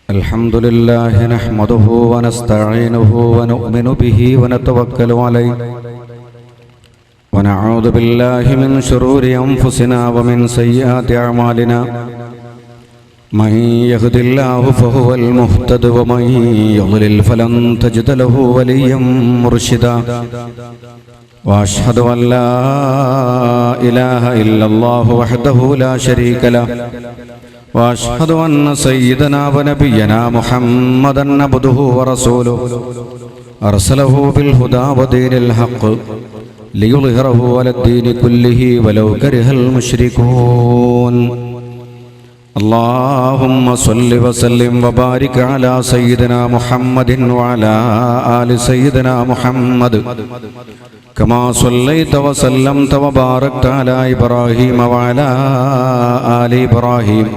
الحمد لله نحمده ونستعينه ونؤمن به ونتوكل عليه ونعوذ بالله من شرور أنفسنا ومن سيئات أعمالنا من يهد الله فهو المهتد ومن يضلل فلن تجد له وليا مرشدا وأشهد أن لا إله إلا الله وحده لا شريك له وأشهد أن سيدنا ونبينا محمدًا عبده ورسوله أرسله بالهدى ودين الحق ليظهره على الدين كله ولو كره المشركون اللهم صل وسلم وبارك على سيدنا محمد وعلى آل سيدنا محمد كما صليت وسلمت وباركت على إبراهيم وعلى آل إبراهيم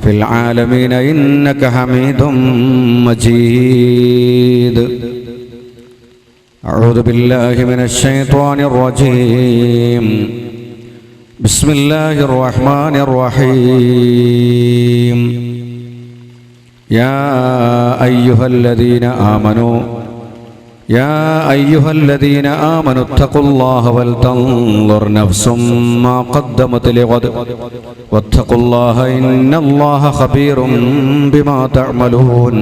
في العالمين إنك حميد مجيد. أعوذ بالله من الشيطان الرجيم. بسم الله الرحمن الرحيم. يا أيها الذين آمنوا اتقوا الله ولتنظر نفس ما قدمت لغد واتقوا الله إن الله خبير بما تعملون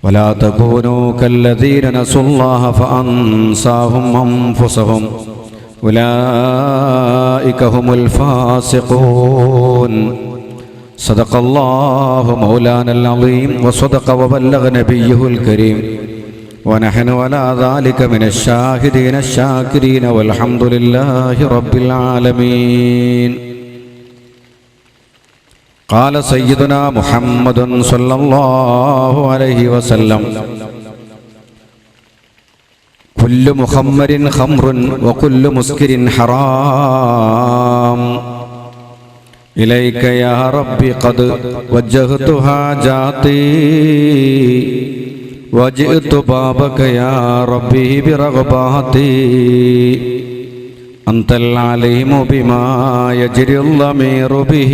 ولا تكونوا كالذين نسوا الله فأنساهم أنفسهم أولئك هم الفاسقون. صدق الله مولانا العظيم وصدق وبلغ نبيه الكريم ونحن على ذلك من الشاهدين الشاكرين والحمد لله رب العالمين. قال سيدنا محمد صلى الله عليه وسلم كل مخمر خمر وكل مسكر حرام إليك يا ربي قد وجهت حاجاتي وجئت بابك يا ربي برغباتي أنت العليم بما يجري الضمير به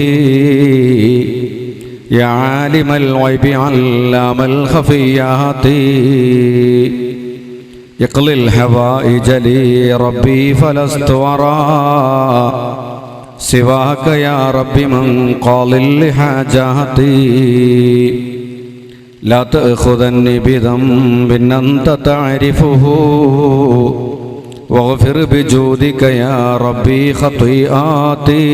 يا عالم الغيب علام الخفيات يقضي الحوائج لي ربي فلست أرى سواك يا ربي من قال لحاجاتي لا تأخذني بذنب أنت تعرفه واغفر بجودك يا ربي خطيئاتي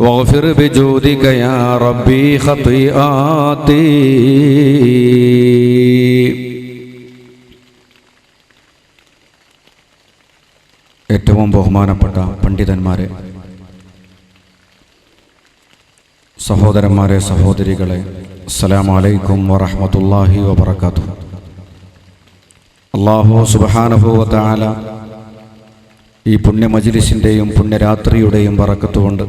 واغفر بجودك يا ربي خطيئاتي. ഏറ്റവും ബഹുമാനപ്പെട്ട പണ്ഡിതന്മാരെ, സഹോദരന്മാരെ, സഹോദരികളെ, അസ്സലാമു അലൈക്കും വറഹ്മത്തുള്ളാഹി വബറകാതുഹു. അല്ലാഹു സുബ്ഹാനഹു വ തആല ഈ പുണ്യ മജ്ലിസിൻ്റെയും പുണ്യരാത്രിയുടെയും ബറക്കത്തുകൊണ്ട്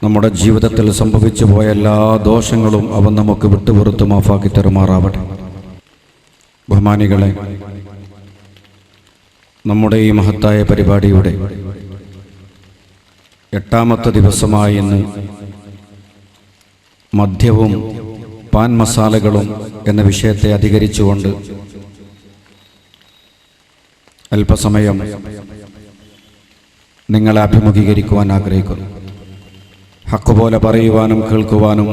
നമ്മുടെ ജീവിതത്തിൽ സംഭവിച്ചു പോയ എല്ലാ ദോഷങ്ങളും അവൻ നമുക്ക് വിട്ടുപുറത്ത് മാഫാക്കി തരുമാറാവട്ടെ. ബഹുമാനികളെ, നമ്മുടെ ഈ മഹത്തായ പരിപാടിയുടെ 8ാമത്തെ ദിവസമായി ഇന്ന് മദ്യവും പാൻ മസാലകളും എന്ന വിഷയത്തെ അധികരിച്ചുകൊണ്ട് അല്പസമയം നിങ്ങളെ അഭിമുഖീകരിക്കുവാൻ ആഗ്രഹിക്കുന്നു. ഹക്ക് പോലെ പറയുവാനും കേൾക്കുവാനും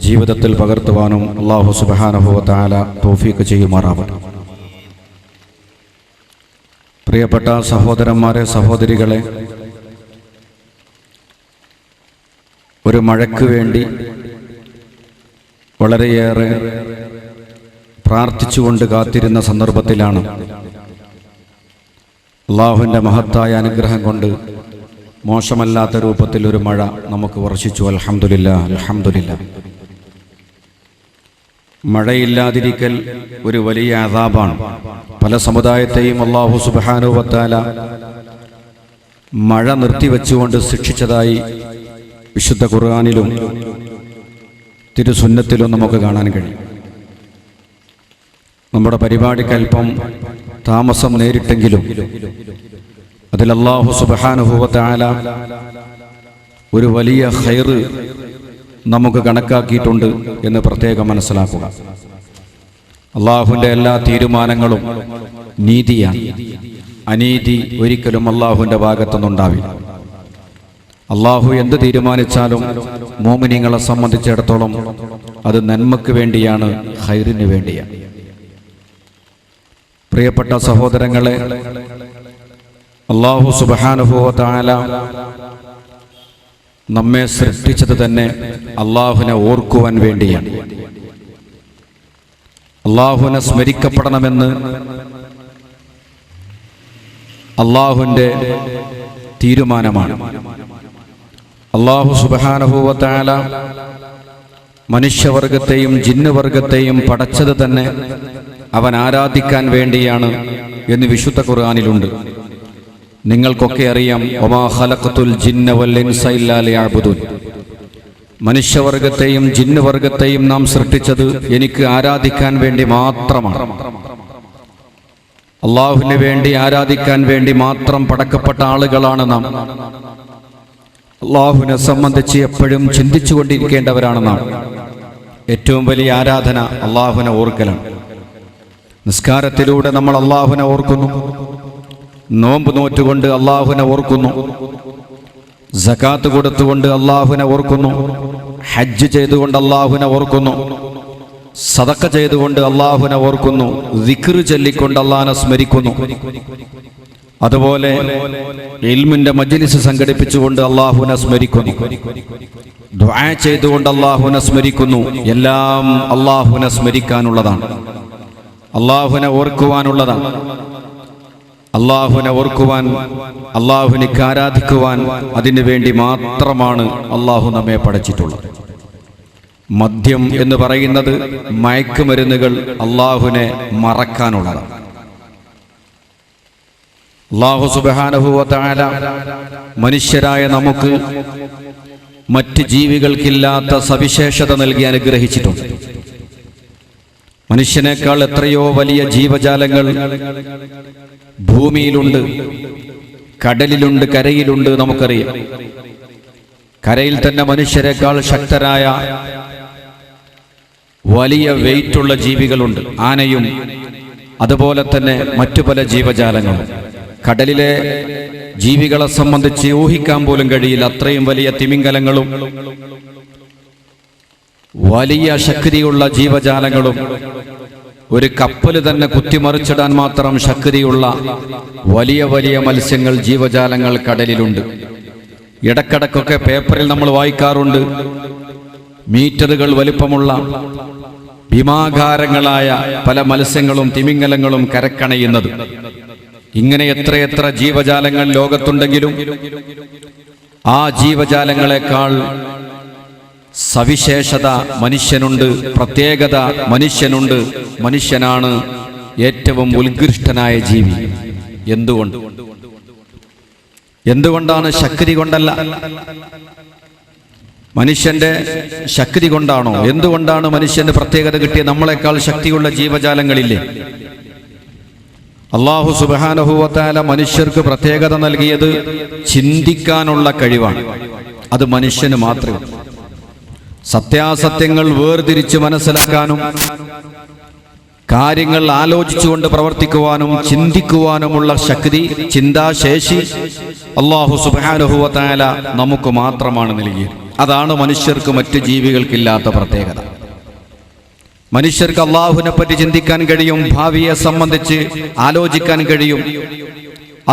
ജീവിതത്തിൽ പകർത്തുവാനും അല്ലാഹു സുബ്ഹാനഹു വ തആല തൗഫീഖ് ചെയ്യുമാറാവട്ടെ. പ്രിയപ്പെട്ട സഹോദരന്മാരെ, സഹോദരികളെ, ഒരു മഴയ്ക്ക് വേണ്ടി വളരെയേറെ പ്രാർത്ഥിച്ചുകൊണ്ട് കാത്തിരുന്ന സന്ദർഭത്തിലാണ് അല്ലാഹുവിൻ്റെ മഹത്തായ അനുഗ്രഹം കൊണ്ട് മോശമല്ലാത്ത രൂപത്തിൽ ഒരു മഴ നമുക്ക് വർഷിച്ചു. അൽഹംദുലില്ലാഹ്, അൽഹംദുലില്ലാഹ്. മഴയില്ലാതിരിക്കൽ ഒരു വലിയ അദാബാണ്. പല സമുദായത്തെയും അല്ലാഹു സുബ്ഹാനഹു വ തആല മഴ നിർത്തിവെച്ചുകൊണ്ട് ശിക്ഷിച്ചതായി വിശുദ്ധ ഖുർആനിലും തിരുസുന്നത്തിലും നമുക്ക് കാണാൻ കഴിയും. നമ്മുടെ പരിപാടിക്ക് അല്പം താമസം നേരിട്ടെങ്കിലും അതിൽ അല്ലാഹു സുബ്ഹാനഹു വ തആല ഒരു വലിയ ഖൈർ നമുക്ക് കണക്കാക്കിയിട്ടുണ്ട് എന്ന് പ്രത്യേകം മനസ്സിലാക്കുക. അള്ളാഹുവിൻ്റെ എല്ലാ തീരുമാനങ്ങളും നീതിയാണ്. അനീതി ഒരിക്കലും അള്ളാഹുവിൻ്റെ ഭാഗത്തുനിന്നുണ്ടാവില്ല. അള്ളാഹു എന്ത് തീരുമാനിച്ചാലും മോമിനീങ്ങളെ സംബന്ധിച്ചിടത്തോളം അത് നന്മയ്ക്ക് വേണ്ടിയാണ്, ഖൈറിന് വേണ്ടിയാണ്. പ്രിയപ്പെട്ട സഹോദരങ്ങളെ, അല്ലാഹു സുബ്ഹാനഹു വ തആല നമ്മെ സൃഷ്ടിച്ചത് തന്നെ അള്ളാഹുവിനെ ഓർക്കുവാൻ വേണ്ടിയാണ്. അള്ളാഹുവിനെ സ്മരിക്കപ്പെടണമെന്ന് അള്ളാഹുവിൻ്റെ തീരുമാനമാണ്. അല്ലാഹു സുബ്ഹാനഹു വ തആല മനുഷ്യവർഗത്തെയും ജിന്നുവർഗത്തെയും പടച്ചത് തന്നെ അവൻ ആരാധിക്കാൻ വേണ്ടിയാണ് എന്ന് വിശുദ്ധ ഖുർആനിലുണ്ട്. നിങ്ങൾക്കൊക്കെ അറിയാം, വമാ ഖലഖതുൽ ജിന്ന വൽ ഇൻസ ഇല്ലാ ലിയഅ്ബുദൂൻ. മനുഷ്യവർഗത്തെയും ജിന്നുവർഗത്തെയും നാം സൃഷ്ടിച്ചത് എനിക്ക് ആരാധിക്കാൻ വേണ്ടി മാത്രമാണ്. അള്ളാഹുവിന് വേണ്ടി ആരാധിക്കാൻ വേണ്ടി മാത്രം പടക്കപ്പെട്ട ആളുകളാണ് നാം. അള്ളാഹുവിനെ സംബന്ധിച്ച് എപ്പോഴും ചിന്തിച്ചുകൊണ്ടിരിക്കേണ്ടവരാണ് നാം. ഏറ്റവും വലിയ ആരാധന അള്ളാഹുവിനെ ഓർക്കലാണ്. നിസ്കാരത്തിലൂടെ നമ്മൾ അള്ളാഹുവിനെ ഓർക്കുന്നു, നോമ്പ് നോറ്റുകൊണ്ട് അള്ളാഹുവിനെ ഓർക്കുന്നു, സകാത്ത് കൊടുത്തുകൊണ്ട് അള്ളാഹുവിനെ ഓർക്കുന്നു, ഹജ്ജ് ചെയ്തുകൊണ്ട് അള്ളാഹുവിനെ ഓർക്കുന്നു, സദഖ ചെയ്തുകൊണ്ട് അള്ളാഹുവിനെ ഓർക്കുന്നു, ദിക്ർ ചൊല്ലിക്കൊണ്ട് അള്ളാഹുവിനെ സ്മരിക്കുന്നു. അതുപോലെ ഇൽമിന്റെ മജ്ലിസ് സംഘടിപ്പിച്ചുകൊണ്ട് അള്ളാഹുവിനെ സ്മരിക്കുന്നു, ദുആ ചെയ്തുകൊണ്ട് അള്ളാഹുവിനെ സ്മരിക്കുന്നു. എല്ലാം അള്ളാഹുവിനെ സ്മരിക്കാനുള്ളതാണ്, അള്ളാഹുവിനെ ഓർക്കുവാനുള്ളതാണ്. അള്ളാഹുവിനെ ഓർക്കുവാൻ, അള്ളാഹുവിനെ ആരാധിക്കുവാൻ, അതിനു വേണ്ടി മാത്രമാണ് അള്ളാഹു നമ്മെ പഠിച്ചിട്ടുള്ളത്. മദ്യം എന്ന് പറയുന്നത് മയക്കുമരുന്നുകൾ അള്ളാഹുവിനെ മറക്കാനുള്ളതാണ്. അല്ലാഹു സുബ്ഹാനഹു വ തആല മനുഷ്യരായ നമുക്ക് മറ്റ് ജീവികൾക്കില്ലാത്ത സവിശേഷത നൽകി അനുഗ്രഹിച്ചിട്ടുണ്ട്. മനുഷ്യനേക്കാൾ എത്രയോ വലിയ ജീവജാലങ്ങൾ ഭൂമിയിലുണ്ട്, കടലിലുണ്ട്, കരയിലുണ്ട്. നമുക്കറിയാം, കരയിൽ തന്നെ മനുഷ്യരെക്കാൾ ശക്തരായ വലിയ വെയിറ്റുള്ള ജീവികളുണ്ട്, ആനയും അതുപോലെ തന്നെ മറ്റു പല ജീവജാലങ്ങളും. കടലിലെ ജീവികളെ സംബന്ധിച്ച് ഊഹിക്കാൻ പോലും കഴിയില്ല. അത്രയും വലിയ തിമിംഗലങ്ങളും വലിയ ശക്തിയുള്ള ജീവജാലങ്ങളും, ഒരു കപ്പൽ തന്നെ കുത്തിമറിച്ചിടാൻ മാത്രം ശക്തിയുള്ള വലിയ വലിയ മത്സ്യങ്ങൾ, ജീവജാലങ്ങൾ കടലിലുണ്ട്. ഇടക്കിടക്കൊക്കെ പേപ്പറിൽ നമ്മൾ വായിക്കാറുണ്ട്, മീറ്ററുകൾ വലിപ്പമുള്ള ഭീമാകാരങ്ങളായ പല മത്സ്യങ്ങളും തിമിംഗലങ്ങളും കരക്കണയുന്നത്. ഇങ്ങനെ എത്രയെത്ര ജീവജാലങ്ങൾ ലോകത്തുണ്ടെങ്കിലും ആ ജീവജാലങ്ങളെക്കാൾ സവിശേഷത മനുഷ്യനുണ്ട്, പ്രത്യേകത മനുഷ്യനുണ്ട്. മനുഷ്യനാണ് ഏറ്റവും ഉത്കൃഷ്ടനായ ജീവി. എന്തുകൊണ്ടാണ്? ശക്തി കൊണ്ടല്ല. മനുഷ്യന്റെ ശക്തി കൊണ്ടാണോ? എന്തുകൊണ്ടാണ് മനുഷ്യന്റെ പ്രത്യേകത കിട്ടിയ? നമ്മളെക്കാൾ ശക്തിയുള്ള ജീവജാലങ്ങളില്ലേ? അല്ലാഹു സുബ്ഹാനഹു വ തആല മനുഷ്യർക്ക് പ്രത്യേകത നൽകിയത് ചിന്തിക്കാനുള്ള കഴിവാണ്. അത് മനുഷ്യന് മാത്രമേ. സത്യാസത്യങ്ങൾ വേർതിരിച്ച് മനസ്സിലാക്കാനും കാര്യങ്ങൾ ആലോചിച്ചുകൊണ്ട് പ്രവർത്തിക്കുവാനും ചിന്തിക്കുവാനുമുള്ള ശക്തി, ചിന്താശേഷി അല്ലാഹു സുബ്ഹാനഹു വ തആല നമുക്ക് മാത്രമാണ് നൽകിയത്. അതാണ് മനുഷ്യർക്ക് മറ്റ് ജീവികൾക്കില്ലാത്ത പ്രത്യേകത. മനുഷ്യർക്ക് അള്ളാഹുവിനെ പറ്റി ചിന്തിക്കാൻ കഴിയും, ഭാവിയെ സംബന്ധിച്ച് ആലോചിക്കാൻ കഴിയും,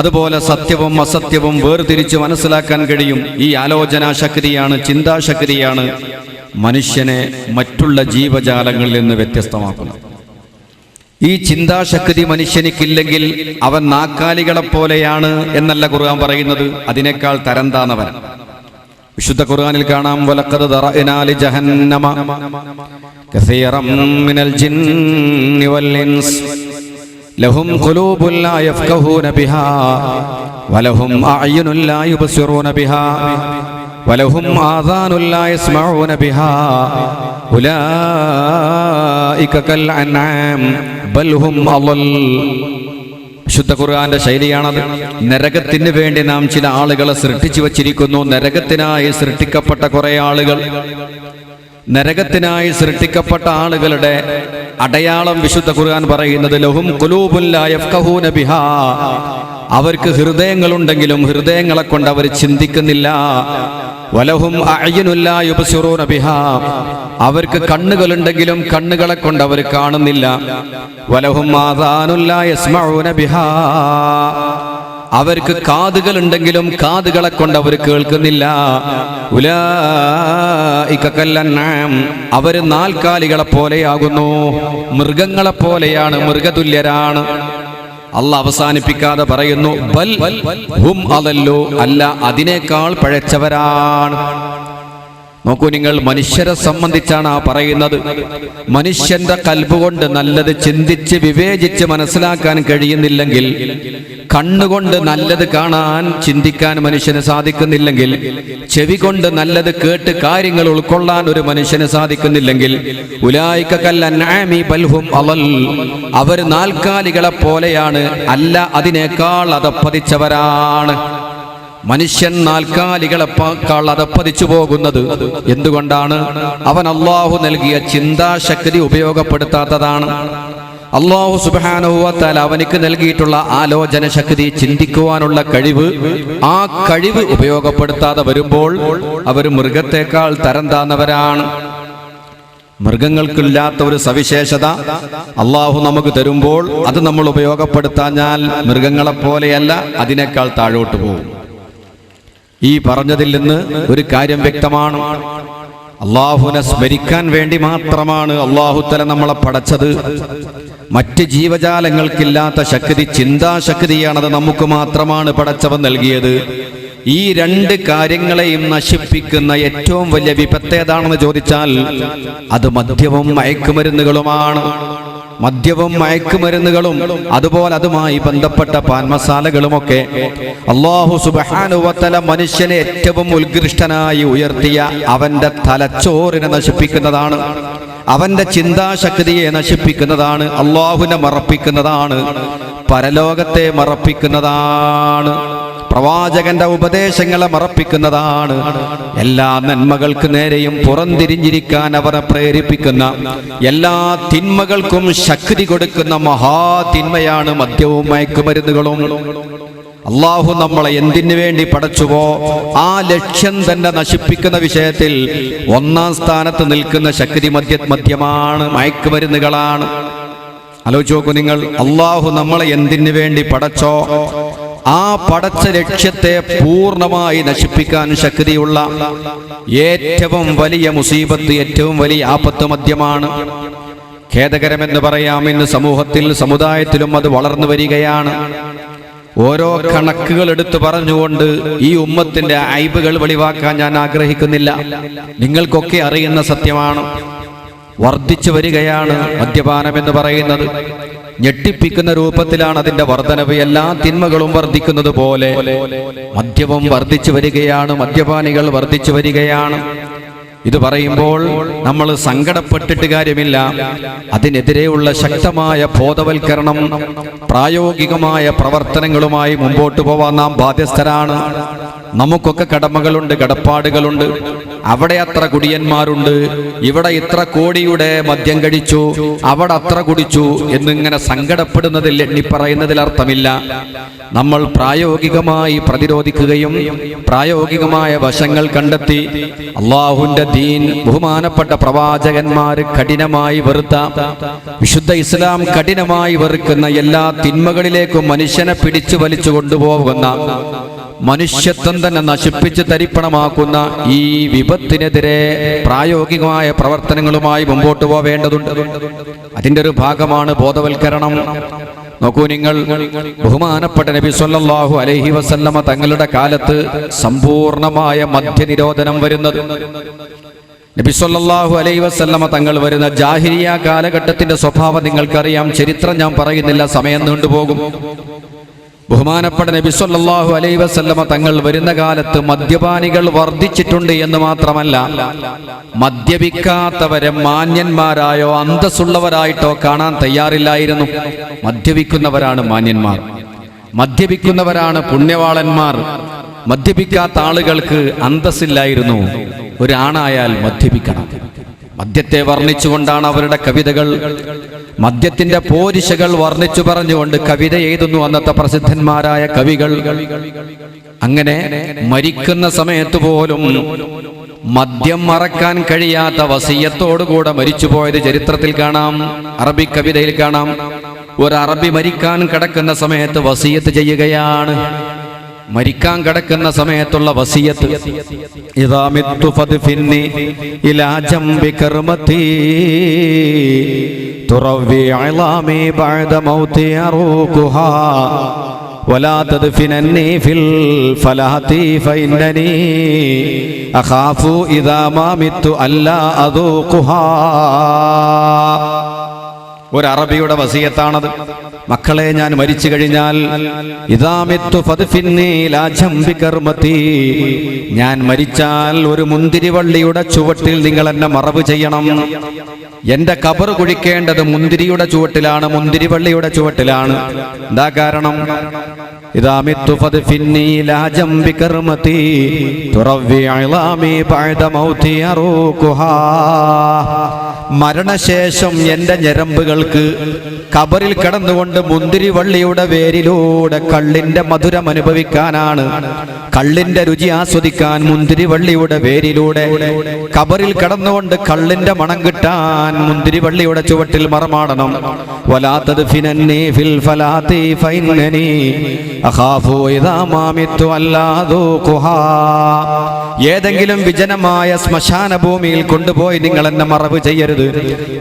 അതുപോലെ സത്യവും അസത്യവും വേർതിരിച്ച് മനസ്സിലാക്കാൻ കഴിയും. ഈ ആലോചനാ ശക്തിയാണ്, ചിന്താശക്തിയാണ് മനുഷ്യനെ മറ്റുള്ള ജീവജാലങ്ങളിൽ നിന്ന് വ്യത്യസ്തമാക്കുന്നത്. ഈ ചിന്താശക്തി മനുഷ്യനിക്കില്ലെങ്കിൽ അവൻ നാക്കാലികളെ പോലെയാണ് എന്നല്ല ഖുർആൻ പറയുന്നത്, അതിനേക്കാൾ തരം താന്നവൻ. വിശുദ്ധ ഖുർആനിൽ കാണാം, വലഖദ് ദറഅനാ ലിജഹന്നമ കസീറൻ മിനൽ ജിന്നി വൽ ഇൻസ് ലഹും ഖുലൂബുൻ ലാ യഫ്ഖഹൂന ബിഹാ വലഹും അഅ്യുനുൻ ലാ യുബ്സിറൂന ബിഹാ വലഹും ആദാനുൻ ലാ യസ്മഊന ബിഹാ ഉലൈക കൽ അൻആം ബൽ ഹും അളൽ. വിശുദ്ധ ഖുർആന്റെ ശൈലിയാണത്. നരകത്തിന് വേണ്ടി നാം ചില ആളുകളെ സൃഷ്ടിച്ചു വച്ചിരിക്കുന്നു. നരകത്തിനായി സൃഷ്ടിക്കപ്പെട്ട കുറെ ആളുകൾ, നരകത്തിനായി സൃഷ്ടിക്കപ്പെട്ട ആളുകളുടെ അടയാളം വിശുദ്ധ ഖുർആൻ പറയുന്നത് ലഹും ഖുലൂബുൻ ലാ യഫ്ഖഹൂന ബിഹാ, അവർക്ക് ഹൃദയങ്ങളുണ്ടെങ്കിലും ഹൃദയങ്ങളെ കൊണ്ട് അവർ ചിന്തിക്കുന്നില്ല. വലഹും അഅ്യുനുൻ ലാ യുബ്സിറൂന ബിഹാ, അവർക്ക് കണ്ണുകളുണ്ടെങ്കിലും കണ്ണുകളെ കൊണ്ട് അവർ കാണുന്നില്ല. വലഹും ആദാനുൻ ലാ യസ്മഊന ബിഹാ, അവർക്ക് കാതുകളുണ്ടെങ്കിലും കാതുകളെ കൊണ്ട് അവർ കേൾക്കുന്നില്ല. ഉലൈക കല്ലൻആം, അവർ നാൽക്കാലികളെ പോലെയാകുന്നു, മൃഗങ്ങളെ പോലെയാണ്, മൃഗതുല്യരാണ്. അല്ലാഹ് അവസാനിപ്പിക്കാതെ പറയുന്നു ബൽ ഹും അദല്ലു, അല്ല അതിനേക്കാൾ പഴച്ചവരാണ്. നോക്കൂ നിങ്ങൾ, മനുഷ്യരെ സംബന്ധിച്ചാണ് ആ പറയുന്നത്. മനുഷ്യന്റെ കൽബ് കൊണ്ട് നല്ലത് ചിന്തിച്ച് വിവേചിച്ച് മനസ്സിലാക്കാൻ കഴിയുന്നില്ലെങ്കിൽ, കണ്ണുകൊണ്ട് നല്ലത് കാണാൻ ചിന്തിക്കാൻ മനുഷ്യന് സാധിക്കുന്നില്ലെങ്കിൽ, ചെവി കൊണ്ട് നല്ലത് കേട്ട് കാര്യങ്ങൾ ഉൾക്കൊള്ളാൻ ഒരു മനുഷ്യന് സാധിക്കുന്നില്ലെങ്കിൽ, ഉലൈക കല്ലൻആമി ബൽ ഹും അളൽ, അവർ നാൽക്കാലികളെ പോലെയാണ്, അല്ല അതിനേക്കാൾ അധപ്പതിച്ചവരാണ്. മനുഷ്യൻ നാൽക്കാലികളെക്കാൾ അധപ്പതിച്ചു പോകുന്നത് എന്തുകൊണ്ടാണ്? അവൻ അല്ലാഹു നൽകിയ ചിന്താശക്തി ഉപയോഗപ്പെടുത്താത്തതാണ്. അല്ലാഹു സുബ്ഹാനഹു വ തആല അവനിക്ക് നൽകിയിട്ടുള്ള ആലോചന ശക്തി, ചിന്തിക്കുവാനുള്ള കഴിവ്, ആ കഴിവ് ഉപയോഗപ്പെടുത്താതെ വരുമ്പോൾ അവർ മൃഗത്തെക്കാൾ തരം താന്നവരാണ്. മൃഗങ്ങൾക്കില്ലാത്ത ഒരു സവിശേഷത അല്ലാഹു നമുക്ക് തരുമ്പോൾ അത് നമ്മൾ ഉപയോഗപ്പെടുത്താഞ്ഞാൽ മൃഗങ്ങളെപ്പോലെയല്ല, അതിനേക്കാൾ താഴോട്ട് പോകും. ഈ പറഞ്ഞതിൽ നിന്ന് ഒരു കാര്യം വ്യക്തമാണ്. അല്ലാഹുവിനെ സ്മരിക്കാൻ വേണ്ടി മാത്രമാണ് അല്ലാഹു തആല നമ്മളെ പടച്ചത്. മറ്റ് ജീവജാലങ്ങൾക്കില്ലാത്ത ശക്തി, ചിന്താശക്തിയാണത് നമുക്ക് മാത്രമാണ് പടച്ചവൻ നൽകിയത്. ഈ രണ്ട് കാര്യങ്ങളെയും നശിപ്പിക്കുന്ന ഏറ്റവും വലിയ വിപത്ത് ഏതാണെന്ന് ചോദിച്ചാൽ അത് മദ്യവും മയക്കുമരുന്നുകളുമാണ്. മദ്യവും മയക്കുമരുന്നുകളും അതുപോലെ അതുമായി ബന്ധപ്പെട്ട പാൻമസാലകളുമൊക്കെ അല്ലാഹു സുബ്ഹാനഹു വ തആല മനുഷ്യനെ ഏറ്റവും ഉത്കൃഷ്ടനായി ഉയർത്തിയ അവന്റെ തലച്ചോറിനെ നശിപ്പിക്കുന്നതാണ്, അവന്റെ ചിന്താശക്തിയെ നശിപ്പിക്കുന്നതാണ്, അല്ലാഹുവിനെ മറപ്പിക്കുന്നതാണ്, പരലോകത്തെ മറപ്പിക്കുന്നതാണ്, പ്രവാചകന്റെ ഉപദേശങ്ങളെ മറപ്പിക്കുന്നതാണ്, എല്ലാ നന്മകൾക്ക് നേരെയും പുറംതിരിഞ്ഞിരിക്കാൻ അവരെ പ്രേരിപ്പിക്കുന്ന, എല്ലാ തിന്മകൾക്കും ശക്തി കൊടുക്കുന്ന മഹാതിന്മയാണ് മദ്യവും മയക്കുമരുന്നുകളും. അല്ലാഹു നമ്മളെ എന്തിനു വേണ്ടി പടച്ചുവോ ആ ലക്ഷ്യം തന്നെ നശിപ്പിക്കുന്ന വിഷയത്തിൽ ഒന്നാം സ്ഥാനത്ത് നിൽക്കുന്ന ശക്തി മദ്യമാണ്, മയക്കുമരുന്നുകളാണ്. ആലോചിച്ച് നോക്കൂ നിങ്ങൾ, അല്ലാഹു നമ്മളെ എന്തിനു വേണ്ടി പടച്ചോ ആ പടച്ച ലക്ഷ്യത്തെ പൂർണ്ണമായി നശിപ്പിക്കാൻ ശക്തിയുള്ള ഏറ്റവും വലിയ മുസീബത്ത്, ഏറ്റവും വലിയ ആപത്ത് മദ്യമാണ്. ഖേദകരമെന്ന് പറയാം, ഇന്ന് സമൂഹത്തിൽ, സമുദായത്തിലും അത് വളർന്നു വരികയാണ്. ഓരോ കണക്കുകൾ എടുത്തു പറഞ്ഞുകൊണ്ട് ഈ ഉമ്മത്തിന്റെ ഐബുകൾ വെളിവാക്കാൻ ഞാൻ ആഗ്രഹിക്കുന്നില്ല. നിങ്ങൾക്കൊക്കെ അറിയുന്ന സത്യമാണ്, വർദ്ധിച്ചു വരികയാണ് മദ്യപാനം എന്ന് പറയുന്നത്. ഞെട്ടിപ്പിക്കുന്ന രൂപത്തിലാണ് അതിന്റെ വർധനവ്. എല്ലാ തിന്മകളും വർദ്ധിക്കുന്നത് പോലെ മദ്യവും വർദ്ധിച്ചു വരികയാണ്, മദ്യപാനികൾ വർദ്ധിച്ചു വരികയാണ്. ഇത് പറയുമ്പോൾ നമ്മൾ സങ്കടപ്പെട്ടിട്ട് കാര്യമില്ല. അതിനെതിരെയുള്ള ശക്തമായ ബോധവൽക്കരണം, പ്രായോഗികമായ പ്രവർത്തനങ്ങളുമായി മുമ്പോട്ട് പോവാൻ നാം ബാധ്യസ്ഥരാണ്. നമുക്കൊക്കെ കടമകളുണ്ട്, കടപ്പാടുകളുണ്ട്. അവിടെ അത്ര കുടിയന്മാരുണ്ട്, ഇവിടെ ഇത്ര കോടിയുടെ മദ്യം കഴിച്ചു, അവിടെ അത്ര കുടിച്ചു എന്നിങ്ങനെ സങ്കടപ്പെടുന്നതിൽ എണ്ണിപ്പറയുന്നതിൽ അർത്ഥമില്ല. നമ്മൾ പ്രായോഗികമായി പ്രതിരോധിക്കുകയും പ്രായോഗികമായ വശങ്ങൾ കണ്ടെത്തി അല്ലാഹുവിന്റെ ദീൻ, ബഹുമാനപ്പെട്ട പ്രവാചകന്മാര് കഠിനമായി വെറുത്ത, വിശുദ്ധ ഇസ്ലാം കഠിനമായി വെറുക്കുന്ന എല്ലാ തിന്മകളിലേക്കും മനുഷ്യനെ പിടിച്ചു വലിച്ചു കൊണ്ടുപോകുന്ന, മനുഷ്യത്വം തന്നെ നശിപ്പിച്ച് തരിപ്പണമാക്കുന്ന ഈ വിപത്തിനെതിരെ പ്രായോഗികമായ പ്രവർത്തനങ്ങളുമായി മുമ്പോട്ട് പോവേണ്ടതുണ്ട്. അതിന്റെ ഒരു ഭാഗമാണ് ബോധവൽക്കരണം. നോക്കൂ നിങ്ങൾ, ബഹുമാനപ്പെട്ട നബി സല്ലല്ലാഹു അലൈഹി വസല്ലമ തങ്ങളുടെ കാലത്ത് സമ്പൂർണമായ മദ്യനിരോധനം വരുന്നത്, നബി സല്ലല്ലാഹു അലൈഹി വസല്ലമ തങ്ങൾ വരുന്ന ജാഹിലിയ കാലഘട്ടത്തിന്റെ സ്വഭാവം നിങ്ങൾക്കറിയാം. ചരിത്രം ഞാൻ പറയുന്നില്ല, സമയം നീണ്ടുപോകും. ബഹുമാനപ്പെട്ട നബി സല്ലല്ലാഹു അലൈഹി വസല്ലമ തങ്ങൾ വരുന്ന കാലത്ത് മദ്യപാനികൾ വർദ്ധിച്ചിട്ടുണ്ട് എന്ന് മാത്രമല്ല, മദ്യപിക്കാത്തവരെ മാന്യന്മാരായോ അന്തസ്സുള്ളവരായിട്ടോ കാണാൻ തയ്യാറില്ലായിരുന്നു. മദ്യപിക്കുന്നവരാണ് മാന്യന്മാർ, മദ്യപിക്കുന്നവരാണ് പുണ്യവാളന്മാർ. മദ്യപിക്കാത്ത ആളുകൾക്ക് അന്തസ്സില്ലായിരുന്നു. ഒരാണായാൽ മദ്യപിക്കണം. മദ്യത്തെ വർണ്ണിച്ചുകൊണ്ടാണ് അവരുടെ കവിതകൾ, മദ്യത്തിന്റെ പോരിശകൾ വർണ്ണിച്ചു പറഞ്ഞുകൊണ്ട് കവിത എഴുതുന്നു അന്നത്തെ പ്രസിദ്ധന്മാരായ കവികൾ. അങ്ങനെ മരിക്കുന്ന സമയത്ത് പോലും മദ്യം മറക്കാൻ കഴിയാത്ത വസിയത്തോടുകൂടെ മരിച്ചുപോയത് ചരിത്രത്തിൽ കാണാം, അറബി കവിതയിൽ കാണാം. ഒരു അറബി മരിക്കാൻ കിടക്കുന്ന സമയത്ത് വസിയത്ത് ചെയ്യുകയാണ്. മരിക്കാൻ കിടക്കുന്ന സമയത്തുള്ള വസിയത്ത്, ഇദാ മിത്തു ഫദ്ഫിന്നി ഇലാ ജംബി കർമതി തുറവി ഇളാമി ബഅദ മൗതി അറൂഖുഹാ വലാ തദ്ഫിനന്നി ഫിൽ ഫലാതി ഫഇന്നനി അഖാഫു ഇദാ മാ മിത്തു അല്ലാ അദൂഖുഹാ. ഒരു അറബിയുടെ വസിയത്താണത്. മക്കളെ, ഞാൻ മരിച്ചു കഴിഞ്ഞാൽ ഞാൻ മരിച്ചാൽ ഒരു മുന്തിരിവള്ളിയുടെ ചുവട്ടിൽ നിങ്ങൾ എന്നെ മറവ് ചെയ്യണം. എന്റെ ഖബർ കുഴിക്കേണ്ടത് മുന്തിരിയുടെ ചുവട്ടിലാണ്, മുന്തിരിവള്ളിയുടെ ചുവട്ടിലാണ്. എന്താ കാരണം? മരണശേഷം എന്റെ ഞരമ്പുകൾക്ക് ഖബറിൽ കിടന്നുകൊണ്ട് മുന്തിരിവള്ളിയുടെ വേരിലൂടെ കള്ളിന്റെ മധുരം അനുഭവിക്കാനാണ്, കള്ളിന്റെ രുചി ആസ്വദിക്കാൻ മുന്തിരിവള്ളിയുടെ വേരിലൂടെ ഖബറിൽ കിടന്നുകൊണ്ട് കള്ളിന്റെ മണം കിട്ടാൻ മുന്തിരിവള്ളിയുടെ ചുവട്ടിൽ മറമാടണം. വലാ തദ്ഫിനന്നി ഫിൽ ഫലാതി ഫഇന്നനി അഖാഫു ഇദാ മാ മിത്തു അല്ലാ അദൂഖുഹാ. ഏതെങ്കിലും വിജനമായ ശ്മശാന ഭൂമിയിൽ കൊണ്ടുപോയി നിങ്ങൾ എന്നെ മറവ് ചെയ്യരുത്.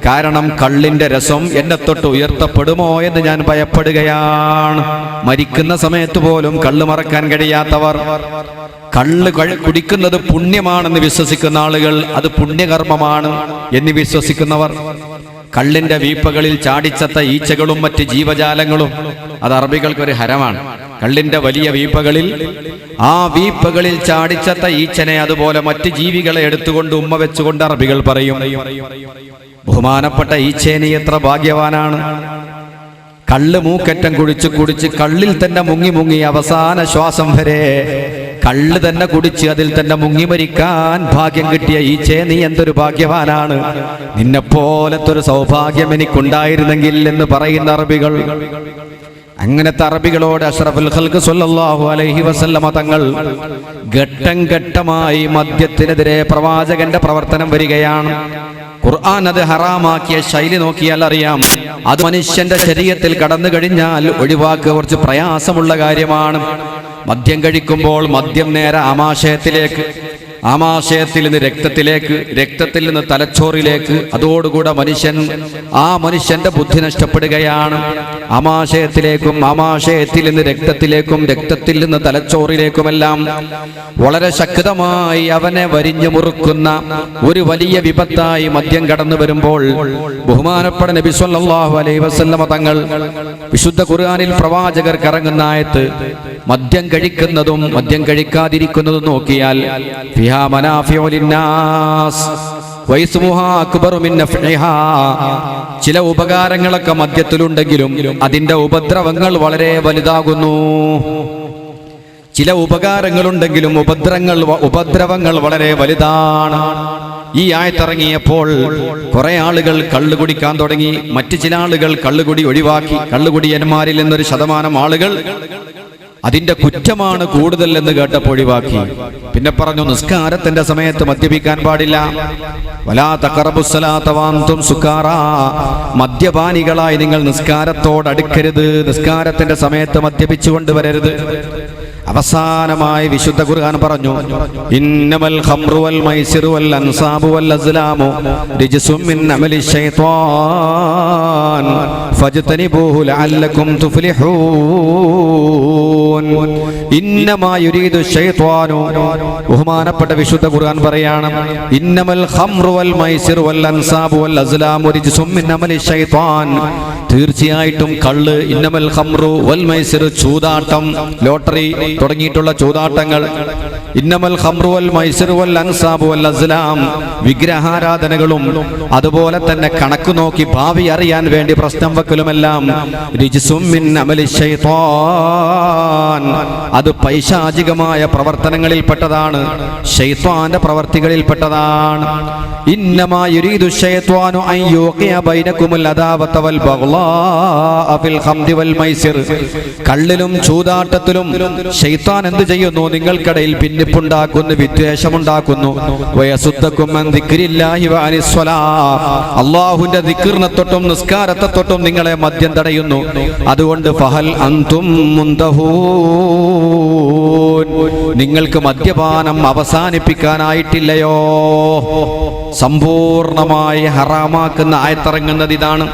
കാരണം കള്ളിന്റെ രസം എന്നെ തൊട്ട് ഉയർത്തപ്പെടുമോ എന്ന് ഞാൻ ഭയപ്പെടുകയാണ്. മരിക്കുന്ന സമയത്ത് പോലും കള്ള് മറക്കാൻ കഴിയാത്തവർ, കള്ള് കുടിക്കുന്നത് പുണ്യമാണെന്ന് വിശ്വസിക്കുന്ന ആളുകൾ, അത് പുണ്യകർമ്മമാണ് എന്ന് വിശ്വസിക്കുന്നവർ, കള്ളിന്റെ വീപ്പകളിൽ ചാടിച്ചത്ത ഈച്ചകളും മറ്റ് ജീവജാലങ്ങളും അത് അറബികൾക്കൊരു ഹരമാണ്. കള്ളിന്റെ വലിയ വീപ്പകളിൽ, ആ വീപ്പകളിൽ ചാടിച്ചത്ത ഈച്ചനെ അതുപോലെ മറ്റ് ജീവികളെ എടുത്തുകൊണ്ട് ഉമ്മ വെച്ചുകൊണ്ട് അറബികൾ പറയും, ബഹുമാനപ്പെട്ട ഈച്ചേനി എത്ര ഭാഗ്യവാനാണ്. കള്ള് മൂക്കറ്റം കുടിച്ച് കള്ളിൽ തന്നെ മുങ്ങി അവസാന ശ്വാസം വരെ കള്ള് തന്നെ കുടിച്ച് അതിൽ തന്നെ മുങ്ങി മരിക്കാൻ ഭാഗ്യം കിട്ടിയ ഈച്ചേ, നീ എന്തൊരു ഭാഗ്യവാനാണ്. നിന്നെപ്പോലത്തൊരു സൗഭാഗ്യം എനിക്കുണ്ടായിരുന്നെങ്കിൽ എന്ന് പറയുന്ന അറബികൾ. അങ്ങനത്തെ അറബികളോട് അഷ്റഫുൽ ഖൽഖ് സ്വല്ലല്ലാഹു അലൈഹി വസല്ലമ തങ്ങൾ ഘട്ടം ഘട്ടമായി മദ്യത്തിനെതിരെ പ്രവാചകന്റെ പ്രവർത്തനം വരികയാണ്. ഖുർആൻ അത് ഹറാമാക്കിയ ശൈലി നോക്കിയാൽ അറിയാം, അത് മനുഷ്യന്റെ ശരീരത്തിൽ കടന്നു കഴിഞ്ഞാൽ ഒഴിവാക്കുക കുറച്ച് പ്രയാസമുള്ള കാര്യമാണ്. മദ്യം കഴിക്കുമ്പോൾ മദ്യം നേരെ ആമാശയത്തിലേക്ക്, ആമാശയത്തിൽ നിന്ന് രക്തത്തിലേക്ക്, രക്തത്തിൽ നിന്ന് തലച്ചോറിലേക്ക്, അതോടുകൂടെ മനുഷ്യന്റെ ബുദ്ധി നഷ്ടപ്പെടുകയാണ്. ആമാശയത്തിലേക്കും ആമാശയത്തിൽ നിന്ന് രക്തത്തിലേക്കും രക്തത്തിൽ നിന്ന് തലച്ചോറിലേക്കുമെല്ലാം വളരെ ശക്തമായി അവനെ വരിഞ്ഞു മുറുക്കുന്ന ഒരു വലിയ വിപത്തായി മദ്യം കടന്നു വരുമ്പോൾ ബഹുമാനപ്പെട്ട നബി സല്ലല്ലാഹു അലൈഹി വസല്ലമ തങ്ങൾ വിശുദ്ധ ഖുർആനിൽ പ്രവാചകർക്ക് ഇറങ്ങുന്ന ആയത്ത്, മദ്യം കഴിക്കുന്നതും മദ്യം കഴിക്കാതിരിക്കുന്നതും നോക്കിയാൽ ഫിഹാ മനാഫിഉ ലിന്നാസ് വൈസ്മുഹാ അക്ബറു മിൻ നഫ്ഇഹാ. ചില ഉപകാരങ്ങളൊക്കെ മദ്യത്തിലുണ്ടെങ്കിലും അതിന്റെ ഉപദ്രവങ്ങൾ വളരെ വലുതാകുന്നു. ചില ഉപകാരങ്ങളുണ്ടെങ്കിലും ഉപദ്രവങ്ങൾ വളരെ വലുതാണ്. ഈ ആയത്തിറങ്ങിയപ്പോൾ കുറെ ആളുകൾ കള്ളു കുടിക്കാൻ തുടങ്ങി. മറ്റു ചില ആളുകൾ കള്ളുകുടി ഒഴിവാക്കി. കള്ളുകുടിയന്മാരിൽ നിന്നൊരു ശതമാനം ആളുകൾ അതിന്റെ കുറ്റമാണ് കൂടുതൽ എന്ന് കേട്ടപ്പോൾ ഒഴിവാക്കി. പിന്നെ പറഞ്ഞു, നിസ്കാരത്തിന്റെ സമയത്ത് മദ്യപിക്കാൻ പാടില്ല. വലാ തഖറബുസ്സലാത്ത വഅൻതും സുകാറാ. മദ്യപാനികളായി നിങ്ങൾ നിസ്കാരത്തോട് അടുക്കരുത്. നിസ്കാരത്തിന്റെ സമയത്ത് മദ്യപിച്ചുകൊണ്ട് വരരുത്. അവസാനമായി വിശുദ്ധ ഖുർആൻ പറഞ്ഞു, ഇന്നമൽ ഖംറു വൽ മൈസിറു വൽ അൻസാബു വൽ അസ്ലാമു റിജ്സും മിൻ അമലി ശൈത്വാൻ ഫജ്തനിബൂഹു ലഅല്ലകും തുഫ്ലിഹൂൻ. ഇന്നമാ യുരീദു ശൈത്വാനു. ബഹുമാനപ്പെട്ട വിശുദ്ധ ഖുർആൻ പറയാണ്, ഇന്നമൽ ഖംറു വൽ മൈസിറു വൽ അൻസാബു വൽ അസ്ലാമു റിജ്സും മിൻ അമലി ശൈത്വാൻ. തീർച്ചയായിട്ടും കള്ള്, ഇന്നമൽ ഖംറു വൽ മൈസിർ, ചൂതാട്ടം, ലോട്ടറി തുടങ്ങിയിട്ടുള്ള ചൂതാട്ടങ്ങൾ, ഇന്നമൽ ഖംറു വൽ മൈസിർ വൽ അൻസാബു വൽ അസ്ലാം, വിഗ്രഹാരാധനകളും അതുപോലെ തന്നെ കണക്ക് നോക്കി ഭാവി അറിയാൻ വേണ്ടി പ്രശ്നം വെക്കലുമെല്ലാം റിജ്സും മിൻ അമലി ശൈത്വാൻ, അത് പൈശാചികമായ പ്രവർത്തനങ്ങളിൽപ്പെട്ടതാണ്, ശൈത്വാന്റെ പ്രവർത്തികളിൽപ്പെട്ടതാണ്. ഇന്നമാ യുരീദു ശൈത്വാനു അൻ യൂഖിയ ബൈനകുമുൽ അദാവത വൽ ബഗ്ളാഅ ഫിൽ ഖംറി വൽ മൈസിർ. കള്ളിലും ചൂതാട്ടത്തിലും ശൈത്താൻ എന്ത് ചെയ്യുന്നു? നിങ്ങൾക്കിടയിൽ ഭിന്നിപ്പുണ്ടാക്കുന്നു, വിദ്വേഷമുണ്ടാക്കുന്നു. വയസുദ്ദകും അൻ ദിക്രില്ലാഹി വഅനിസ് സ്വലാഹ്, അല്ലാഹുവിന്റെ ദിക്റിനെ തൊട്ടും നിസ്കാരത്തെ തൊട്ടും നിങ്ങളെ മദ്യം തടയുന്നു. അതുകൊണ്ട് ഫഹൽ അൻതും മുന്തഹൂൻ, നിങ്ങൾക്ക് മദ്യപാനം അവസാനിപ്പിക്കാനായിട്ടില്ലയോ? സമ്പൂർണമായി ഹറാമാക്കുന്ന ആയത്തിറങ്ങുന്നത് ഇതാണ്.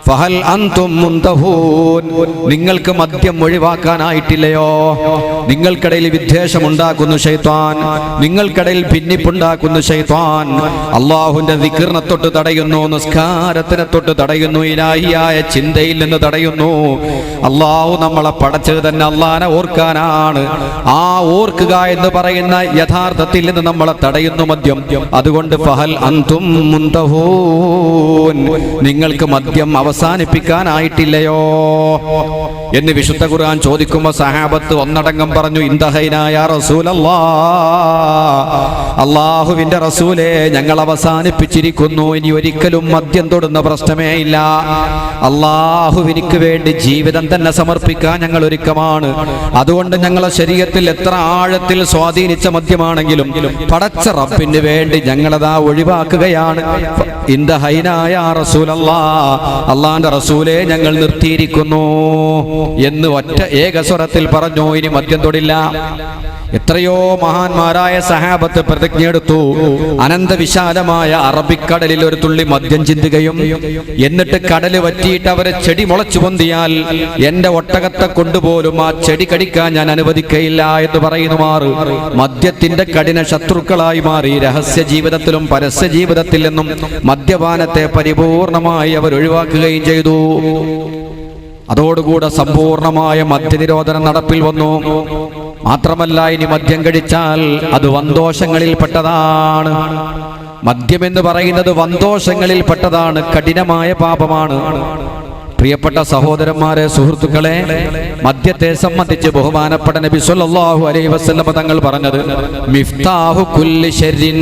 ഫഹൽ അൻതും മുന്തഹൂൻ, നിങ്ങൾക്ക് മദ്യം ഒഴിവാക്കാനായിട്ടില്ലയോ? നിങ്ങൾക്കിടയിൽ വിദ്വേഷമുണ്ടാക്കുന്നു ശൈത്വാൻ, നിങ്ങൾക്കിടയിൽ ഭിന്നിപ്പുണ്ടാക്കുന്നു ശൈത്വാൻ. അള്ളാഹുവിന്റെ ദിക്റിനെ തൊട്ട് തടയുന്നു, നിസ്കാരത്തിനെ തൊട്ട് തടയുന്നു, ഇലാഹിയായ ചിന്തയിൽ നിന്ന് തടയുന്നു. അള്ളാഹു നമ്മളെ പടച്ചത് തന്നെ അള്ളാഹനെ ഓർക്കാനാണ്. ആ ഓർക്കുക എന്ന് പറയുന്ന യഥാർത്ഥത്തിൽ നിന്ന് നമ്മളെ തടയുന്നു മദ്യം. അതുകൊണ്ട് ഫഹൽ അൻതും മുന്തഹൂൻ, നിങ്ങൾക്ക് മദ്യം അവസാനിപ്പിക്കാനായിട്ടില്ലയോ എന്ന് വിശുദ്ധ ഖുർആൻ ചോദിക്കുമ്പോൾ സഹാബത്ത് ഒന്നടങ്കം പറഞ്ഞു, ഇന്തഹൈനാ യാ റസൂലല്ലാഹ്, അല്ലാഹുവിന്റെ റസൂലേ, ഞങ്ങൾ അവസാനിപ്പിച്ചിരിക്കുന്നു, ഇനി ഒരിക്കലും മദ്യം തൊടുന്ന പ്രശ്നമേ ഇല്ല. അല്ലാഹുവിനിക്ക് വേണ്ടി ജീവിതം തന്നെ സമർപ്പിക്കാൻ ഞങ്ങൾ ഒരുക്കമാണ്. അതുകൊണ്ട് ഞങ്ങളെ ശരീരത്തിൽ എത്ര ആഴത്തിൽ സ്വാധീനിച്ച മദ്യമാണെങ്കിലും പടച്ച റബ്ബിന് വേണ്ടി ഞങ്ങളതാ ഒഴിവാക്കുകയാണ്. ഇന്തഹൈനാ യാ റസൂലല്ലാഹ്, അള്ളാന്റെ റസൂലേ, ഞങ്ങൾ നിർത്തിയിരിക്കുന്നു എന്ന് ഒറ്റ ഏകസ്വരത്തിൽ പറഞ്ഞു. ഇനി മദ്യം തൊടില്ല. എത്രയോ മഹാന്മാരായ സഹാബത്ത് പ്രതിജ്ഞയെടുത്തു. അനന്തവിശാലമായ അറബിക്കടലിൽ ഒരു തുള്ളി മദ്യം ചിന്തുകയും എന്നിട്ട് കടല് വറ്റിയിട്ട് അവരെ ചെടി മുളച്ചു പൊന്തിയാൽ എന്റെ ഒട്ടകത്തെ കൊണ്ടുപോലും ആ ചെടി കടിക്കാൻ ഞാൻ അനുവദിക്കയില്ല എന്ന് പറയുന്നുമാറ് മദ്യത്തിന്റെ കഠിന ശത്രുക്കളായി മാറി. രഹസ്യ ജീവിതത്തിലും പരസ്യ ജീവിതത്തിൽ നിന്നും മദ്യപാനത്തെ പരിപൂർണമായി അവർ ഒഴിവാക്കുകയും ചെയ്തു. അതോടുകൂടെ സമ്പൂർണമായ മദ്യനിരോധനം നടപ്പിൽ വന്നു. മാത്രമല്ല, ഇനി മദ്യം കഴിച്ചാൽ അത് വൻദോഷങ്ങളിൽപ്പെട്ടതാണ്. മദ്യമെന്ന് പറയുന്നത് വൻദോഷങ്ങളിൽപ്പെട്ടതാണ്, കഠിനമായ പാപമാണ്. പ്രിയപ്പെട്ട സഹോദരന്മാരെ, സുഹൃത്തുക്കളെ, മദ്യത്തെ സംബന്ധിച്ച് ബഹുമാനപ്പെട്ട നബി സല്ലല്ലാഹു അലൈഹി വസല്ലം തങ്ങൾ പറഞ്ഞത്, മിഫ്താഹു കുല്ലി ശർരിൻ,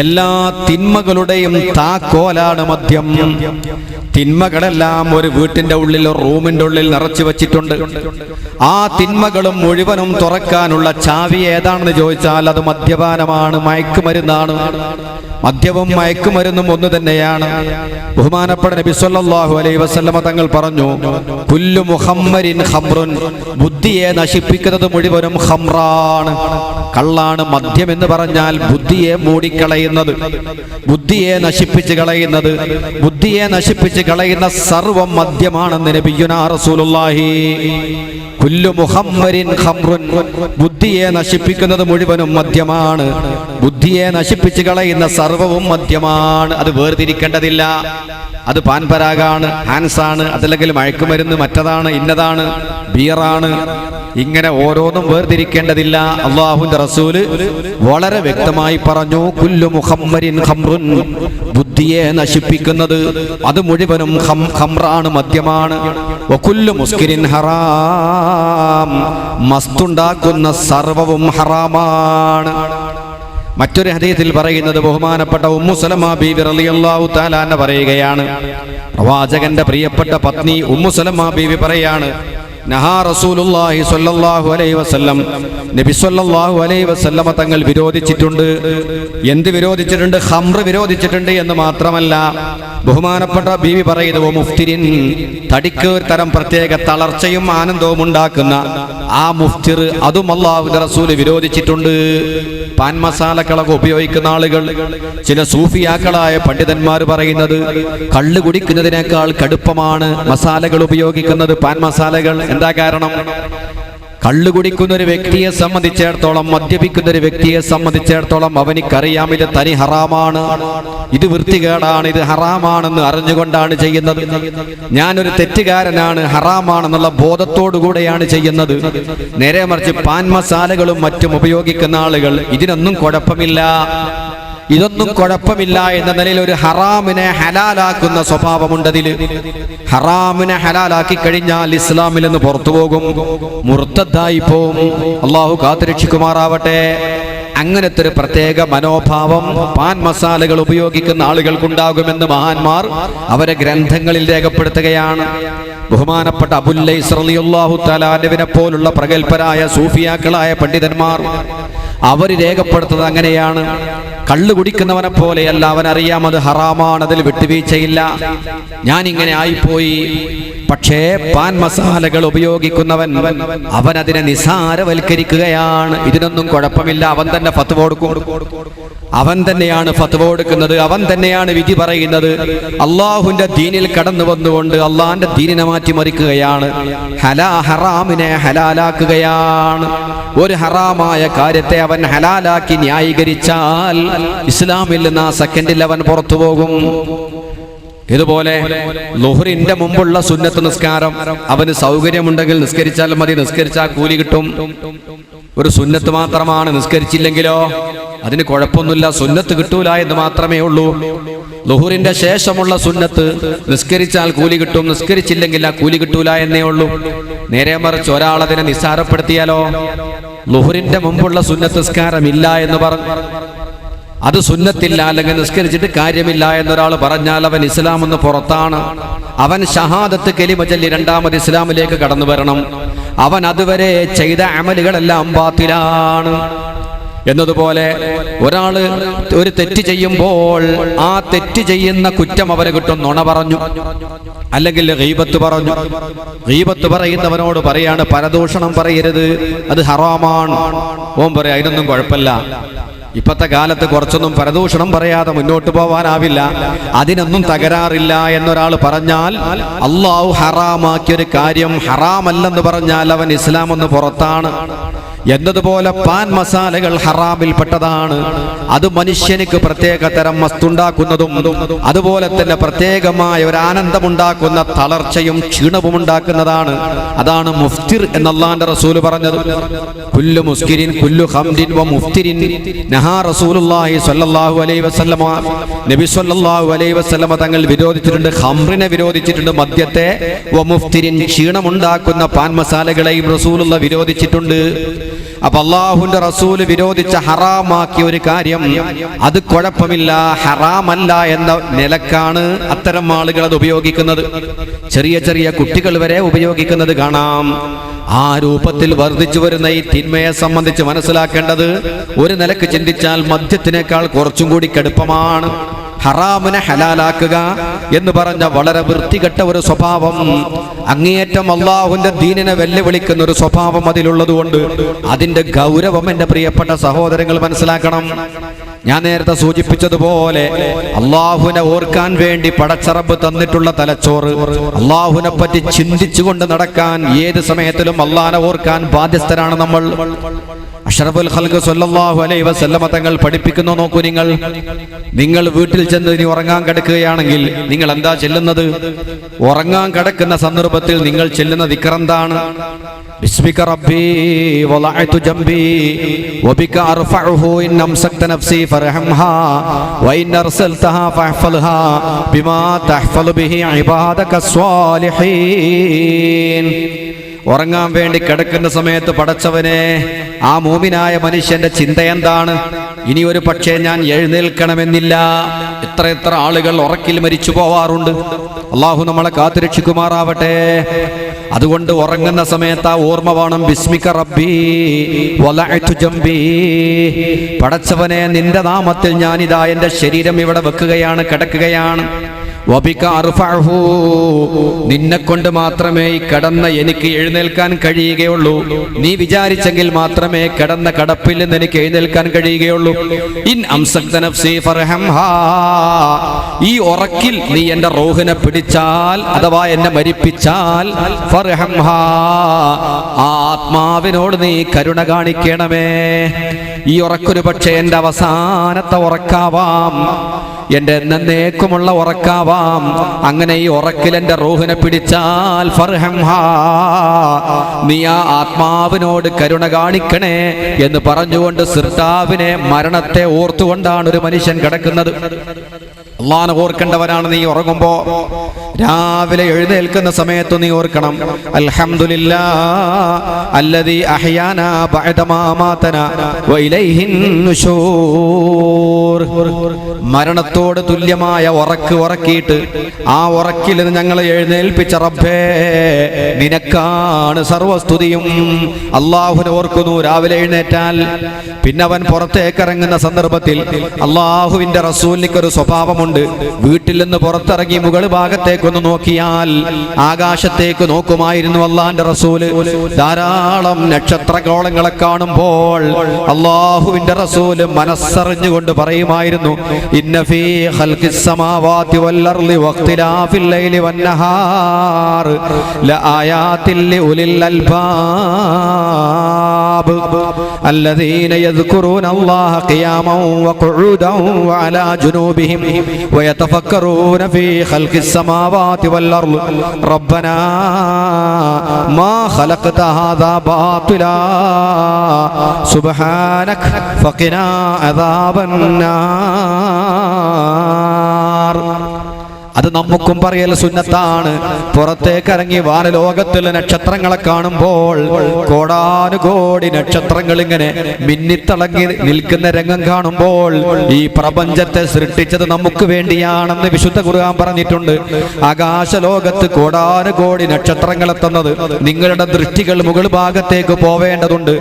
എല്ലാ തിന്മകളുടെയും താക്കോലാണ് മദ്യം. തിന്മകളെല്ലാം ഒരു വീട്ടിന്റെ ഉള്ളിൽ, റൂമിന്റെ ഉള്ളിൽ നിറച്ചു വച്ചിട്ടുണ്ട്. ആ തിന്മകളും മുഴുവനും തുറക്കാനുള്ള ചാവി ഏതാണെന്ന് ചോദിച്ചാൽ അത് മദ്യപാനമാണ്, മയക്കുമരുന്നാണ്. മദ്യവും മയക്കുമരുന്നും ഒന്ന് തന്നെയാണ്. ബഹുമാനപ്പെട്ട നബി സല്ലല്ലാഹു അലൈഹി വസല്ലം തങ്ങൾ പറഞ്ഞു, കുല്ലു മുഖമ്മരിൻ ഖംറുൻ, ബുദ്ധിയെ നശിപ്പിക്കുന്നത് മുഴുവനും ഖംറാണ്, കള്ളാണ്. മദ്യം എന്ന് പറഞ്ഞാൽ ബുദ്ധിയെ മൂടിക്കളയുന്നത്, ബുദ്ധിയെ നശിപ്പിച്ച് കളയുന്നത്, ബുദ്ധിയെ നശിപ്പിച്ച് കളയുന്ന സർവം മദ്യമാണെന്ന് നബിയുനാ റസൂലുള്ളാഹി. കുല്ലു മുഖമ്മരിൻ ഖംറുൻ, ബുദ്ധിയെ നശിപ്പിക്കുന്നത് മുഴുവനും മദ്യമാണ്, ബുദ്ധിയെ നശിപ്പിച്ച് കളയുന്ന സർവവും മദ്യമാണ്. അത് വേർതിരിക്കേണ്ടതില്ല. അത് പാൻപരാഗാണ്, ഹാൻസാണ്, അതല്ലെങ്കിൽ മയക്കുമരുന്ന്, മറ്റതാണ്, ഇന്നതാണ്, ബിയറാണ്, ഇങ്ങനെ ഓരോന്നും വേർതിരിക്കേണ്ടതില്ല. അല്ലാഹുവിന്റെ റസൂല് വളരെ വ്യക്തമായി പറഞ്ഞു, കുല്ലു മുഖമ്മരിൻ ഖംറുൻ, ബുദ്ധിയെ നശിപ്പിക്കുന്നത് അത് മുഴുവനും ഖംറാണ്, മദ്യമാണ്. വകുല്ലു മുസ്കിരിൻ ഹറാം, മസ്തുണ്ടാക്കുന്ന സർവവും ഹറാമാണ്. മറ്റൊരു ഹദീസിൽ പറയുന്നത്, ബഹുമാനപ്പെട്ട ഉമ്മു സലമ ബീവി റളിയല്ലാഹു തആല അൻഹ പറയുകയാണ്, പ്രവാചകന്റെ പ്രിയപ്പെട്ട പത്നി ഉമ്മു സലമ ബീവി പറയാണ്, നഹാ റസൂലുള്ളാഹി സ്വല്ലല്ലാഹു അലൈഹി വസല്ലം, നബി സ്വല്ലല്ലാഹു അലൈഹി വസല്ലമ തങ്ങൾ വിരോധിച്ചിട്ടുണ്ട്. എന്ത് വിരോധിച്ചിട്ടുണ്ട്? ഖംർ വിരോധിച്ചിട്ടുണ്ട് എന്ന് മാത്രമല്ല, ബഹുമാനപ്പെട്ട ബീവി പറയുന്നു, മുഫ്തിരിൻ, തടിക്ക് ഒരു തരം പ്രത്യേക തളർച്ചയും ആനന്ദവും ഉണ്ടാക്കുന്ന ആ മുഫ്തിർ, അതും അല്ലാഹുവിന്റെ റസൂൽ വിരോധിച്ചിട്ടുണ്ട്. പാൻ മസാലകളൊക്കെ ഉപയോഗിക്കുന്ന ആളുകൾ, ചില സൂഫിയാക്കളായ പണ്ഡിതന്മാർ പറയുന്നത് കള്ള് കുടിക്കുന്നതിനേക്കാൾ കടുപ്പമാണ് മസാലകൾ ഉപയോഗിക്കുന്നത്, പാൻ മസാലകൾ. എന്താ കാരണം? കള്ളു കുടിക്കുന്ന ഒരു വ്യക്തിയെ സംബന്ധിച്ചിടത്തോളം, മദ്യപിക്കുന്ന ഒരു വ്യക്തിയെ സംബന്ധിച്ചിടത്തോളം അവനിക്കറിയാം ഇത് തനി ഹറാമാണ്, ഇത് വൃത്തികേടാണ്, ഇത് ഹറാമാണെന്ന് അറിഞ്ഞുകൊണ്ടാണ് ചെയ്യുന്നത്. ഞാനൊരു തെറ്റുകാരനാണ്, ഹറാമാണെന്നുള്ള ബോധത്തോടു കൂടെയാണ് ചെയ്യുന്നത്. നേരെ മറിച്ച് പാൻ മസാലകളും മറ്റും ഉപയോഗിക്കുന്ന ആളുകൾ ഇതിനൊന്നും കുഴപ്പമില്ല, ഇതൊന്നും കുഴപ്പമില്ല എന്ന നിലയിൽ ഒരു ഹറാമിനെ ഹലാലാക്കുന്ന സ്വഭാവമുണ്ടതിൽ. ഹറാമിനെ ഹലാലാക്കി കഴിഞ്ഞാൽ ഇസ്ലാമിൽ നിന്ന് പുറത്തു പോകും, മുർത്തദ്ദായി പോവും. അള്ളാഹു കാത്തുരക്ഷിക്കുമാറാവട്ടെ. അങ്ങനത്തെ ഒരു പ്രത്യേക മനോഭാവം പാൻ മസാലകൾ ഉപയോഗിക്കുന്ന ആളുകൾക്കുണ്ടാകുമെന്ന് മഹാന്മാർ അവരെ ഗ്രന്ഥങ്ങളിൽ രേഖപ്പെടുത്തുകയാണ്. ബഹുമാനപ്പെട്ട അബുൽ ലൈസ് റളിയല്ലാഹു തആല അൻഹുവിനെ പോലുള്ള പ്രഗൽഭരായ സൂഫിയാക്കളായ പണ്ഡിതന്മാർ അവർ രേഖപ്പെടുത്തുന്നത് അങ്ങനെയാണ്. കള്ളു കുടിക്കുന്നവനെ പോലെയല്ല, അവനറിയാം അത് ഹറാമാണ്, അതിൽ വിട്ടുവീഴ്ചയില്ല. ഞാനിങ്ങനെ ആയിപ്പോയി. പക്ഷേ പാൻ മസാലകൾ ഉപയോഗിക്കുന്നവൻ അവൻ അതിനെ നിസാരവൽക്കരിക്കുകയാണ്. ഇതിനൊന്നും കുഴപ്പമില്ല, അവൻ തന്നെ ഫത്വ കൊടുക്കും, അവൻ തന്നെയാണ് ഫത്വ കൊടുക്കുന്നത്, അവൻ തന്നെയാണ് വിധി പറയുന്നത്. അള്ളാഹുവിന്റെ ദീനിൽ കടന്നു വന്നുകൊണ്ട് അള്ളാഹിന്റെ ദീനിനെ മാറ്റിമറിക്കുകയാണ്, ഹറാമിനെ ഹലാലാക്കുകയാണ്. ഒരു ഹറാമായ കാര്യത്തെ അവൻ ഹലാലാക്കി ന്യായീകരിച്ചാൽ ഇസ്ലാമിൽ നിന്ന് ആ സെക്കൻഡിൽ അവൻ പുറത്തു പോകും. ഇതുപോലെ ളുഹ്റിന്റെ മുമ്പുള്ള സുന്നത്ത് നിസ്കാരം അവന് സൗകര്യമുണ്ടെങ്കിൽ നിസ്കരിച്ചാൽ മതി, നിസ്കരിച്ചാൽ കൂലി കിട്ടും. ഒരു സുന്നത്ത് മാത്രമാണ്, നിസ്കരിച്ചില്ലെങ്കിലോ അതിന് കുഴപ്പമൊന്നുമില്ല, സുന്നത്ത് കിട്ടൂല എന്ന് മാത്രമേ ഉള്ളൂ. ളുഹ്റിന്റെ ശേഷമുള്ള സുന്നത്ത് നിസ്കരിച്ചാൽ കൂലി കിട്ടും, നിസ്കരിച്ചില്ലെങ്കിൽ ആ കൂലി കിട്ടൂല എന്നേ ഉള്ളൂ. നേരെ മറിച്ച് ഒരാൾ അതിനെ നിസ്സാരപ്പെടുത്തിയാലോ, ളുഹ്റിന്റെ മുമ്പുള്ള സുന്നത്ത് നിസ്കാരം ഇല്ല എന്ന് പറഞ്ഞു, അത് സുന്നത്തില്ല അല്ലെങ്കിൽ നിസ്കരിച്ചിട്ട് കാര്യമില്ല എന്നൊരാൾ പറഞ്ഞാൽ അവൻ ഇസ്ലാം എന്ന് പുറത്താണ്. അവൻ ഷഹാദത്ത് കലിമ ചൊല്ലി രണ്ടാമത് ഇസ്ലാമിലേക്ക് കടന്നു വരണം. അവൻ അതുവരെ ചെയ്ത അമലുകളെല്ലാം ബാത്തിലാണ്. എന്നതുപോലെ ഒരാള് ഒരു തെറ്റ് ചെയ്യുമ്പോൾ ആ തെറ്റ് ചെയ്യുന്ന കുറ്റം അവന് കിട്ടും. നുണ പറഞ്ഞു, അല്ലെങ്കിൽ ഗീബത്ത് പറഞ്ഞു. ഗീബത്ത് പറയുന്നവനോട് പറയാണ് പരദൂഷണം പറയരുത്, അത് ഹറാമാണ്. ഓൻ പറയാം അതിനൊന്നും കുഴപ്പമില്ല. ഇപ്പത്തെ കാലത്ത് കുറച്ചൊന്നും പരദൂഷണം പറയാതെ മുന്നോട്ട് പോവാനാവില്ല, അതിനൊന്നും തകരാറില്ല എന്നൊരാൾ പറഞ്ഞാൽ അള്ളാഹു ഹറാമാക്കിയൊരു കാര്യം ഹറാമല്ലെന്ന് പറഞ്ഞാൽ അവൻ ഇസ്ലാം ഒന്ന് പുറത്താണ്. എന്നതുപോലെ പാൻ മസാലകൾ ഹറാമിൽപ്പെട്ടതാണ്. അത് മനുഷ്യനിക്ക് പ്രത്യേക തരം മസ്തുണ്ടാക്കുന്നതും അതുപോലെ തന്നെ പ്രത്യേകമായ ഒരു ആനന്ദമുണ്ടാക്കുന്ന തളർച്ചയും ക്ഷീണവും ഉണ്ടാക്കുന്നതാണ്. അതാണ് മുഫ്തിർ എന്ന് അല്ലാഹുവിന്റെ റസൂൽ പറഞ്ഞത്. കുല്ലു മുസ്കിരിൻ കുല്ലു ഖംദിൻ വ മുഫ്തിരിൻ നഹാ റസൂലുള്ളാഹി സ്വല്ലല്ലാഹു അലൈഹി വസല്ലമ. നബി സ്വല്ലല്ലാഹു അലൈഹി വസല്ലമ തങ്ങൾ വിരോധിച്ചിട്ടുണ്ട്, ഖംറിനെ വിരോധിച്ചിട്ടുണ്ട്, മദ്യത്തെ. വ മുഫ്തിരിൻ ക്ഷീണമുണ്ടാക്കുന്ന പാൻ മസാലകളെയും റസൂലുള്ള വിരോധിച്ചിട്ടുണ്ട്. അപ്പൊ അള്ളാഹുവിന്റെ റസൂല് വിരോധിച്ച ഹറാമാക്കിയ ഒരു കാര്യം അത് കുഴപ്പമില്ല, ഹറാമല്ല എന്ന നിലക്കാണ് അത്തരം ആളുകൾ അത് ഉപയോഗിക്കുന്നത്. ചെറിയ ചെറിയ കുട്ടികൾ വരെ ഉപയോഗിക്കുന്നത് കാണാം. ആ രൂപത്തിൽ വർദ്ധിച്ചു വരുന്ന ഈ തിന്മയെ സംബന്ധിച്ച് മനസ്സിലാക്കേണ്ടത് ഒരു നിലക്ക് ചിന്തിച്ചാൽ മദ്യത്തിനേക്കാൾ കുറച്ചും കൂടി കടുപ്പമാണ്. ഹറാമിനെ ഹലാലാക്കുക എന്ന് പറഞ്ഞ വളരെ വൃത്തികെട്ട ഒരു സ്വഭാവം, അങ്ങേയറ്റം അള്ളാഹുവിന്റെ ദീനിനെ വെല്ലുവിളിക്കുന്ന ഒരു സ്വഭാവം അതിലുള്ളതുകൊണ്ട് അതിന്റെ ഗൗരവം എന്റെ പ്രിയപ്പെട്ട സഹോദരങ്ങൾ മനസ്സിലാക്കണം. ഞാൻ നേരത്തെ സൂചിപ്പിച്ചതുപോലെ അള്ളാഹുവിനെ ഓർക്കാൻ വേണ്ടി പടച്ച റബ്ബ് തന്നിട്ടുള്ള തലച്ചോറ്, അള്ളാഹുവിനെ പറ്റി ചിന്തിച്ചുകൊണ്ട് നടക്കാൻ ഏത് സമയത്തിലും അള്ളാഹുവിനെ ഓർക്കാൻ ബാധ്യസ്ഥരാണ് നമ്മൾ. അഷ്റഫുൽ ഖൽഖ് സ്വല്ലല്ലാഹു അലൈഹി വസല്ലമ തങ്ങൾ പഠിപ്പിക്കുന്നു. നോക്കൂ, നിങ്ങൾ വീട്ടിൽ ചെന്ന് ഇനി ഉറങ്ങാൻ കിടക്കുകയാണെങ്കിൽ നിങ്ങൾ എന്താ ചെല്ലുന്നത്? ഉറങ്ങാൻ കിടക്കുന്ന സന്ദർഭത്തിൽ നിങ്ങൾ ചെല്ലുന്ന ദിക്ർ എന്താണ്? ബിസ്മിക റബ്ബി വളഅതു ജംബി വബിക അർഫഉഹു ഇൻ അംസക്ത നഫ്സി ഫർഹംഹാ വഇൻ അർസൽതഹാ ഫഹ്ഫൽഹാ ബിമാ തഹ്ഫലു ബിഹി ഇബാദക സ്വാലിഹീൻ. ഉറങ്ങാൻ വേണ്ടി കിടക്കുന്ന സമയത്ത് പടച്ചവനെ, ആ മൂമിനായ മനുഷ്യന്റെ ചിന്ത എന്താണ്? ഇനി ഒരു പക്ഷേ ഞാൻ എഴുന്നേൽക്കണമെന്നില്ല. എത്ര ആളുകൾ ഉറക്കിൽ മരിച്ചു പോവാറുണ്ട്. അള്ളാഹു നമ്മളെ കാത്തുരക്ഷിക്കുമാറാവട്ടെ. അതുകൊണ്ട് ഉറങ്ങുന്ന സമയത്ത് ആ ഓർമ്മ വേണം. ബിസ്മിക റബ്ബി വലഅതു ജംബി, പടച്ചവനെ നിന്റെ നാമത്തിൽ ഞാനിതാ എൻ്റെ ശരീരം ഇവിടെ വെക്കുകയാണ്, കിടക്കുകയാണ്. വബിക അർഫഉഹു, നിന്നെ കൊണ്ട് മാത്രമേ ഈ കിടന്ന എനിക്ക് എഴുന്നേൽക്കാൻ കഴിയുകയുള്ളൂ. നീ വിചാരിച്ചെങ്കിൽ മാത്രമേ കിടന്ന കിടപ്പിൽ നിന്ന് എനിക്ക് എഴുന്നേൽക്കാൻ കഴിയുകയുള്ളൂ. ഇൻ അംസക്ത നഫ്സി ഫർഹംഹാ, ഈ ഉറക്കിൽ നീ എൻ്റെ റൂഹിനെ പിടിച്ചാൽ അഥവാ എന്നെ മരിപ്പിച്ചാൽ, ഫർഹംഹാ, ആ ആത്മാവിനോട് നീ കരുണ കാണിക്കണമേ. ഈ ഉറക്കൊരു പക്ഷേ എൻ്റെ അവസാനത്തെ ഉറക്കാവാം, എൻ്റെ എന്നേക്കുമുള്ള ഉറക്കാവാം. അങ്ങനെ ഈ ഉറക്കിൽ എൻ്റെ റൂഹിനെ പിടിച്ചാൽ ഫർഹംഹാ, നീ ആ ആത്മാവിനോട് കരുണ കാണിക്കണേ എന്ന് പറഞ്ഞുകൊണ്ട് സിർത്താവിനെ, മരണത്തെ ഓർത്തുകൊണ്ടാണ് ഒരു മനുഷ്യൻ കിടക്കുന്നത്. അല്ലാഹനെ ഓർക്കേണ്ടവനാണ് നീ ഉറങ്ങുമ്പോ. രാവിലെ എഴുന്നേൽക്കുന്ന സമയത്ത് നീ ഓർക്കണം, അൽഹംദുലില്ലാഹ് അല്ലദീ അഹ്യാനാ ബഅദമാ അമാതനാ വഇലൈഹിൻ നുശൂർ. മരണത്തോട് തുല്യമായ ഉറക്കിയിട്ട് ആ ഉറക്കിൽ നിന്ന് ഞങ്ങളെ എഴുന്നേൽപ്പിച്ച റബ്ബേ, നിനക്കാണ് സർവസ്തുതിയും. അല്ലാഹുവിനെ ഓർക്കുന്നു രാവിലെ എഴുന്നേറ്റാൽ. പിന്നെ അവൻ പുറത്തേക്ക് ഇറങ്ങുന്ന സന്ദർഭത്തിൽ അല്ലാഹുവിന്റെ റസൂലിനൊരു സ്വഭാവമുണ്ട്. വീട്ടിൽ നിന്ന് പുറത്തിറങ്ങി മുകൾ ഭാഗത്തേക്കൊന്ന് നോക്കിയാൽ ആകാശത്തേക്ക് നോക്കുമായിരുന്നു അല്ലാഹുവിന്റെ റസൂല്. ധാരാളം നക്ഷത്രഗോളങ്ങളെ കാണുമ്പോൾ അല്ലാഹുവിന്റെ റസൂല് മനസ്സറിഞ്ഞുകൊണ്ട് പറയുമായിരുന്നു, ഇന്ന ഫീ ഖൽഖിസ് സമാവാതി വൽ അർളി വഖ്തിലാഫിൽ ലൈലി വൻ നഹാർ ലആയാതിൽ ലിഉലിൽ അൽബാബ് الذين يذكرون الله قياما وقعودا وعلى جنوبهم ويتفكرون في خلق السماوات والأرض ربنا ما خلقت هذا باطلا سبحانك فقنا عذاب النار. അത് നമുക്കും പറയൽ സുന്നത്താണ്. പുറത്തേക്ക് ഇറങ്ങി വാനലോകത്തിലെ നക്ഷത്രങ്ങളെ കാണുമ്പോൾ കോടാനുകോടി നക്ഷത്രങ്ങൾ ഇങ്ങനെ മിന്നിത്തിളങ്ങി നിൽക്കുന്ന രംഗം കാണുമ്പോൾ ഈ പ്രപഞ്ചത്തെ സൃഷ്ടിച്ചത് നമുക്ക് വേണ്ടിയാണെന്ന് വിശുദ്ധ ഖുർആൻ പറഞ്ഞിട്ടുണ്ട്. ആകാശലോകത്ത് കോടാനുകോടി നക്ഷത്രങ്ങൾ എത്തുന്നത് നിങ്ങളുടെ ദൃഷ്ടികൾ മുകൾ ഭാഗത്തേക്ക് പോവേണ്ടതുണ്ട്.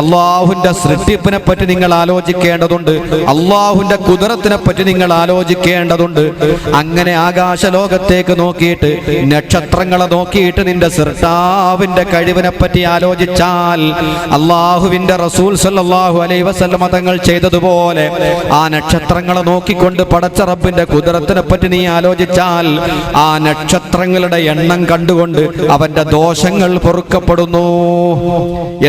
അള്ളാഹുവിന്റെ സൃഷ്ടിപ്പിനെ പറ്റി നിങ്ങൾ ആലോചിക്കേണ്ടതുണ്ട്. അള്ളാഹുവിന്റെ കുദറത്തിനെ പറ്റി നിങ്ങൾ ആലോചിക്കേണ്ടതുണ്ട്. അങ്ങനെ ആകാശലോകത്തേക്ക് നോക്കിയിട്ട്, നക്ഷത്രങ്ങളെ നോക്കിയിട്ട് നിന്റെ സൃഷ്ടാവിന്റെ കഴിവിനെ പറ്റി ആലോചിച്ചാൽ, അള്ളാഹുവിന്റെ റസൂൽ സല്ലല്ലാഹു അലൈഹി വസല്ലം തങ്ങൾ ചെയ്തതുപോലെ ആ നക്ഷത്രങ്ങളെ നോക്കിക്കൊണ്ട് പടച്ച റബ്ബിന്റെ കുദറത്തിനെ പറ്റി നീ ആലോചിച്ചാൽ, ആ നക്ഷത്രങ്ങളുടെ എണ്ണം കണ്ടുകൊണ്ട് അവന്റെ ദോഷങ്ങൾ പൊറുക്കപ്പെടുന്നു.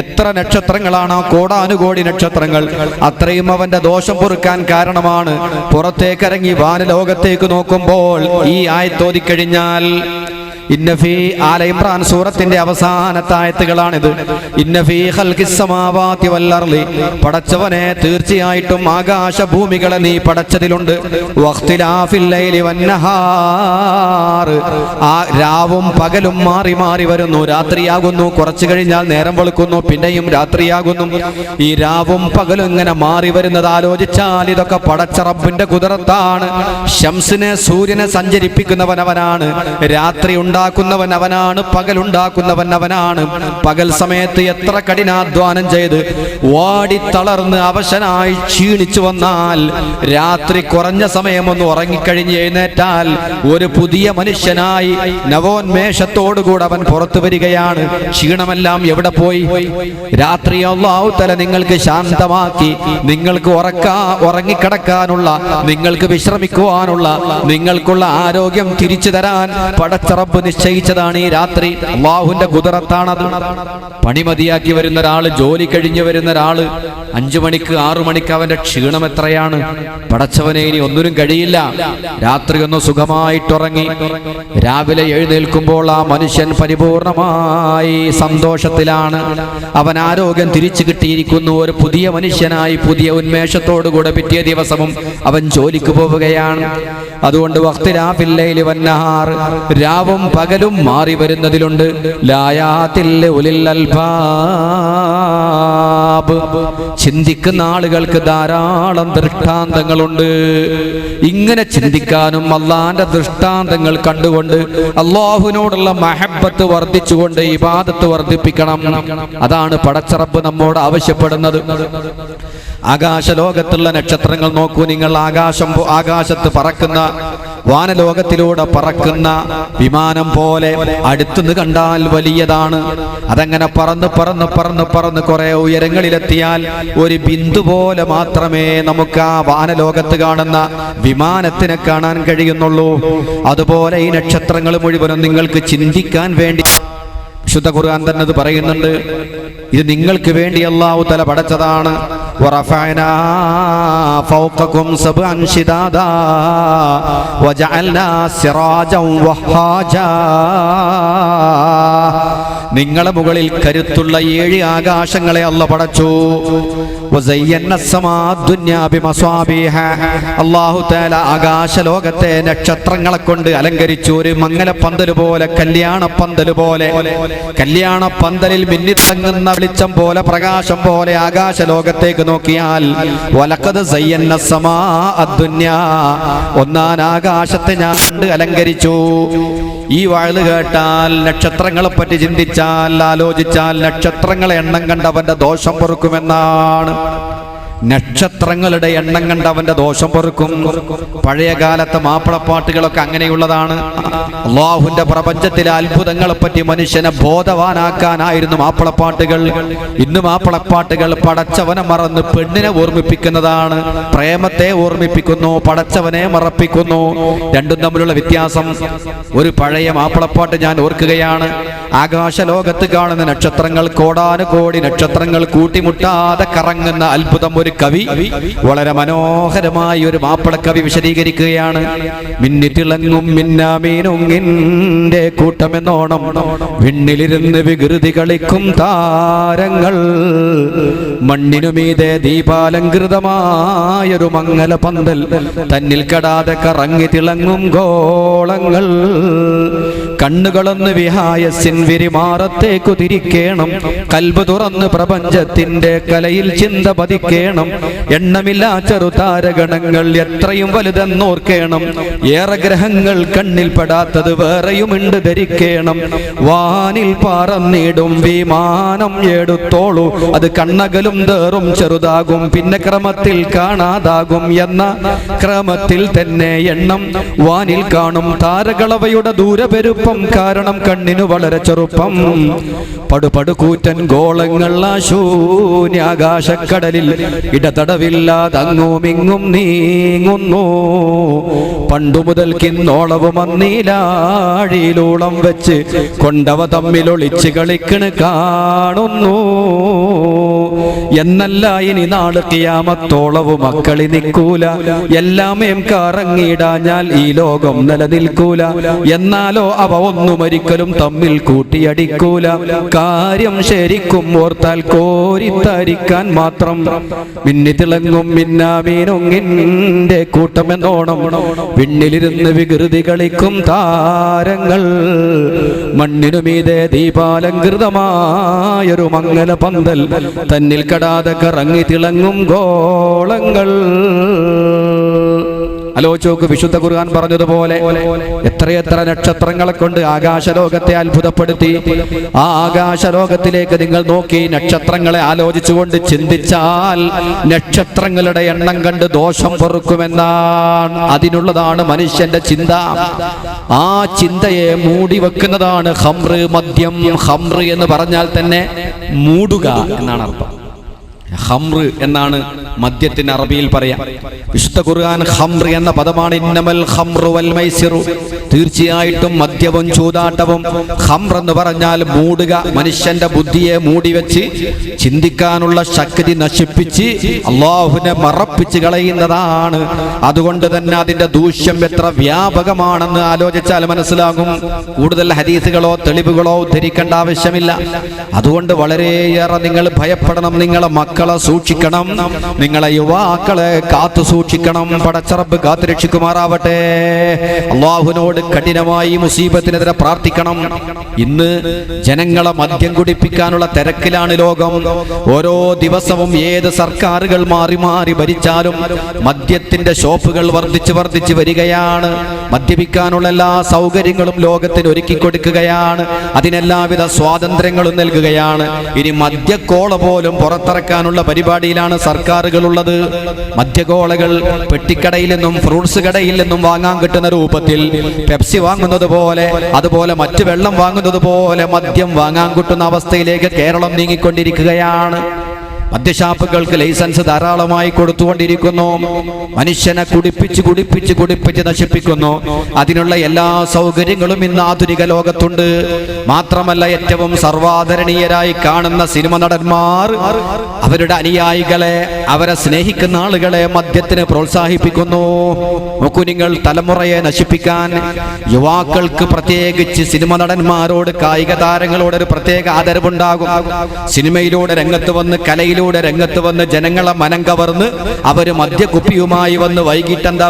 എത്ര നക്ഷത്രങ്ങളാണോ, കോടാനുകോടി നക്ഷത്രങ്ങൾ, അത്രയും അവന്റെ ദോഷം പൊറുക്കാൻ കാരണമാണ്. പുറത്തേക്കിറങ്ങി വാനലോകത്തേക്ക് നോക്കുമ്പോൾ ഈ ആയത്തോതിക്കഴിഞ്ഞാൽ, ഇന്ന ഫീ ആല ഇംറാൻ സൂറത്തിന്റെ അവസാനത്തെ ആയത്തുകളാണിത്. ഇന്ന ഫീ ഖൽഖിസ് സമാവാതി വൽ അർളി, പടച്ചവനെ തീർച്ചയായിട്ടും ആകാശഭൂമികളെ നീ പടച്ചതിലുണ്ട്. വഖ്തിലാഫിൽ ലൈലി വൻ നഹാർ, ആ രാവും പകലും മാറി മാറി വരുന്നു. രാത്രിയാകുന്നു, കുറച്ചു കഴിഞ്ഞാൽ നേരം വെളുക്കുന്നു, പിന്നെയും രാത്രിയാകുന്നു. ഈ രാവും പകലും ഇങ്ങനെ മാറി വരുന്നത് ആലോചിച്ചാൽ ഇതൊക്കെ പടച്ച റബ്ബിന്റെ കുദറത്താണ്. ശംസിനെ, സൂര്യനെ സഞ്ചരിപ്പിക്കുന്നവൻ അവനാണ്. രാത്രി ഉണ്ടാക്കുന്നവൻ അവനാണ്, പകലുണ്ടാക്കുന്നവൻ അവനാണ്. പകൽ സമയത്ത് എത്ര കഠിനാധ്വാനം ചെയ്ത് വാടി തളർന്ന് അവശനായി ക്ഷീണിച്ചു വന്നാൽ, രാത്രി കുറഞ്ഞ സമയമൊന്ന് ഉറങ്ങിക്കഴിഞ്ഞ് എഴുന്നേറ്റാൽ ഒരു പുതിയ മനുഷ്യനായി നവോന്മേഷത്തോടുകൂടെ അവൻ പുറത്തു വരികയാണ്. ക്ഷീണമെല്ലാം എവിടെ പോയി? രാത്രി അല്ലാഹു തആല നിങ്ങൾക്ക് ശാന്തമാക്കി, നിങ്ങൾക്ക് ഉറങ്ങിക്കിടക്കാനുള്ള, നിങ്ങൾക്ക് വിശ്രമിക്കുവാനുള്ള, നിങ്ങൾക്കുള്ള ആരോഗ്യം തിരിച്ചു തരാൻ പടച്ച റബ്ബ് നിശ്ചയിച്ചതാണ് ഈ രാത്രി. അല്ലാഹുവിന്റെ ഖുദറത്താണത്. പണി മതിയാക്കി വരുന്ന ഒരാള്, ജോലി കഴിഞ്ഞു വരുന്ന ഒരാള് 5 മണിക്ക് 6 മണിക്ക് അവന്റെ ക്ഷീണം എത്രയാണ്? പടച്ചവനെ ഇനി ഒന്നിനും കഴിയില്ല. രാത്രി ഒന്ന് സുഖമായിട്ടുറങ്ങി രാവിലെ എഴുന്നേൽക്കുമ്പോൾ ആ മനുഷ്യൻ പരിപൂർണമായി സന്തോഷത്തിലാണ്. അവൻ ആരോഗ്യം തിരിച്ചു കിട്ടിയിരിക്കുന്നു. ഒരു പുതിയ മനുഷ്യനായി പുതിയ ഉന്മേഷത്തോടുകൂടെ പിറ്റേ ദിവസവും അവൻ ജോലിക്ക് പോവുകയാണ്. അതുകൊണ്ട് വഖ്തിലാഫിൽ ലൈലി വൻ നഹാർ, രാവും പകലും മാറി വരുന്നതിലുണ്ട്. ലായാതിൽ ഉലിൽ അൽബാബ്, ചിന്തിക്കുന്ന ആളുകൾക്ക് ധാരാളം ദൃഷ്ടാന്തങ്ങളുണ്ട്. ഇങ്ങനെ ചിന്തിക്കാനും അള്ളാന്റെ ദൃഷ്ടാന്തങ്ങൾ കണ്ടുകൊണ്ട് അള്ളാഹുവിനോടുള്ള മഹബ്ബത്ത് വർദ്ധിച്ചുകൊണ്ട് ഇബാദത്ത് വർദ്ധിപ്പിക്കണം. അതാണ് പടച്ചറബ് നമ്മോട് ആവശ്യപ്പെടുന്നത്. ആകാശലോകത്തുള്ള നക്ഷത്രങ്ങൾ നോക്കൂ നിങ്ങൾ. ആകാശത്ത് പറക്കുന്ന, വാനലോകത്തിലൂടെ പറക്കുന്ന വിമാനം പോലെ അടുത്തുനിന്ന് കണ്ടാൽ വലിയതാണ്. അതങ്ങനെ പറന്ന് പറന്ന് പറന്ന് പറന്ന് കുറെ ഉയരങ്ങളിലെത്തിയാൽ ഒരു ബിന്ദു പോലെ മാത്രമേ നമുക്ക് ആ വാനലോകത്ത് കാണുന്ന വിമാനത്തിനെ കാണാൻ കഴിയുന്നുള്ളൂ. അതുപോലെ ഈ നക്ഷത്രങ്ങൾ മുഴുവനും നിങ്ങൾക്ക് ചിന്തിക്കാൻ വേണ്ടി വിശുദ്ധ ഖുർആൻ തന്നെ അത് പറയുന്നുണ്ട്. ഇത് നിങ്ങൾക്ക് വേണ്ടി അല്ലാഹു തആല പടച്ചതാണ്. വറഫഅനാ ഫൗഖകും സബ്അൻ ശിദാദാ വജഅൽനാ സിറാജൻ വഹാജാ. നിങ്ങളെ മുകളിൽ കരുത്തുള്ള 7 ആകാശങ്ങളെ അല്ലാഹു പടച്ചു. വസയ്യന്ന സമാ ദുനിയാ ബിമസ്വാബിഹ. അല്ലാഹു തആല ആകാശലോകത്തെ നക്ഷത്രങ്ങളെ കൊണ്ട് അലങ്കരിച്ചു. ഒരു മംഗലപ്പന്തൽ പോലെ, കല്യാണപ്പന്തൽ പോലെ, കല്യാണപ്പന്തലിൽ മിന്നിത്തിളങ്ങുന്ന വെളിച്ചം പോലെ, പ്രകാശം പോലെ ആകാശലോകത്തേക്ക് നോക്കിയാൽ വലഖദ് സയ്യന്ന സമാ അദ്ദുനിയാ, ഒന്നാം ആകാശത്തെ ഞാൻ കണ്ട് അലങ്കരിച്ചു. ഈ വാഴ്ന്ന് കേട്ടാൽ, നക്ഷത്രങ്ങളെ പറ്റി ചിന്തിച്ചാൽ, ആലോചിച്ചാൽ നക്ഷത്രങ്ങളെ എണ്ണം കണ്ടവന്റെ ദോഷം പൊറുക്കുമെന്നാണ്. നക്ഷത്രങ്ങളുടെ എണ്ണം കണ്ട് അവന്റെ ദോഷം പൊറുക്കും. പഴയ കാലത്തെ മാപ്പിളപ്പാട്ടുകളൊക്കെ അങ്ങനെയുള്ളതാണ്. അല്ലാഹുവിന്റെ പ്രപഞ്ചത്തിലെ അത്ഭുതങ്ങളെ പറ്റി മനുഷ്യനെ ബോധവാനാക്കാനായിരുന്നു മാപ്പിളപ്പാട്ടുകൾ. ഇന്ന് മാപ്പിളപ്പാട്ടുകൾ പടച്ചവനെ മറന്ന് പെണ്ണിനെ ഓർമ്മിപ്പിക്കുന്നതാണ്. പ്രേമത്തെ ഓർമ്മിപ്പിക്കുന്നു, പടച്ചവനെ മറപ്പിക്കുന്നു. രണ്ടും തമ്മിലുള്ള വ്യത്യാസം. ഒരു പഴയ മാപ്പിളപ്പാട്ട് ഞാൻ ഓർക്കുകയാണ്. ആകാശലോകത്ത് കാണുന്ന നക്ഷത്രങ്ങൾ, കോടാനുകോടി നക്ഷത്രങ്ങൾ കൂട്ടിമുട്ടാതെ കറങ്ങുന്ന അത്ഭുതം ഒരു കവി വളരെ മനോഹരമായി ഒരു മാപ്പിളക്കവി വിശദീകരിക്കുകയാണ്. മിന്നിത്തിളങ്ങും മിന്നാമീനുങ്ങിന്റെ കൂട്ടമെന്നോണം വിണ്ണിലിരുന്ന് വികൃതി കളിക്കും താരങ്ങൾ, മണ്ണിനുമീതെ ദീപാലങ്കൃതമായൊരു മംഗല പന്തൽ, തന്നിൽ കടാതെ കറങ്ങി തിളങ്ങും ഗോളങ്ങൾ, കണ്ണുകളൊന്ന് വിഹായസിൻ വിരിമാറത്തേക്കു തിരിക്കേണം, കൽബ് തുറന്ന് പ്രപഞ്ചത്തിന്റെ കലയിൽ ചിന്ത പതിക്കേണം, എണ്ണമില്ലാ ചെറുതാരഗണങ്ങൾ എത്രയും വലുതെന്നോർക്കേണം, ഏറെ ഗ്രഹങ്ങൾ കണ്ണിൽ പെടാത്തത് വേറെയുമുണ്ട് ധരിക്കേണം, വാനിൽ പറന്നിടും വിമാനം എടുത്തോളൂ, അത് കണ്ണകലും തേറും ചെറുതാകും, പിന്നെ ക്രമത്തിൽ കാണാതാകും, എന്ന ക്രമത്തിൽ തന്നെ എണ്ണം വാനിൽ കാണും താരകളവയുടെ ദൂരപെരുപ്പം കാരണം കണ്ണിനു വളരെ ചെറുപ്പം, പടുപടുകൂറ്റൻ ഗോളങ്ങൾ ആ ശൂന്യാകാശക്കടലിൽ ഇടതടവില്ലാതങ്ങുമിങ്ങും നീങ്ങുന്നു, പണ്ടുമുതൽക്കിന്നോളവും അന്നീലാഴിയിലൂളം വെച്ച് കൊണ്ടവ തമ്മിലൊളിച്ച് കളിക്കണ് കാണുന്നു, എന്നല്ല ഇനി നാള് ഖിയാമത്തോളവും മക്കളി നിൽക്കൂല, എല്ലാമേം കറങ്ങിയിടാഞ്ഞാൽ ഈ ലോകം നിലനിൽക്കൂല, എന്നാലോ അവ ഒന്നും ഒരിക്കലും തമ്മിൽ കൂട്ടിയടിക്കൂല, കാര്യം ശരിക്കും ഓർത്താൽ കോരിത്തരിക്കാൻ മാത്രം, മിന്നിത്തിളങ്ങും മിന്നാമീനൊങ്ങിന്റെ കൂട്ടമെന്നോണം വിണ്ണിലിരുന്ന് വികൃതി കളിക്കും താരങ്ങൾ, മണ്ണിനുമീതെ ദീപാലങ്കൃതമായൊരു മംഗല പന്തൽ, തന്നിൽ കടാതെ കറങ്ങി തിളങ്ങും ഗോളങ്ങൾ. ആലോചിച്ച് വിശുദ്ധ ഖുർആൻ പറഞ്ഞതുപോലെ എത്രയെത്ര നക്ഷത്രങ്ങളെ കൊണ്ട് ആകാശലോകത്തെ അത്ഭുതപ്പെടുത്തി. ആ ആകാശലോകത്തിലേക്ക് നിങ്ങൾ നോക്കി നക്ഷത്രങ്ങളെ ആലോചിച്ചുകൊണ്ട് ചിന്തിച്ചാൽ നക്ഷത്രങ്ങളുടെ എണ്ണം കണ്ട് ദോഷം പൊറുക്കുമെന്നാണ്. അതിനുള്ളതാണ് മനുഷ്യന്റെ ചിന്ത. ആ ചിന്തയെ മൂടി വെക്കുന്നതാണ് ഖംറ്, മദ്യം. ഖംറ് എന്ന് പറഞ്ഞാൽ തന്നെ മൂടുക എന്നാണ് അർത്ഥം. ഖംറ് എന്നാണ് മദ്യത്തിന് അറബിയിൽ പറയാം. വിശുദ്ധ ഖുർആൻ ഖംറ് എന്ന പദമാണ്. ഇന്നമൽ ഖംറു വൽ മൈസിറു, തീർച്ചയായിട്ടും മദ്യവും ചൂതാട്ടവും. ഖംറ് എന്ന് പറഞ്ഞാൽ മൂടുക, മനുഷ്യന്റെ ബുദ്ധിയെ മൂടിവെച്ച് ചിന്തിക്കാനുള്ള ശക്തി നശിപ്പിച്ച് അല്ലാഹുവിനെ മറപ്പിച്ച് കളയുന്നതാണ്. അതുകൊണ്ട് തന്നെ അതിന്റെ ദൂഷ്യം എത്ര വ്യാപകമാണെന്ന് ആലോചിച്ചാൽ മനസ്സിലാകും. കൂടുതൽ ഹദീസുകളോ തെളിവുകളോ ഉദ്ധരിക്കേണ്ട ആവശ്യമില്ല. അതുകൊണ്ട് വളരെയേറെ നിങ്ങൾ ഭയപ്പെടണം. നിങ്ങളെ മക്കളെ സൂക്ഷിക്കണം, നിങ്ങളെ യുവാക്കളെ കാത്തു സൂക്ഷിക്കണം. പടച്ചറബ് കാത്തുരക്ഷിക്കുമാറാവട്ടെ. അള്ളാഹുവിനോട് കഠിനമായി മുസീബത്തിനെതിരെ പ്രാർത്ഥിക്കണം. ഇന്ന് ജനങ്ങളെ മദ്യം കുടിപ്പിക്കാനുള്ള തിരക്കിലാണ് ലോകം. ഓരോ ദിവസവും ഏത് സർക്കാരുകൾ മാറി മാറി ഭരിച്ചാലും മദ്യത്തിന്റെ ഷോപ്പുകൾ വർദ്ധിച്ചു വരികയാണ്. മദ്യപിക്കാനുള്ള എല്ലാ സൗകര്യങ്ങളും ലോകത്തിന് ഒരുക്കി കൊടുക്കുകയാണ്. അതിനെല്ലാവിധ സ്വാതന്ത്ര്യങ്ങളും നൽകുകയാണ്. ഇനി മദ്യക്കോള പോലും പുറത്തിറക്കാനുള്ള പരിപാടിയിലാണ് സർക്കാരുകളുള്ളത്. മദ്യക്കോളകൾ പെട്ടിക്കടയിൽ നിന്നും ഫ്രൂട്ട്സ് കടയിൽ നിന്നും വാങ്ങാൻ കിട്ടുന്ന രൂപത്തിൽ പെപ്സി വാങ്ങുന്നത് പോലെ, അതുപോലെ മറ്റു വെള്ളം വാങ്ങുന്നത് പോലെ മദ്യം വാങ്ങാൻ കിട്ടുന്ന അവസ്ഥയിലേക്ക് കേരളം നീങ്ങിക്കൊണ്ടിരിക്കുകയാണ്. മദ്യഷാപ്പുകൾക്ക് ലൈസൻസ് ധാരാളമായി കൊടുത്തുകൊണ്ടിരിക്കുന്നു. മനുഷ്യനെ കുടിപ്പിച്ച് നശിപ്പിക്കുന്നു. അതിനുള്ള എല്ലാ സൗകര്യങ്ങളും ഇന്ന് ആധുനിക ലോകത്തുണ്ട്. മാത്രമല്ല, ഏറ്റവും സർവാദരണീയരായി കാണുന്ന സിനിമ നടന്മാർ അവരുടെ അനുയായികളെ, അവരെ സ്നേഹിക്കുന്ന ആളുകളെ മദ്യത്തിന് പ്രോത്സാഹിപ്പിക്കുന്നു. നോക്കൂ നിങ്ങൾ, തലമുറയെ നശിപ്പിക്കാൻ യുവാക്കൾക്ക് പ്രത്യേകിച്ച് സിനിമ നടന്മാരോട്, കായിക താരങ്ങളോട് ഒരു പ്രത്യേക ആദരവുണ്ടാകും. സിനിമയിലൂടെ രംഗത്ത് വന്ന്, കലയിലൂടെ രംഗത്ത് വന്ന് ജനങ്ങളെ മനം കവർന്ന് അവര് മദ്യക്കുപ്പിയുമായി വന്ന് വൈകിട്ടെന്താ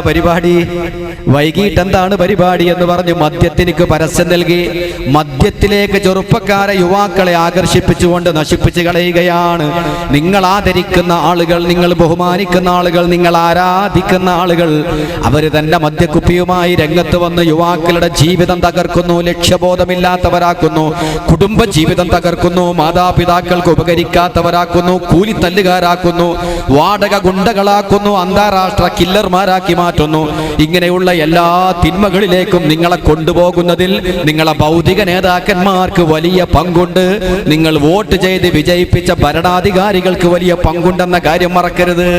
പരിപാടി എന്ന് പറഞ്ഞ് മദ്യത്തിനക്ക് പരസ്യം നൽകി മദ്യത്തിലേക്ക് ചെറുപ്പക്കാരെ, യുവാക്കളെ ആകർഷിപ്പിച്ചുകൊണ്ട് നശിപ്പിച്ചു കളയുകയാണ്. നിങ്ങൾ ആദരിക്കുന്ന ആളുകൾ, നിങ്ങൾ ബഹുമാനിക്കുന്ന ആളുകൾ, നിങ്ങൾ ആരാധിക്കുന്ന ആളുകൾ അവര് തന്നെ മദ്യക്കുപ്പിയുമായി രംഗത്ത് വന്ന് യുവാക്കളുടെ ജീവിതം തകർക്കുന്നു, ലക്ഷ്യബോധമില്ലാത്തവരാക്കുന്നു, കുടുംബ ജീവിതം തകർക്കുന്നു, മാതാപിതാക്കൾക്ക് ഉപകരിക്കാത്തവരാക്കുന്നു, കൂലിത്തല്ലുകാരാക്കുന്നു, വാടക ഗുണ്ടകളാക്കുന്നു, അന്താരാഷ്ട്ര കില്ലർമാരാക്കി മാറ്റുന്നു. ഇങ്ങനെയുള്ള എല്ലാ തിന്മകളിലേക്കും നിങ്ങളെ കൊണ്ടുപോകുന്നതിൽ നിങ്ങളെ ഭൗതിക നേതാക്കന്മാർക്ക് വലിയ പങ്കുണ്ട്. നിങ്ങൾ വോട്ട് ചെയ്ത് വിജയിപ്പിച്ച ഭരണാധികാരികൾക്ക് വലിയ പങ്കുണ്ടെന്ന കാര്യം മറക്കരുത്.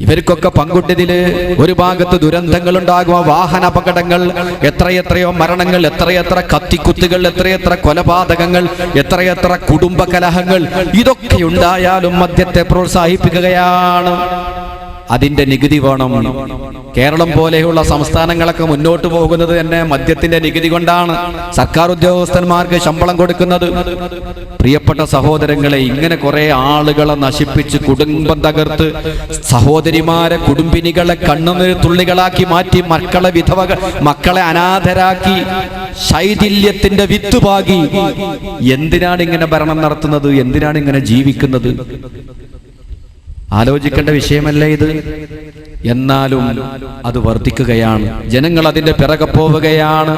ഇവർക്കൊക്കെ പങ്കുണ്ടതില് ഒരു ഭാഗത്ത് ദുരന്തങ്ങൾ ഉണ്ടാകുക, വാഹന അപകടങ്ങൾ, എത്രയെത്രയോ മരണങ്ങൾ, എത്രയെത്ര കത്തിക്കുത്തുകൾ, എത്രയെത്ര കൊലപാതകങ്ങൾ, എത്രയെത്ര കുടുംബ കലഹങ്ങൾ, ഇതൊക്കെ ഉണ്ടായാലും മദ്യത്തെ പ്രോത്സാഹിപ്പിക്കുകയാണ്. അതിന്റെ നികുതി വേണം. കേരളം പോലെയുള്ള സംസ്ഥാനങ്ങളൊക്കെ മുന്നോട്ട് പോകുന്നത് തന്നെ മദ്യത്തിന്റെ നികുതി കൊണ്ടാണ്. സർക്കാർ ഉദ്യോഗസ്ഥന്മാർക്ക് ശമ്പളം കൊടുക്കുന്നത്. പ്രിയപ്പെട്ട സഹോദരങ്ങളെ, ഇങ്ങനെ കുറെ ആളുകളെ നശിപ്പിച്ച് കുടുംബം തകർത്ത് സഹോദരിമാരെ, കുടുംബിനികളെ കണ്ണുനീർ തുള്ളികളാക്കി മാറ്റി, മക്കളെ അനാഥരാക്കി, ശൈഥില്യത്തിന്റെ വിത്തുപാകി. എന്തിനാണ് ഇങ്ങനെ ഭരണം നടത്തുന്നത്? എന്തിനാണ് ഇങ്ങനെ ജീവിക്കുന്നത്? ആലോചിക്കേണ്ട വിഷയമല്ലേ ഇത്? എന്നാലും അത് വർദ്ധിക്കുകയാണ്. ജനങ്ങൾ അതിന്റെ പിറകെ പോവുകയാണ്.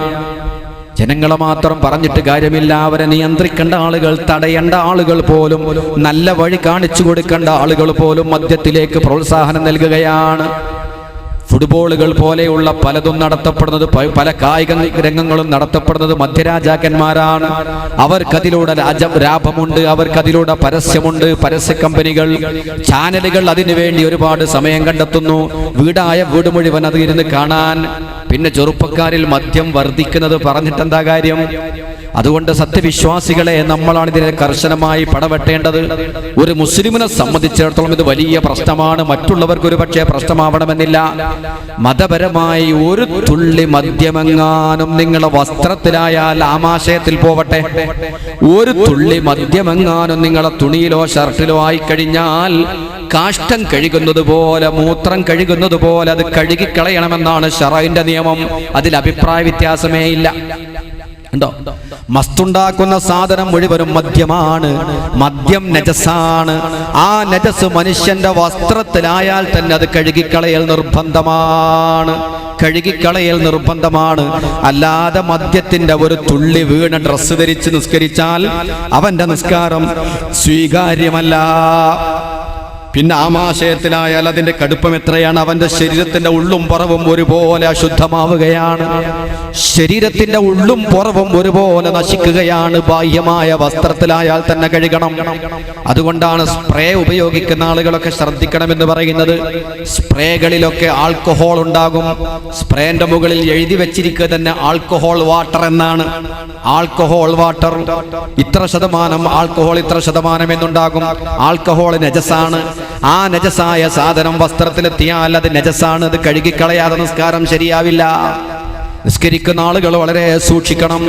ജനങ്ങളെ മാത്രം പറഞ്ഞിട്ട് കാര്യമില്ല. അവരെ നിയന്ത്രിക്കേണ്ട ആളുകൾ, തടയേണ്ട ആളുകൾ പോലും, നല്ല വഴി കാണിച്ചു കൊടുക്കേണ്ട ആളുകൾ പോലും മദ്യത്തിലേക്ക് പ്രോത്സാഹനം നൽകുകയാണ്. ഫുട്ബോളുകൾ പോലെയുള്ള പലതും നടത്തപ്പെടുന്നത്, പല കായിക രംഗങ്ങളും നടത്തപ്പെടുന്നത് മധ്യരാജാക്കന്മാരാണ്. അവർക്കതിലൂടെ ലാഭമുണ്ട്, അവർക്കതിലൂടെ പരസ്യമുണ്ട്. പരസ്യ കമ്പനികൾ, ചാനലുകൾ അതിനു വേണ്ടി ഒരുപാട് സമയം കണ്ടെത്തുന്നു. വീട് മുഴുവൻ അത് ഇരുന്ന് കാണാൻ. പിന്നെ ചെറുപ്പക്കാരിൽ മദ്യം വർദ്ധിക്കുന്നത് പറഞ്ഞിട്ടെന്താ കാര്യം? അതുകൊണ്ട് സത്യവിശ്വാസികളെ, നമ്മളാണ് ഇതിനെ കർശനമായി പടവെട്ടേണ്ടത്. ഒരു മുസ്ലിമിനെ സംബന്ധിച്ചിടത്തോളം ഇത് വലിയ പ്രശ്നമാണ്. മറ്റുള്ളവർക്ക് ഒരു പക്ഷേ പ്രശ്നമാവണമെന്നില്ല. മതപരമായി ഒരു തുള്ളി മദ്യമെങ്ങാനും നിങ്ങളെ വസ്ത്രത്തിലായാൽ ആമാശയത്തിൽ പോവട്ടെ, ഒരു തുള്ളി മദ്യമെങ്ങാനും നിങ്ങളെ തുണിയിലോ ഷർട്ടിലോ ആയിക്കഴിഞ്ഞാൽ കാഷ്ടം കഴുകുന്നത് പോലെ, മൂത്രം കഴുകുന്നത് പോലെ അത് കഴുകിക്കളയണമെന്നാണ് ശറഈന്റെ നിയമം. അതിൽ അഭിപ്രായ വ്യത്യാസമേ ഇല്ല. ഉണ്ടോ? മസ്തുണ്ടാക്കുന്ന സാധനം മുഴുവനും മദ്യമാണ്. മദ്യം നജസാണ്. ആ നജസ് മനുഷ്യന്റെ വസ്ത്രത്തിലായാൽ തന്നെ അത് കഴുകിക്കളയൽ നിർബന്ധമാണ്. അല്ലാതെ മദ്യത്തിന്റെ ഒരു തുള്ളി വീണ ഡ്രസ്സ് ധരിച്ച് നിസ്കരിച്ചാൽ അവന്റെ നിസ്കാരം സ്വീകാര്യമല്ല. പിന്നെ ആമാശയത്തിലായാൽ അതിന്റെ കടുപ്പം എത്രയാണ്? അവന്റെ ശരീരത്തിന്റെ ഉള്ളും പുറവും ഒരുപോലെ അശുദ്ധമാവുകയാണ്. ശരീരത്തിന്റെ ഉള്ളും പുറവും ഒരുപോലെ നശിക്കുകയാണ്. ബാഹ്യമായ വസ്ത്രത്തിലായാൽ തന്നെ കഴുകണം. അതുകൊണ്ടാണ് സ്പ്രേ ഉപയോഗിക്കുന്ന ആളുകളൊക്കെ ശ്രദ്ധിക്കണമെന്ന് പറയുന്നത്. സ്പ്രേകളിലൊക്കെ ആൽക്കഹോൾ ഉണ്ടാകും. സ്പ്രേന്റെ മുകളിൽ എഴുതി വെച്ചിരിക്കുക തന്നെ ആൽക്കഹോൾ വാട്ടർ എന്നാണ്. ആൽക്കഹോൾ വാട്ടർ ഇത്ര ശതമാനം, ആൽക്കഹോൾ ഇത്ര ശതമാനം എന്നുണ്ടാകും. ആൽക്കഹോൾ നജസാണ്. ആ നജസായ സാധനം വസ്ത്രത്തിലെത്തിയാൽ അത് നജസാണ്. അത് കഴുകിക്കളയാതെ നിസ്കാരം ശരിയാവില്ല. നിസ്കരിക്കുന്ന ആളുകൾ വളരെ സൂക്ഷിക്കണം.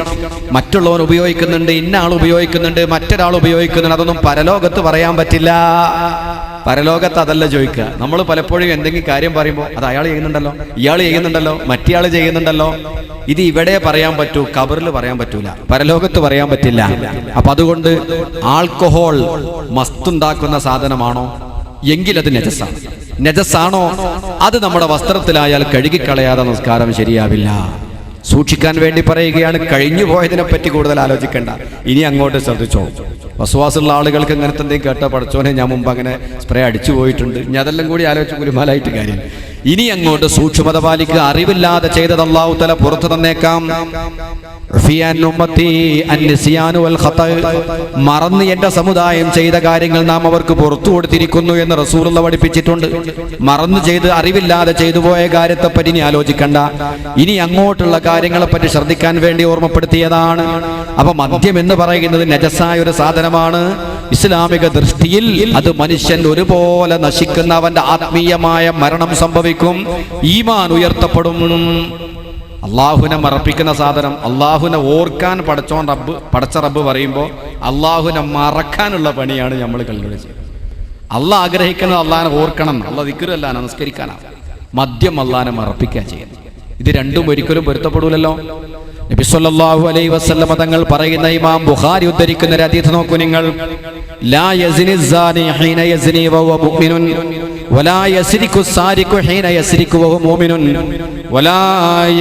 മറ്റുള്ളവർ ഉപയോഗിക്കുന്നുണ്ട്, ഇന്ന ആൾ ഉപയോഗിക്കുന്നുണ്ട്, മറ്റൊരാൾ ഉപയോഗിക്കുന്നുണ്ട്, അതൊന്നും പരലോകത്ത് പറയാൻ പറ്റില്ല. പരലോകത്ത് അതല്ല ചോദിക്കുക. നമ്മൾ പലപ്പോഴും എന്തെങ്കിലും കാര്യം പറയുമ്പോൾ അത് അയാൾ ചെയ്യുന്നുണ്ടല്ലോ, ഇയാൾ ചെയ്യുന്നുണ്ടല്ലോ, മറ്റേയാൾ ചെയ്യുന്നുണ്ടല്ലോ, ഇത് ഇവിടെ പറയാൻ പറ്റൂ, ഖബറിൽ പറയാൻ പറ്റൂല, പരലോകത്ത് പറയാൻ പറ്റില്ല. അപ്പൊ അതുകൊണ്ട് ആൽക്കഹോൾ മസ്തുണ്ടാക്കുന്ന സാധനമാണോ എങ്കിൽ അത് നജസാണ്. നജസാണോ അത് നമ്മുടെ വസ്ത്രത്തിലായാൽ കഴുകിക്കളയാതെ നമസ്കാരം ശരിയാവില്ല. സൂക്ഷിക്കാൻ വേണ്ടി പറയുകയാണ്. കഴിഞ്ഞു പോയതിനെ പറ്റി കൂടുതൽ ആലോചിക്കേണ്ട, ഇനി അങ്ങോട്ട് ശ്രദ്ധിച്ചോ. വസ്വാസുള്ള ആളുകൾക്ക് ഇങ്ങനത്തെ എന്തെങ്കിലും കേട്ട പഠിച്ചോനെ ഞാൻ മുമ്പ് അങ്ങനെ സ്പ്രേ അടിച്ചു പോയിട്ടുണ്ട്, ഇനി അതെല്ലാം കൂടി ആലോചിച്ച് ഗുരുമാലായിട്ട് കാര്യം. ഇനി അങ്ങോട്ട് സൂക്ഷ്മത പാലിക്കുക. അറിവില്ലാതെ ചെയ്തത് അല്ലാഹു തആല പുറത്തു തന്നേക്കാം. മറന്ന് എന്റെ സമുദായം ചെയ്ത കാര്യങ്ങൾ നാം അവർക്ക് പുറത്തു കൊടുത്തിരിക്കുന്നു എന്ന് റസൂലുള്ള പഠിപ്പിച്ചിട്ടുണ്ട്. മറന്നു ചെയ്ത് അറിവില്ലാതെ ചെയ്തു പോയ കാര്യത്തെപ്പറ്റി ഇനി ആലോചിക്കണ്ട, ഇനി അങ്ങോട്ടുള്ള കാര്യങ്ങളെ പറ്റി ശ്രദ്ധിക്കാൻ വേണ്ടി ഓർമ്മപ്പെടുത്തിയതാണ്. അപ്പൊ മദ്യം എന്ന് പറയുന്നത് നജസായ ഒരു സാധനമാണ്. ഇസ്ലാമിക ദൃഷ്ടിയിൽ അത് മനുഷ്യൻ ഒരുപോലെ നശിക്കുന്ന, അവന്റെ ആത്മീയമായ മരണം സംഭവിക്കും, ഈമാൻ ഉയർത്തപ്പെടും. അള്ളാഹുവിനെ മറപ്പിക്കുന്ന സാധനം, അള്ളാഹുവിനെ ഓർക്കാൻ പടച്ച റബ്ബ് പറയുമ്പോൾ അള്ളാഹുവിനെ മറക്കാനുള്ള പണിയാണ് നമ്മൾ കല്ലുകൾ ചെയ്യുന്നത്. അള്ളാഹ് ആഗ്രഹിക്കുന്നത് അള്ളാഹിനെ ഓർക്കണം, അള്ളാഹ് ദിക്റല്ല നമസ്കരിക്കാനാണ്. മദ്യം അള്ളാഹിനെ മറപ്പിക്കാൻ ചെയ്യുന്നത്. ഇത് രണ്ടും ഒരിക്കലും പൊരുത്തപ്പെടൂലല്ലോ. നബി സല്ലല്ലാഹു അലൈഹി വസല്ലം തങ്ങൾ പറയുന്ന, ഇമാം ബുഖാരി ഉദ്ധരിക്കുന്ന ഒരു ഹദീസ് നോക്കൂ നിങ്ങൾ. ലാ യസ്നി സാനി ഹീന യസ്നി വഹുവ മുഅ്മിനുൻ വലാ യസ്രിഖു സാരിഖു ഹീന യസ്രിഖു വഹുവ മുഅ്മിനുൻ വലാ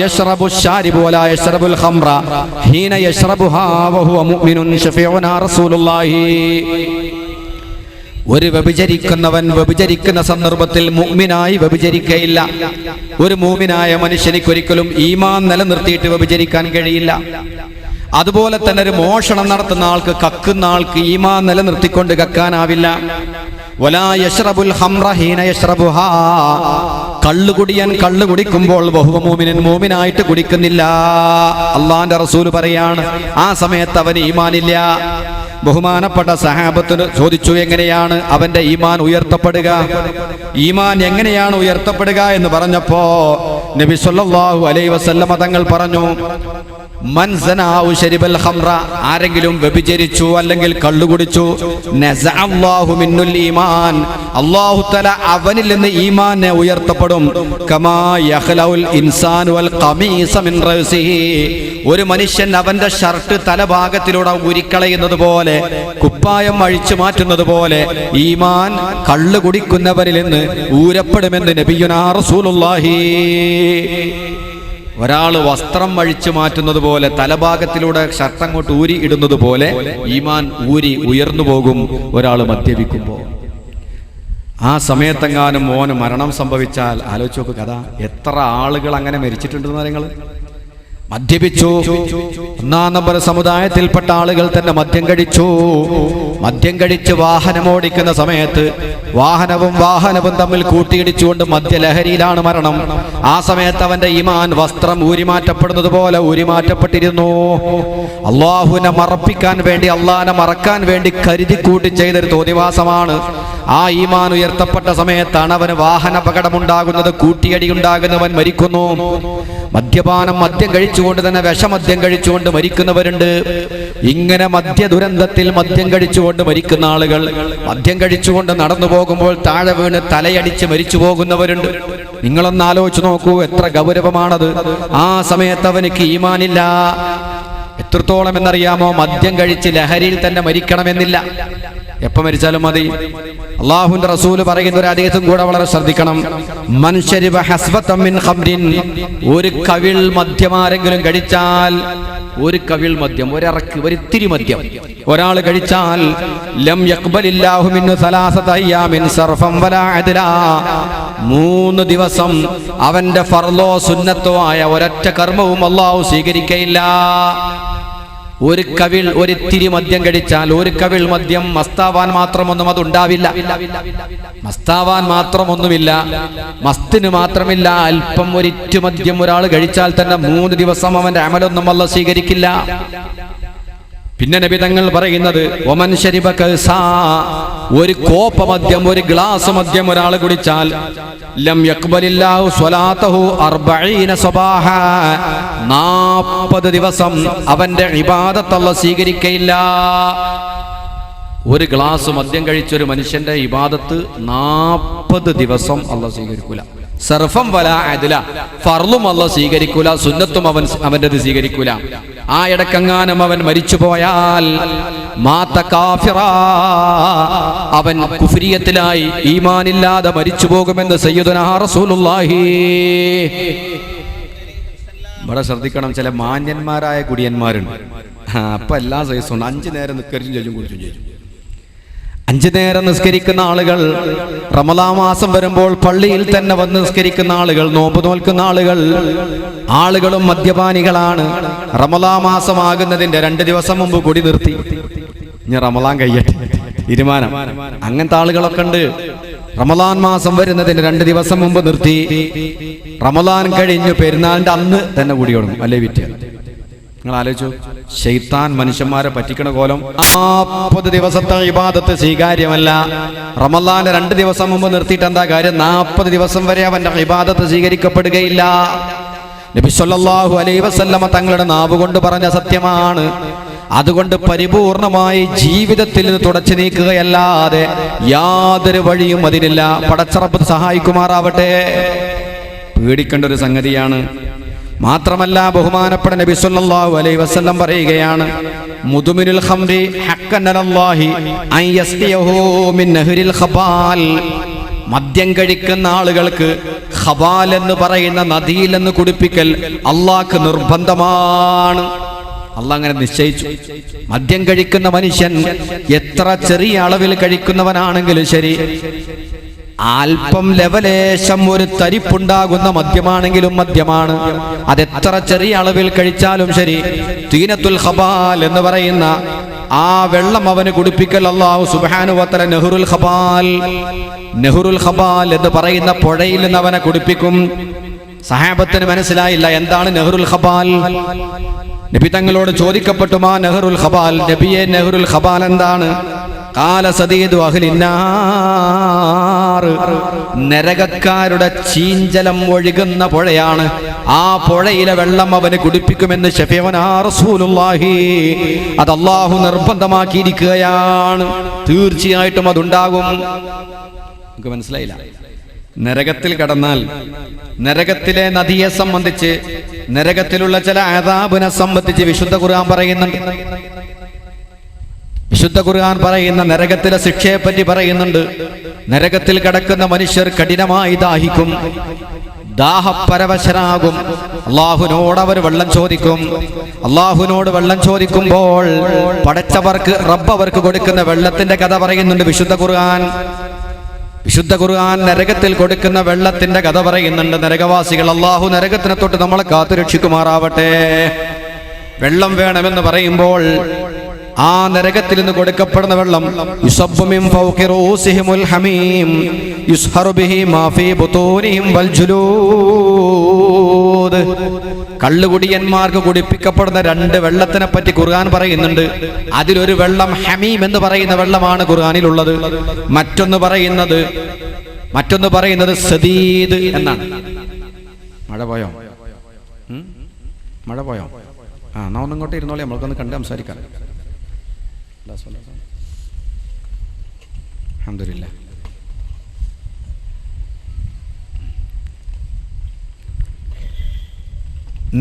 യശ്റബു ശാരിബു വലാ യശ്റബുൽ ഖംറ ഹീന യശ്റബുഹാ വഹുവ മുഅ്മിനുൻ ശഫീഉനാ റസൂലുള്ളാഹി. ഒരു വ്യഭിചരിക്കുന്നവൻ വ്യഭിചരിക്കുന്ന സന്ദർഭത്തിൽ മുഅ്മിനായി വ്യഭിചരിക്കയില്ല. ഒരു മുഅ്മിനായ മനുഷ്യനിക്ക് ഒരിക്കലും ഈമാൻ നിലനിർത്തിയിട്ട് വ്യഭിചരിക്കാൻ കഴിയില്ല. അതുപോലെ തന്നെ ഒരു മോഷണം നടത്തുന്ന ആൾക്ക്, കക്കുന്ന ആൾക്ക് ഈമാൻ നിലനിർത്തിക്കൊണ്ട് കക്കാനാവില്ല. വലാ യശ്റബുൽ ഖംറ ഹീന യശ്റബുഹാ, കള്ളുകുടിയൻ കള്ളു കുടിക്കുമ്പോൾ വഹുവ മുഅ്മിനുൻ, മുഅ്മിനായിട്ട് കുടിക്കുന്നില്ല. അല്ലാഹുവിന്റെ റസൂൽ പറയാണ്, ആ സമയത്ത് അവന് ഈമാനില്ല. ബഹുമാനപ്പെട്ട സഹാബത്തിന് ചോദിച്ചു, എങ്ങനെയാണ് അവന്റെ ഈമാൻ ഉയർത്തപ്പെടുക? ഈമാൻ എങ്ങനെയാണ് ഉയർത്തപ്പെടുക എന്ന് പറഞ്ഞപ്പോ നബി സല്ലല്ലാഹു അലൈഹി വസല്ലം തങ്ങൾ പറഞ്ഞു, മൻ സനാ ഔ ശരിബൽ ഖംറ, ആരെങ്കിലും വ്യഭിചരിച്ചു അല്ലെങ്കിൽ കള്ളുകുടിച്ചു, നസഅല്ലാഹു മിന്നുൽ ഈമാൻ, അല്ലാഹു തആല അവനിൽ നിന്ന് ഈമാനെ ഉയർത്തപ്പെടും. കമാ യഖ്ലഉൽ ഇൻസാനു വൽ ഖമീസ മിൻ റഅസിഹി, ഒരു മനുഷ്യൻ അവന്റെ ഷർട്ട് തലഭാഗത്തിലൂടെ ഉരിക്കളയുന്നത് പോലെ, കുപ്പായം അഴിച്ചു മാറ്റുന്നത് പോലെ ഈമാൻ കള്ളു കുടിക്കുന്നവരിൽ നിന്ന് ഊരപ്പെടുമെന്ന് നബിയുനാ റസൂലുള്ളാഹി. ഒരാൾ വസ്ത്രം അഴിച്ചു മാറ്റുന്നത് പോലെ, തലഭാഗത്തിലൂടെ ഷർട്ട് അങ്ങോട്ട് ഊരി ഇടുന്നത് പോലെ ഈമാൻ ഊരി ഉയർന്നു പോകും ഒരാൾ മദ്യപിക്കുമ്പോൾ. ആ സമയത്തെങ്ങാനും മോന് മരണം സംഭവിച്ചാൽ ആലോചിച്ച് നോക്ക് കഥ. എത്ര ആളുകൾ അങ്ങനെ മരിച്ചിട്ടുണ്ടെന്ന് നിങ്ങൾ. മദ്യപിച്ചു, ഒന്നാം നമ്പർ സമുദായത്തിൽപ്പെട്ട ആളുകൾ തന്നെ മദ്യം കഴിച്ചു. മദ്യം കഴിച്ച് വാഹനം ഓടിക്കുന്ന സമയത്ത് വാഹനവും തമ്മിൽ കൂട്ടിയിടിച്ചുകൊണ്ട് മദ്യലഹരിയിലാണ് മരണം. ആ സമയത്ത് അവന്റെ ഈമാൻ വസ്ത്രം ഊരിമാറ്റപ്പെടുന്നത് പോലെ ഊരിമാറ്റപ്പെട്ടിരുന്നു. അള്ളാഹുവിനെ മറപ്പിക്കാൻ വേണ്ടി, അള്ളാഹിനെ മറക്കാൻ വേണ്ടി കരുതി കൂട്ടി ചെയ്തൊരു തോന്നിവാസമാണ്. ആ ഈമാൻ ഉയർത്തപ്പെട്ട സമയത്താണ് അവന് വാഹനാപകടമുണ്ടാകുന്നത്, കൂട്ടിയടി ഉണ്ടാകുന്നവൻ മരിക്കുന്നു. മദ്യം കഴിച്ചുകൊണ്ട് തന്നെ വിഷമദ്യം കഴിച്ചുകൊണ്ട് മരിക്കുന്നവരുണ്ട്. ഇങ്ങനെ മദ്യ ദുരന്തത്തിൽ മദ്യം കഴിച്ചുകൊണ്ട് മരിക്കുന്ന ആളുകൾ, മദ്യം കഴിച്ചുകൊണ്ട് നടന്നു പോകുമ്പോൾ താഴെ വീണ് തലയടിച്ച് മരിച്ചു പോകുന്നവരുണ്ട്. നിങ്ങളൊന്ന് ആലോചിച്ച് നോക്കൂ, എത്ര ഗൗരവമാണത്. ആ സമയത്ത് അവനിക്ക് ഈമാനില്ല. എത്രത്തോളം എന്നറിയാമോ? മദ്യം കഴിച്ച് ലഹരിയിൽ തന്നെ മരിക്കണമെന്നില്ല, എപ്പോ മരിച്ചാലും മതി. അല്ലാഹുവിന്റെ റസൂല് പറയുന്ന ഒരു ഹദീസും കൂടെ വളരെ ശ്രദ്ധിക്കണം. മൻ ശരിബ ഹസ്ബതൻ മിൻ ഖംറിൻ, ഒരു കവിൾ മദ്യം ആരെങ്കിലും കഴിച്ചാൽ, ഒരു കവിൾ മദ്യം, ഒരിറക്ക്, ഒരിത്തിരി മദ്യം ഒരാൾ കഴിച്ചാൽ, ലം യഖ്ബലില്ലാഹു മിൻഹു സലാസത അയ്യാമിൻ സർഫൻ വലാ അദ്ലാ, 3 ദിവസം അവന്റെ ഫർളോ സുന്നത്തോ ആയ ഒരൊറ്റ കർമ്മവും അല്ലാഹു സ്വീകരിക്കയില്ല. ഒരു കവിൾ, ഒരിത്തിരി മദ്യം കഴിച്ചാൽ, ഒരു കവിൾ മദ്യം, മസ്താവാൻ മാത്രമൊന്നും അതുണ്ടാവില്ല. മസ്താവാൻ മാത്രമൊന്നുമില്ല, മസ്തിന് മാത്രമില്ല. അല്പം ഒരിറ്റു മദ്യം ഒരാൾ കഴിച്ചാൽ തന്നെ 3 ദിവസം അവന്റെ അമലൊന്നും അല്ലാഹു സ്വീകരിക്കില്ല. പിന്നെ നബി തങ്ങൾ പറയുന്നത് ഒമൻ ശരിബ കഅസാ, ഒരു കോപ്പ മദ്യം, ഒരു ഗ്ലാസ് മദ്യം ഒരാൾ കുടിച്ചാൽ ലം യഖ്ബലില്ലാഹു സ്വലാത്തഹു 40 സബാഹ, 40 ദിവസം അവന്റെ ഇബാദത്ത് അല്ലാഹു സ്വീകരിക്കയില്ല. ഒരു ഗ്ലാസ് മദ്യം കഴിച്ചൊരു മനുഷ്യന്റെ ഇബാദത്ത് 40 ദിവസം അല്ലാഹു സ്വീകരിക്കൂല. സർഫം വല അദ്ല, ഫർളും അല്ലാഹു സ്വീകരിക്കൂല, സുന്നത്തും അവൻ്റെത് സ്വീകരിക്കൂല. ആ ഇടക്കങ്ങാനും അവൻ മരിച്ചു പോയാൽ മാത കാഫിറ, അവൻ കുഫ്രിയത്തിലായി ഈമാനില്ലാതെ മരിച്ചു പോകുമെന്ന് സയ്യിദുനാ റസൂലുള്ളാഹി. ഇവിടെ ശ്രദ്ധിക്കണം, ചില മാന്യന്മാരായ കുടിയന്മാരുണ്ട്. അപ്പൊ എല്ലാ സൈസുണ്ട്. 5 നേരം നിസ്കരിച്ചും ചോദിച്ചും കുടിച്ചും ചോദിച്ചു. 5 നേരം നിസ്കരിക്കുന്ന ആളുകൾ, റമദാൻ മാസം വരുമ്പോൾ പള്ളിയിൽ തന്നെ വന്ന് നിസ്കരിക്കുന്ന ആളുകൾ, നോമ്പ് നോൽക്കുന്ന ആളുകളും മദ്യപാനികളാണ്. റമദാൻ മാസമാകുന്നതിന്റെ 2 ദിവസം മുമ്പ് കുടി നിർത്തി. ഇനി റമദാൻ കഴിയട്ടെ തീരുമാനം. അങ്ങനത്തെ ആളുകളൊക്കെ ഉണ്ട്. റമദാൻ മാസം വരുന്നതിന് 2 ദിവസം മുമ്പ് നിർത്തി. റമദാൻ കഴിഞ്ഞു പെരുന്നാളിന്റെ അന്ന് തന്നെ കുടി തുടങ്ങും, അല്ലേ വിറ്റ്. നിങ്ങൾ ആലോചിച്ചു, ശൈത്താൻ മനുഷ്യന്മാരെ പറ്റിക്കണ കോലം. 40 ദിവസത്തെ ഇബാദത്ത് സ്വീകാര്യമല്ല. റമദാന്റെ 2 ദിവസം മുമ്പ് നിർത്തിയിട്ട് എന്താ കാര്യം? 40 ദിവസം വരെ അവന്റെ ഇബാദത്ത് സ്വീകരിക്കപ്പെടുകയില്ല. നബി സല്ലല്ലാഹു അലൈഹി വസല്ലമ തങ്ങളുടെ നാവ് കൊണ്ട് പറഞ്ഞ സത്യമാണ്. അതുകൊണ്ട് പരിപൂർണമായി ജീവിതത്തിൽ നിന്ന് തുടച്ചു നീക്കുകയല്ലാതെ യാതൊരു വഴിയും അതിനില്ല. പടച്ചറപ്പ് സഹായിക്കുമാറാവട്ടെ. പേടിക്കേണ്ട ഒരു സംഗതിയാണ്. മാത്രമല്ല, ബഹുമാനപ്പെട്ട നബി സല്ലല്ലാഹു അലൈഹി വസല്ലം പറയുകയാണ്, മുദ്മിനുൽ ഖംറി ഹഖ്ഖൻ അലല്ലാഹി അൻ യസ്ഖിയഹു മിൻ നഹ്രിൽ ഖബാൽ. മദ്യം കഴിക്കുന്ന ആളുകൾക്ക് ഖബാൽ എന്ന് പറയുന്ന നദിയിൽ നിന്ന് കുടിപ്പിക്കൽ അല്ലാഹ്ക്ക് നിർബന്ധമാണ്. അല്ലാഹ് അങ്ങനെ നിശ്ചയിച്ചു. മദ്യം കഴിക്കുന്ന മനുഷ്യൻ എത്ര ചെറിയ അളവിൽ കഴിക്കുന്നവനാണെങ്കിലും ശരി, അല്പം ലെവലേശം ഒരു തരിപ്പുണ്ടാകുന്ന മദ്യമാണെങ്കിലും മദ്യമാണ്. അതെത്ര ചെറിയ അളവിൽ കഴിച്ചാലും ശരി, തീനത്തുൽ ഖബാൽ എന്ന് പറയുന്ന ആ വെള്ളം അവന് കുടിപ്പിക്കൽ അല്ലാഹു സുബ്ഹാനഹു വ തആല നഹ്റുൽ ഖബാൽ എന്ന് പറയുന്ന പുഴയിൽ നിന്ന് അവനെ കുടിപ്പിക്കും. സഹാബത്തിന് മനസ്സിലായില്ല എന്താണ് നഹ്റുൽ ഖബാൽ. നബി തങ്ങളോട് ചോദിക്കപ്പെട്ടു, മാ നഹ്റുൽ ഖബാൽ, നബിയെ നഹ്റുൽ ഖബാൽ എന്താണ്? ഖാല സദീദു അഹ്ലിന്നാർ, നരകക്കാരുടെ ചീഞ്ചലം ഒഴുകുന്ന പുഴയാണ്. ആ പുഴയിലെ വെള്ളം അവന് കുടിപ്പിക്കുമെന്ന് ശഫീഉനാ റസൂലുള്ളാഹി. അത് അല്ലാഹു നിർബന്ധമാക്കിയിരിക്കുകയാണ്. തീർച്ചയായിട്ടും അതുണ്ടാകും. നമുക്ക് മനസ്സിലായില്ല? നരകത്തിൽ കടന്നാൽ നരകത്തിലെ നദിയെ സംബന്ധിച്ച്, നരകത്തിലുള്ള ചില അദാബിനെ സംബന്ധിച്ച് വിശുദ്ധ ഖുർആൻ പറയുന്നുണ്ട്. വിശുദ്ധ ഖുർആൻ പറയുന്ന നരകത്തിലെ ശിക്ഷയെ പറ്റി പറയുന്നുണ്ട്. നരകത്തിൽ കിടക്കുന്ന മനുഷ്യർ കഠിനമായി ദാഹിക്കും, ദാഹപരവശരാകും. അള്ളാഹുവിനോട് അവർ വെള്ളം ചോദിക്കും. അള്ളാഹുവിനോട് വെള്ളം ചോദിക്കുമ്പോൾ പടച്ചവർക്ക്, റബ്ബ് അവർക്ക് കൊടുക്കുന്ന വെള്ളത്തിന്റെ കഥ പറയുന്നുണ്ട് വിശുദ്ധ ഖുർആൻ. വിശുദ്ധ ഖുർആൻ നരകത്തിൽ കൊടുക്കുന്ന വെള്ളത്തിന്റെ കഥ പറയുന്നുണ്ട്. നരകവാസികൾ, അള്ളാഹു നരകത്തിനെ തൊട്ട് നമ്മളെ കാത്തുരക്ഷിക്കുമാറാവട്ടെ. വെള്ളം വേണമെന്ന് പറയുമ്പോൾ ആ നരകത്തിൽ നിന്ന് കൊടുക്കപ്പെടുന്ന വെള്ളം യുസബ്ബു മിൻ ഫൗഖി റൂസിഹിമുൽ ഹമീം യുസ്ഹറു ബിഹി മാ ഫീ ബുതൂനിഹിം വൽ ജുലൂദ്. കള്ളുകുടിയന്മാർക്ക് കുടിപ്പിക്കപ്പെടുന്ന 2 വെള്ളത്തിനെ പറ്റി ഖുർആൻ പറയുന്നുണ്ട്. അതിലൊരു വെള്ളം ഹമീം എന്ന് പറയുന്ന വെള്ളമാണ് ഖുർആനിലുള്ളത്. മറ്റൊന്ന് പറയുന്നത് സദീദ് എന്നാണ്. മഴ പോയോ? എന്നാ ഒന്നിങ്ങോട്ട് ഇരുന്നോളി, നമ്മൾക്കൊന്ന് കണ്ട് സംസാരിക്കാം. അൽഹംദുലില്ലാ.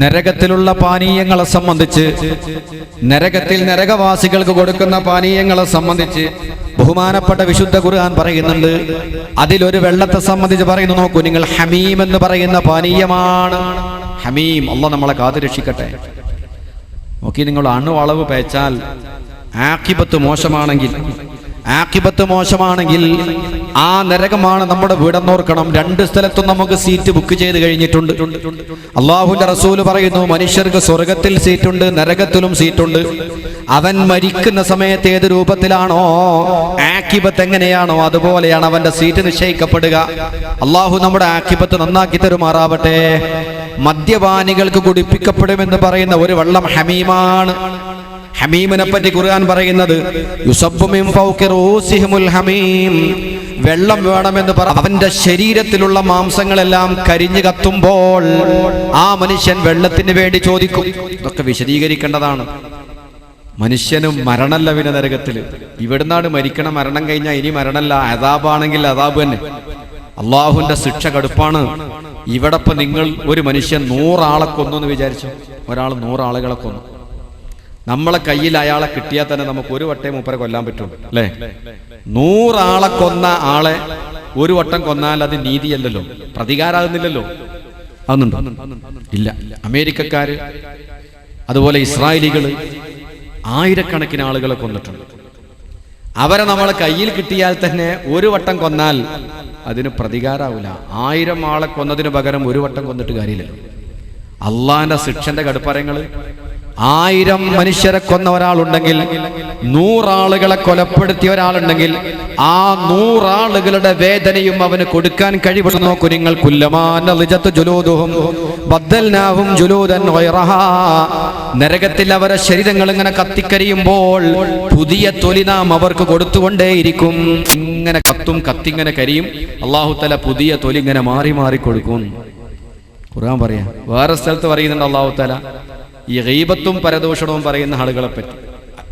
നരകത്തിലുള്ള പാനീയങ്ങളെ സംബന്ധിച്ച്, നരകത്തിൽ നരകവാസികൾക്ക് കൊടുക്കുന്ന പാനീയങ്ങളെ സംബന്ധിച്ച് ബഹുമാനപ്പെട്ട വിശുദ്ധ ഖുർആൻ പറയുന്നുണ്ട്. അതിലൊരു വെള്ളത്തെ സംബന്ധിച്ച് പറയുന്നു, നോക്കൂ നിങ്ങൾ, ഹമീം എന്ന് പറയുന്ന പാനീയമാണ്. ഹമീം, അല്ലാഹ് നമ്മളെ കാത്തുരക്ഷിക്കട്ടെ. നോക്കി, നിങ്ങൾ അണുവളവ് പേച്ചാൽ ആഖിബത്ത് മോശമാണെങ്കിൽ ആ നരകമാണ് നമ്മുടെ വീടെന്നോർക്കണം. 2 സ്ഥലത്തും നമുക്ക് സീറ്റ് ബുക്ക് ചെയ്ത് കഴിഞ്ഞിട്ടുണ്ട്. അല്ലാഹുവിന്റെ റസൂല് പറയുന്നു, മനുഷ്യർക്ക് സ്വർഗത്തിൽ സീറ്റുണ്ട്, നരകത്തിലും സീറ്റുണ്ട്. അവൻ മരിക്കുന്ന സമയത്ത് ഏത് രൂപത്തിലാണോ, ആഖിബത്ത് എങ്ങനെയാണോ, അതുപോലെയാണ് അവന്റെ സീറ്റ് നിശ്ചയിക്കപ്പെടുക. അല്ലാഹു നമ്മുടെ ആഖിബത്ത് നന്നാക്കി തരുമാറാവട്ടെ. മദ്യപാനികൾക്ക് കുടിപ്പിക്കപ്പെടുമെന്ന് പറയുന്ന ഒരു വെള്ളം ഹമീമാണ്. ഹമീമിനെ പറ്റി ഖുർആൻ പറയുന്നത് യുസബ്ബു മിൻ ഫൗഖി റൂസിഹിമുൽ ഹമീം, വെള്ളം വേണമെന്ന് അവന്റെ ശരീരത്തിലുള്ള മാംസങ്ങളെല്ലാം കരിഞ്ഞു കത്തുമ്പോൾ ആ മനുഷ്യൻ വെള്ളത്തിന് വേണ്ടി ചോദിക്കും. ഇതൊക്കെ വിശദീകരിക്കേണ്ടതാണ്. മനുഷ്യനും മരണല്ല പിന്നെ നരകത്തിൽ. ഇവിടുന്നാണ് മരിക്കണം, മരണം കഴിഞ്ഞാൽ ഇനി മരണല്ല, അദാബാണെങ്കിൽ അദാബ് തന്നെ. അള്ളാഹുവിന്റെ ശിക്ഷ കടുപ്പാണ്. ഇവിടെ ഇപ്പൊ നിങ്ങൾ ഒരു മനുഷ്യൻ 100 ആളെ കൊന്നു എന്ന് വിചാരിച്ചു. ഒരാൾ 100 ആളുകളെ കൊന്നു. നമ്മളെ കയ്യിൽ അയാളെ കിട്ടിയാൽ തന്നെ നമുക്ക് ഒരു വട്ടേ മൂപ്പരെ കൊല്ലാൻ പറ്റുള്ളൂ, അല്ലേ? 100 ആളെ കൊന്ന ആളെ ഒരു വട്ടം കൊന്നാൽ അത് നീതിയല്ലല്ലോ, പ്രതികാരാകുന്നില്ലല്ലോ. അതൊന്നുണ്ടോ? ഇല്ല. അമേരിക്കക്കാര് അതുപോലെ ഇസ്രായേലികള് ആയിരക്കണക്കിന് ആളുകളെ കൊന്നിട്ടുണ്ട്. അവരെ നമ്മളെ കയ്യിൽ കിട്ടിയാൽ തന്നെ ഒരു വട്ടം കൊന്നാൽ അതിന് പ്രതികാരാവില്ല. 1000 ആളെ കൊന്നതിന് പകരം ഒരു വട്ടം കൊന്നിട്ട് കാര്യമില്ലല്ലോ. അള്ളാന്റെ ശിക്ഷന്റെ കടുപ്പരങ്ങള് 1000 മനുഷ്യരെ കൊന്ന ഒരാളുണ്ടെങ്കിൽ, 100 ആളുകളെ കൊലപ്പെടുത്തിയ ഒരാളുണ്ടെങ്കിൽ ആ 100 ആളുകളുടെ വേദനയും അവന് കൊടുക്കാൻ കഴിവുള്ള നോക്കൂ നിങ്ങൾ. നരകത്തിൽ അവരെ ശരീരങ്ങൾ ഇങ്ങനെ കത്തിക്കരിയുമ്പോൾ പുതിയ തൊലി നാം അവർക്ക് കൊടുത്തുകൊണ്ടേയിരിക്കും. ഇങ്ങനെ കത്തും, കത്തിങ്ങനെ കരിയും. അല്ലാഹു തആല പുതിയ തൊലി ഇങ്ങനെ മാറി മാറി കൊടുക്കും. ഖുർആൻ പറയാം. വേറെ സ്ഥലത്ത് പറയുന്നുണ്ട് അല്ലാഹു തആല ഈ ഗീബത്തും പരദൂഷണവും പറയുന്ന ആളുകളെ പറ്റി,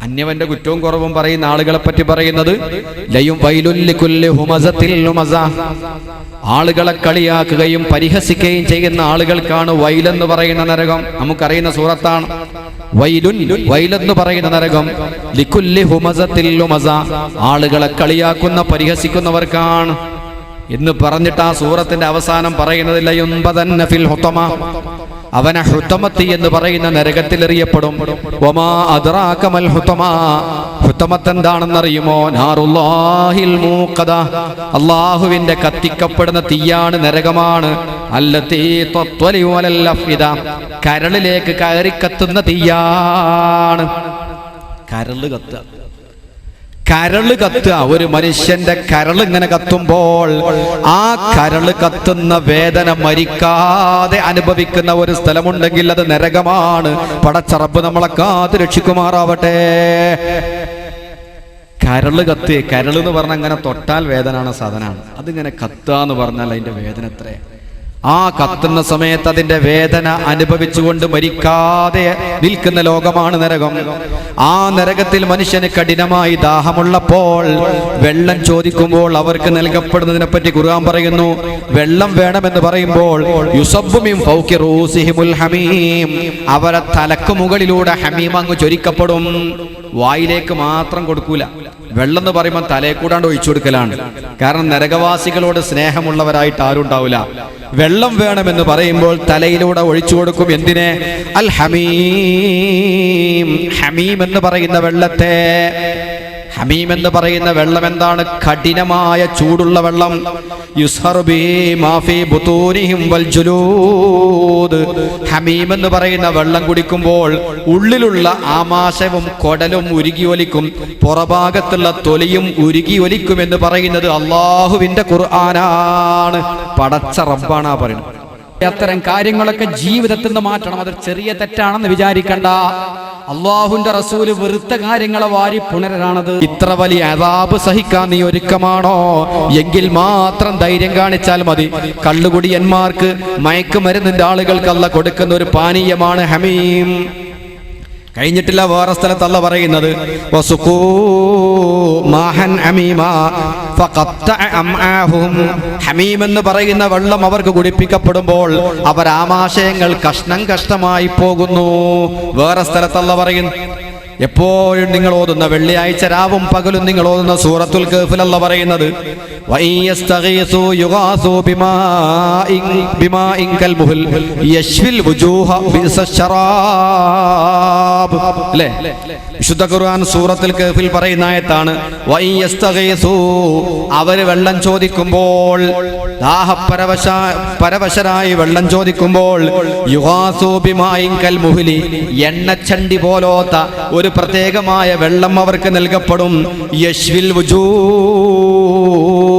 അന്യവന്റെ കുറ്റവും കുറവും പറയുന്ന ആളുകളെ പറ്റി പറയുന്നത് ലയും വൈലുൽ ലികുല്ലി ഹുമസത്തിൽ ലുമസ, ആളുകളെ കളിയാക്കുകയും പരിഹസിക്കുകയും ചെയ്യുന്ന ആളുകൾക്കാണ് വൈലെന്ന് പറയുന്ന നരകം. നമുക്കറിയുന്ന സൂറത്താണ്. വൈലെന്ന് പറയുന്ന നരകം ലികുല്ലി ഹുമസത്തിൽ ലുമസ, ആളുകളെ കളിയാക്കുന്ന പരിഹസിക്കുന്നവർക്കാണ് എന്ന് പറഞ്ഞിട്ട് ആ സൂറത്തിന്റെ അവസാനം പറയുന്നത് ലയുൻബദന്ന ഫിൽ ഹുതമ, അവനെ ഹുതമത്തി എന്ന് പറയുന്ന നരകത്തിൽ എറിയപ്പെടും. വമാ അദ്റാക മൽ ഹുതമ, ഹുതമത്ത് എന്താണെന്നറിയുമോ? നാറുല്ലാഹിൽ മൂഖദ, അല്ലാഹുവിന്റെ കത്തിക്കപ്പെടുന്ന തീയാണ്, നരകമാണ്. അല്ലതീ തത്വലി അലൽ അഫ്ഇദ, കരളിലേക്ക് കയറി കത്തുന്ന തീയാണ്. കരള് കത്തുക. ഒരു മനുഷ്യന്റെ കരള് ഇങ്ങനെ കത്തുമ്പോൾ ആ കരള് കത്തുന്ന വേദന മരിക്കാതെ അനുഭവിക്കുന്ന ഒരു സ്ഥലമുണ്ടെങ്കിൽ അത് നരകമാണ്. പടച്ച റബ്ബ് നമ്മളെ കാത്ത് രക്ഷിക്കുമാറാവട്ടെ. കരള് കത്ത്, കരള് എന്ന് പറഞ്ഞാൽ അങ്ങനെ തൊട്ടാൽ വേദന സാധനമാണ്. അതിങ്ങനെ കത്തുക എന്ന് പറഞ്ഞാൽ അതിന്റെ വേദന എത്രയാ? ആ കത്തുന്ന സമയത്ത് അതിന്റെ വേദന അനുഭവിച്ചുകൊണ്ട് മരിക്കാതെ നിൽക്കുന്ന ലോകമാണ് നരകം. ആ നരകത്തിൽ മനുഷ്യന് കഠിനമായി ദാഹമുള്ളപ്പോൾ വെള്ളം ചോദിക്കുമ്പോൾ അവർക്ക് നൽകപ്പെടുന്നതിനെ പറ്റി ഖുർആൻ പറയുന്നു. വെള്ളം വേണമെന്ന് പറയുമ്പോൾ യുസബ്ബു മിൻ ഫൗഖി റൂസിഹിമുൽ ഹമീം, അവരെ തലക്ക് മുകളിലൂടെ ഹമീം അങ്ങ് ചൊരിക്കപ്പെടും. വായിലേക്ക് മാത്രം കൊടുക്കൂല. വെള്ളം എന്ന് പറയുമ്പോൾ തലയെ കൂടാണ്ട് ഒഴിച്ചു കൊടുക്കലാണ്. കാരണം നരകവാസികളോട് സ്നേഹമുള്ളവരായിട്ട് ആരും ഉണ്ടാവില്ല. വെള്ളം വേണമെന്ന് പറയുമ്പോൾ തലയിലൂടെ ഒഴിച്ചു കൊടുക്കും. എന്തിനെ? അൽ ഹമീം, ഹമീം എന്ന് പറയുന്ന വെള്ളത്തെ. ഹമീം എന്ന് പറയുന്ന വെള്ളം എന്താണ്? കഠിനമായ ചൂടുള്ള വെള്ളം. യുസ്ഹറു ബിഹി മാ ഫീ ബുതൂനിഹിം വൽ ജുലൂദ്, ഹമീം എന്ന് പറയുന്ന വെള്ളം കുടിക്കുമ്പോൾ ഉള്ളിലുള്ള ആമാശയവും കൊടലും ഉരുകി ഒലിക്കും, പുറഭാഗത്തുള്ള തൊലിയും ഉരുകി ഒലിക്കും എന്ന് പറയുന്നത് അള്ളാഹുവിന്റെ ഖുർആനാണ്. പടച്ച റബ്ബാണ് പറയുന്നത്. അത്തരം കാര്യങ്ങളൊക്കെ ജീവിതത്തിൽ നിന്ന് മാറ്റണം. അത് ചെറിയ തെറ്റാണെന്ന് വിചാരിക്കണ്ട. അള്ളാഹുവിന്റെ റസൂല് വെറുത്ത കാര്യങ്ങളെ വാരി പുണരാണത്. ഇത്ര വലിയ അദാബ് സഹിക്കാൻ നീ ഒരുക്കമാണോ? എങ്കിൽ മാത്രം ധൈര്യം കാണിച്ചാൽ മതി. കള്ളുകുടിയന്മാർക്ക്, മയക്കുമരുന്നിന്റെ ആളുകൾക്ക് അല്ലാഹ് കൊടുക്കുന്ന ഒരു പാനീയമാണ് ഹമീം. കഴിഞ്ഞിട്ടില്ല. വേറെ സ്ഥലത്ത് അല്ലാഹ് പറയുന്നത് വസുഖൂ മാഹൻ ഹമീമാ ഫഖത്തഅ അംആഹും, ഹമീം എന്ന് പറയുന്ന വെള്ളം അവർക്ക് കുടിപ്പിക്കപ്പെടുമ്പോൾ അവർ ആമാശയങ്ങൾ കഷ്ണം കഷ്ണമായി പോകുന്നു. വേറെ സ്ഥലത്ത് അല്ലാഹ് പറയുന്നു. എപ്പോഴും നിങ്ങൾ ഓതുന്ന വെള്ളിയാഴ്ച രാവും പകലും നിങ്ങൾ ഓതുന്ന സൂറത്തുൽ കഹ്ഫിൽ അല്ലാഹ് പറയുന്നത് വയസ്തഗീസു യുഗാസു ബിമാഇൻ കൽമുഹൽ യശ്ഫിൽ വുജൂഹ ബിസശറാബ്. അല്ലേ? വിശുദ്ധ ഖുർആൻ സൂറത്തുൽ കഹ്ഫിൽ പറയുന്ന ആയത്താണ്. വയസ്തഗീസു, അവര് വെള്ളം ചോദിക്കുമ്പോൾ, ദാഹപരവശരായി വെള്ളം ചോദിക്കുമ്പോൾ, യുഗാസു ബിമാഇൻ കൽമുഹലി, എണ്ണച്ചണ്ടി പോലോത്ത ഒരു പ്രത്യേകമായ വെള്ളം അവർക്ക് നൽകപ്പെടും. യശ്വിൽ വുജൂഹ്,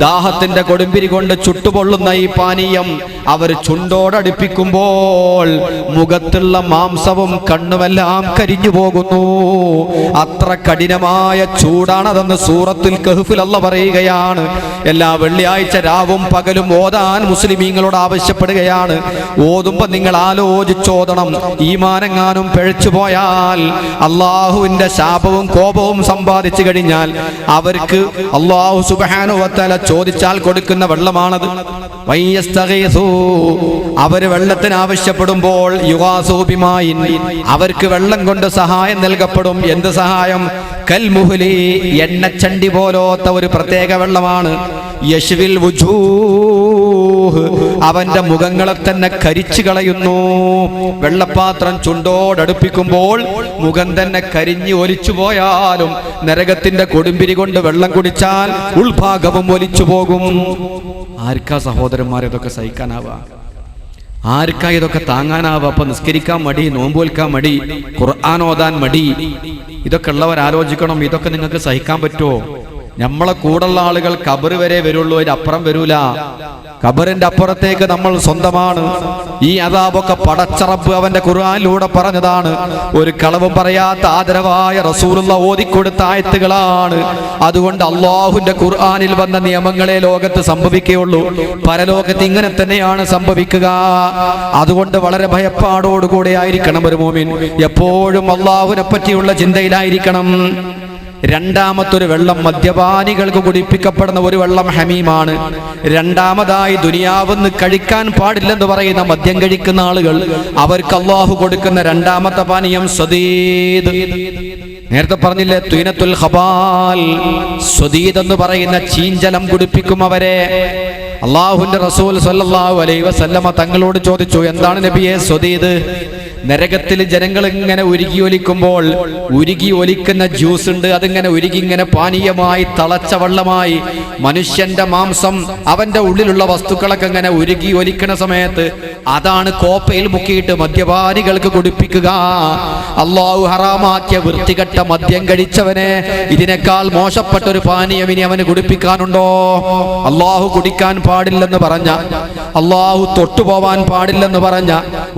ദാഹത്തിന്റെ കൊടുമ്പിരി കൊണ്ട് ചുട്ടുപൊള്ളുന്ന ഈ പാനീയം അവർ ചുണ്ടോടടുപ്പിക്കുമ്പോൾ മുഖത്തുള്ള മാംസവും കണ്ണുമെല്ലാം കരിഞ്ഞു പോകുന്നു. അത്ര കഠിനമായ ചൂടാണതെന്ന് സൂറത്തുൽ കഹ്ഫിൽ അല്ലാഹ് പറയുകയാണ്. എല്ലാ വെള്ളിയാഴ്ച രാവും പകലും ഓതാൻ മുസ്ലിമീങ്ങളോട് ആവശ്യപ്പെടുകയാണ്. ഓതുമ്പോ നിങ്ങൾ ആലോചിച്ചോതണം. ഈമാനെങ്ങാനും പിഴച്ചു പോയാൽ, അള്ളാഹുവിന്റെ ശാപവും കോപവും സമ്പാദിച്ചു കഴിഞ്ഞാൽ അവർക്ക് അള്ളാഹു സുബ്ഹാനഹു വ തആല ചോദിച്ചാൽ കൊടുക്കുന്ന വെള്ളമാണത്. അവര് വെള്ളത്തിന് ആവശ്യപ്പെടുമ്പോൾ യുഗാസൂ ബിമായിൻ, അവർക്ക് വെള്ളം കൊണ്ട് സഹായം നൽകപ്പെടും. എന്ത് സഹായം? കൽമുഹ്ലി, എണ്ണച്ചണ്ടി പോലത്തെ ഒരു പ്രത്യേക വെള്ളമാണ്. യശ്വിൽ വുജൂഹ്, അവന്റെ മുഖങ്ങളെ തന്നെ കരിച്ചു കളയുന്നു. വെള്ളപ്പാത്രം ചുണ്ടോടടുപ്പിക്കുമ്പോൾ മുഖം തന്നെ കരിഞ്ഞ് ഒലിച്ചു പോയാലും നരകത്തിന്റെ കൊടുമ്പിരി കൊണ്ട് വെള്ളം കുടിച്ചാൽ ഉൾഭാഗവും ഒലിച്ചു പോകും. ആർക്കാ സഹോദരന്മാരെ ഇതൊക്കെ സഹിക്കാനാവാ? ആർക്കാ ഇതൊക്കെ താങ്ങാനാവാ? അപ്പൊ നിസ്കരിക്കാൻ മടി, നോമ്പുൽക്കാൻ മടി, ഖുർആൻ ഓതാൻ മടി. ഇതൊക്കെ ഉള്ളവർ ആലോചിക്കണം, ഇതൊക്കെ നിങ്ങൾക്ക് സഹിക്കാൻ പറ്റുമോ? നമ്മളെ കൂടുള്ള ആളുകൾ ഖബർ വരെ വരുള്ളൂ, അതിനപ്പുറം വരൂല. ഖബറിന്റെ അപ്പുറത്തേക്ക് നമ്മൾ സ്വന്തമാണ്. ഈ അദാബൊക്കെ പടച്ച റബ്ബ് അവന്റെ ഖുർആനിലൂടെ പറഞ്ഞതാണ്. ഒരു കളവും പറയാത്ത ആദരവായ റസൂലുള്ള ഓതിക്കൊടുത്ത ആയത്തുകളാണ്. അതുകൊണ്ട് അള്ളാഹുവിന്റെ ഖുർആനിൽ വന്ന നിയമങ്ങളെ ലോകത്ത് സംഭവിക്കുകയുള്ളൂ. പരലോകത്ത് ഇങ്ങനെ തന്നെയാണ് സംഭവിക്കുക. അതുകൊണ്ട് വളരെ ഭയപ്പാടോടുകൂടെ ആയിരിക്കണം ഒരു മോമിൻ. എപ്പോഴും അള്ളാഹുവിനെ പറ്റിയുള്ള ചിന്തയിലായിരിക്കണം. രണ്ടാമത്തൊരു വെള്ളം മദ്യപാനികൾക്ക് കുടിപ്പിക്കപ്പെടുന്ന ഒരു വെള്ളം ഹമീമാണ്. രണ്ടാമതായി ദുനിയാവെന്ന് കഴിക്കാൻ പാടില്ലെന്ന് പറയുന്ന മദ്യം കഴിക്കുന്ന ആളുകൾ, അവർക്ക് അല്ലാഹു കൊടുക്കുന്ന രണ്ടാമത്തെ പാനീയം സ്വദീദ്. നേരത്തെ പറഞ്ഞില്ലേ തുയ്നത്തുൽ ഖബാൽ, സ്വദീദ് എന്ന് പറയുന്ന ചീഞ്ചലം കുടിപ്പിക്കും അവരെ. അല്ലാഹുവിന്റെ റസൂൽ സല്ലല്ലാഹു അലൈഹി വസല്ലമ തങ്ങളോട് ചോദിച്ചു, എന്താണ് നബിയെ സ്വദീദ്? നരകത്തിൽ ജനങ്ങൾ ഇങ്ങനെ ഉരുകി ഒലിക്കുമ്പോൾ ഉരുകി ഒലിക്കുന്ന ജ്യൂസ് ഉണ്ട്, അതിങ്ങനെ ഉരുകി ഇങ്ങനെ പാനീയമായി തളച്ച വെള്ളമായി മനുഷ്യന്റെ മാംസം അവന്റെ ഉള്ളിലുള്ള വസ്തുക്കളൊക്കെ ഇങ്ങനെ ഉരുകി ഒലിക്കുന്ന സമയത്ത് അതാണ് കോപ്പയിൽ മുക്കിയിട്ട് മദ്യപാനികൾക്ക് കുടിപ്പിക്കുക. അള്ളാഹു ഹറാമാക്കിയ വൃത്തികെട്ട മദ്യം കഴിച്ചവനെ ഇതിനേക്കാൾ മോശപ്പെട്ട ഒരു പാനീയം ഇനി അവന് കുടിപ്പിക്കാനുണ്ടോ? അള്ളാഹു കുടിക്കാൻ പാടില്ലെന്ന് പറഞ്ഞ, അള്ളാഹു തൊട്ടുപോവാൻ പാടില്ലെന്ന് പറഞ്ഞ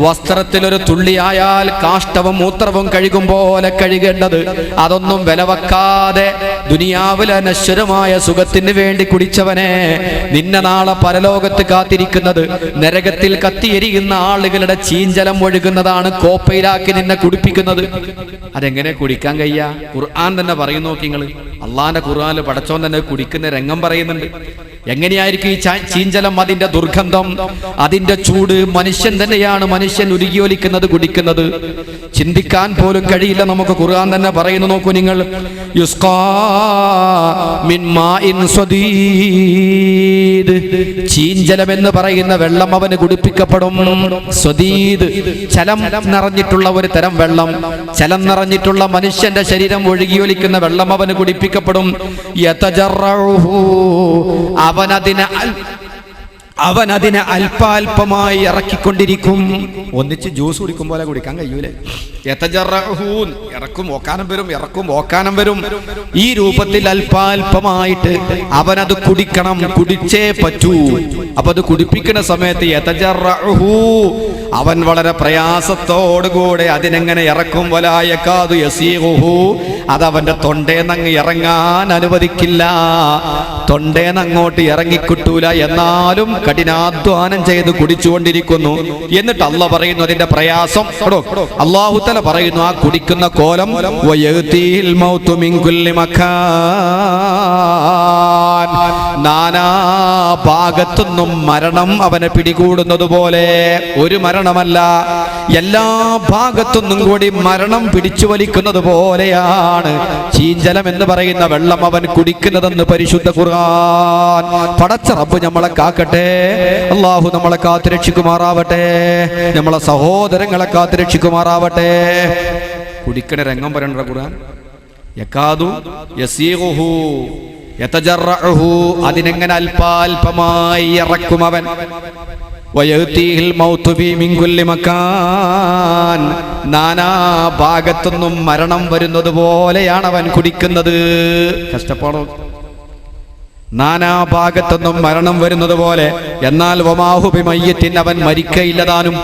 വസ്ത്രത്തിലൊരു തുള്ളിയായാൽ കാഷ്ടവും മൂത്രവും കഴുകും പോലെ കഴുകേണ്ടത്, അതൊന്നും വിലവെക്കാതെ ദുനിയാവിലെ നശ്വരമായ സുഖത്തിന് വേണ്ടി കുടിച്ചവനെ നിന്നെ നാളെ പരലോകത്ത് കാത്തിരിക്കുന്നത് നരകത്തിൽ കത്തിയെരിയുന്ന ആളുകളുടെ ചീഞ്ചലം ഒഴുകുന്നതാണ് കോപ്പയിലാക്കി നിന്നെ കുടിപ്പിക്കുന്നത്. അതെങ്ങനെ കുടിക്കാൻ കഴിയാ? ഖുർആൻ തന്നെ പറയുന്നു. നോക്കി നിങ്ങൾ, അള്ളാന്റെ ഖുർആനിൽ പടച്ചോൻ തന്നെ കുടിക്കുന്ന രംഗം പറയുന്നുണ്ട്. എങ്ങനെയായിരിക്കും ഈ ചീഞ്ചലം? അതിന്റെ ദുർഗന്ധം, അതിന്റെ ചൂട്. മനുഷ്യൻ തന്നെയാണ് മനുഷ്യൻ ഉരുകിയൊലിക്കുന്നത്, കുടിക്കുന്നത്. ചിന്തിക്കാൻ പോലും കഴിയില്ല. നമുക്ക് ഖുർആൻ തന്നെ പറയുന്നു. നോക്കൂ നിങ്ങൾ, യുസ്ഖാ മിൻ മാഇൻ സ്വദീദ്, ചീഞ്ചലം എന്ന് പറയുന്ന വെള്ളം അവന് കുടിപ്പിക്കപ്പെടും. സ്വദീദ്, ചലം നിറഞ്ഞിട്ടുള്ള ഒരു തരം വെള്ളം, ചലം നിറഞ്ഞിട്ടുള്ള മനുഷ്യന്റെ ശരീരം ഒഴുകിയൊലിക്കുന്ന വെള്ളം അവന് കുടിപ്പിക്കപ്പെടും. യതജറഉഹു, അവനതിനെ അല്പാൽപമായി ഇറക്കിക്കൊണ്ടിരിക്കും. ഒന്നിച്ച് ജ്യൂസ് കുടിക്കും പോലെ കുടിക്കാൻ കഴിയൂലേ? ഇറക്കും ഓക്കാനം വരും, ഇറക്കും ഓക്കാനം വരും. ഈ രൂപത്തിൽ അല്പാൽപമായിട്ട് അവനത് കുടിക്കണം, കുടിച്ചേ പറ്റൂ. അപ്പൊ അത് കുടിപ്പിക്കുന്ന സമയത്ത് അവൻ വളരെ പ്രയാസത്തോടുകൂടെ അതിനെങ്ങനെ ഇറക്കും. വലായകാദു യസീഹു, അതവന്റെ തൊണ്ടേന്നങ്ങ് ഇറങ്ങാൻ അനുവദിക്കില്ല. തൊണ്ടേന്ന് അങ്ങോട്ട് ഇറങ്ങിക്കിട്ടൂല. എന്നാലും കഠിനാധ്വാനം ചെയ്ത് കുടിച്ചുകൊണ്ടിരിക്കുന്നു. എന്നിട്ട് അള്ളാഹ് പറയുന്നു അതിന്റെ പ്രയാസം. അല്ലാഹു തആല പറയുന്നു ആ കുടിക്കുന്ന കോലം, വയതീൽ മൗതു മിൻ കുല്ലി മകാൻ, നാനാ ഭാഗത്തുനിന്നും മരണം അവനെ പിടികൂടുന്നത് പോലെ. ഒരു മരണമല്ല, എല്ലാ ഭാഗത്തുനിന്നും കൂടി മരണം പിടിച്ചു വലിക്കുന്നത് പോലെയാണ് ചീഞ്ചലം എന്ന് പറയുന്ന വെള്ളം അവൻ കുടിക്കുന്നതെന്ന് പരിശുദ്ധ ഖുർആൻ. പടച്ച റബ്ബ് നമ്മളെ കാക്കട്ടെ. അല്ലാഹു നമ്മളെ കാത്തുരക്ഷിക്കുമാറാവട്ടെ. നമ്മളെ സഹോദരങ്ങളെ കാത്തുരക്ഷിക്കുമാറാവട്ടെ. കുടിക്കണ രംഗം പറയണ്ട ഖുർആൻ. യകാദു യസീഹു യതജറഉഹു, അതിനെങ്ങനെ അല്പാൽപമായി ഇറക്കും അവൻ. വയതീഹിൽ മൗതു മിൻ കുല്ലി മകാൻ, നാനാ ഭാഗത്തുനിന്നും മരണം വരുന്നത് പോലെയാണ് അവൻ കുടിക്കുന്നത്. കഷ്ടപ്പാടോ? നാനാഭാഗത്തുനിന്നും മരണം വരുന്നത് പോലെ. എന്നാൽ വമാഹു ബിമയ്യിത്തിൻ, അവൻ മരിക്കയില്ലതാനും.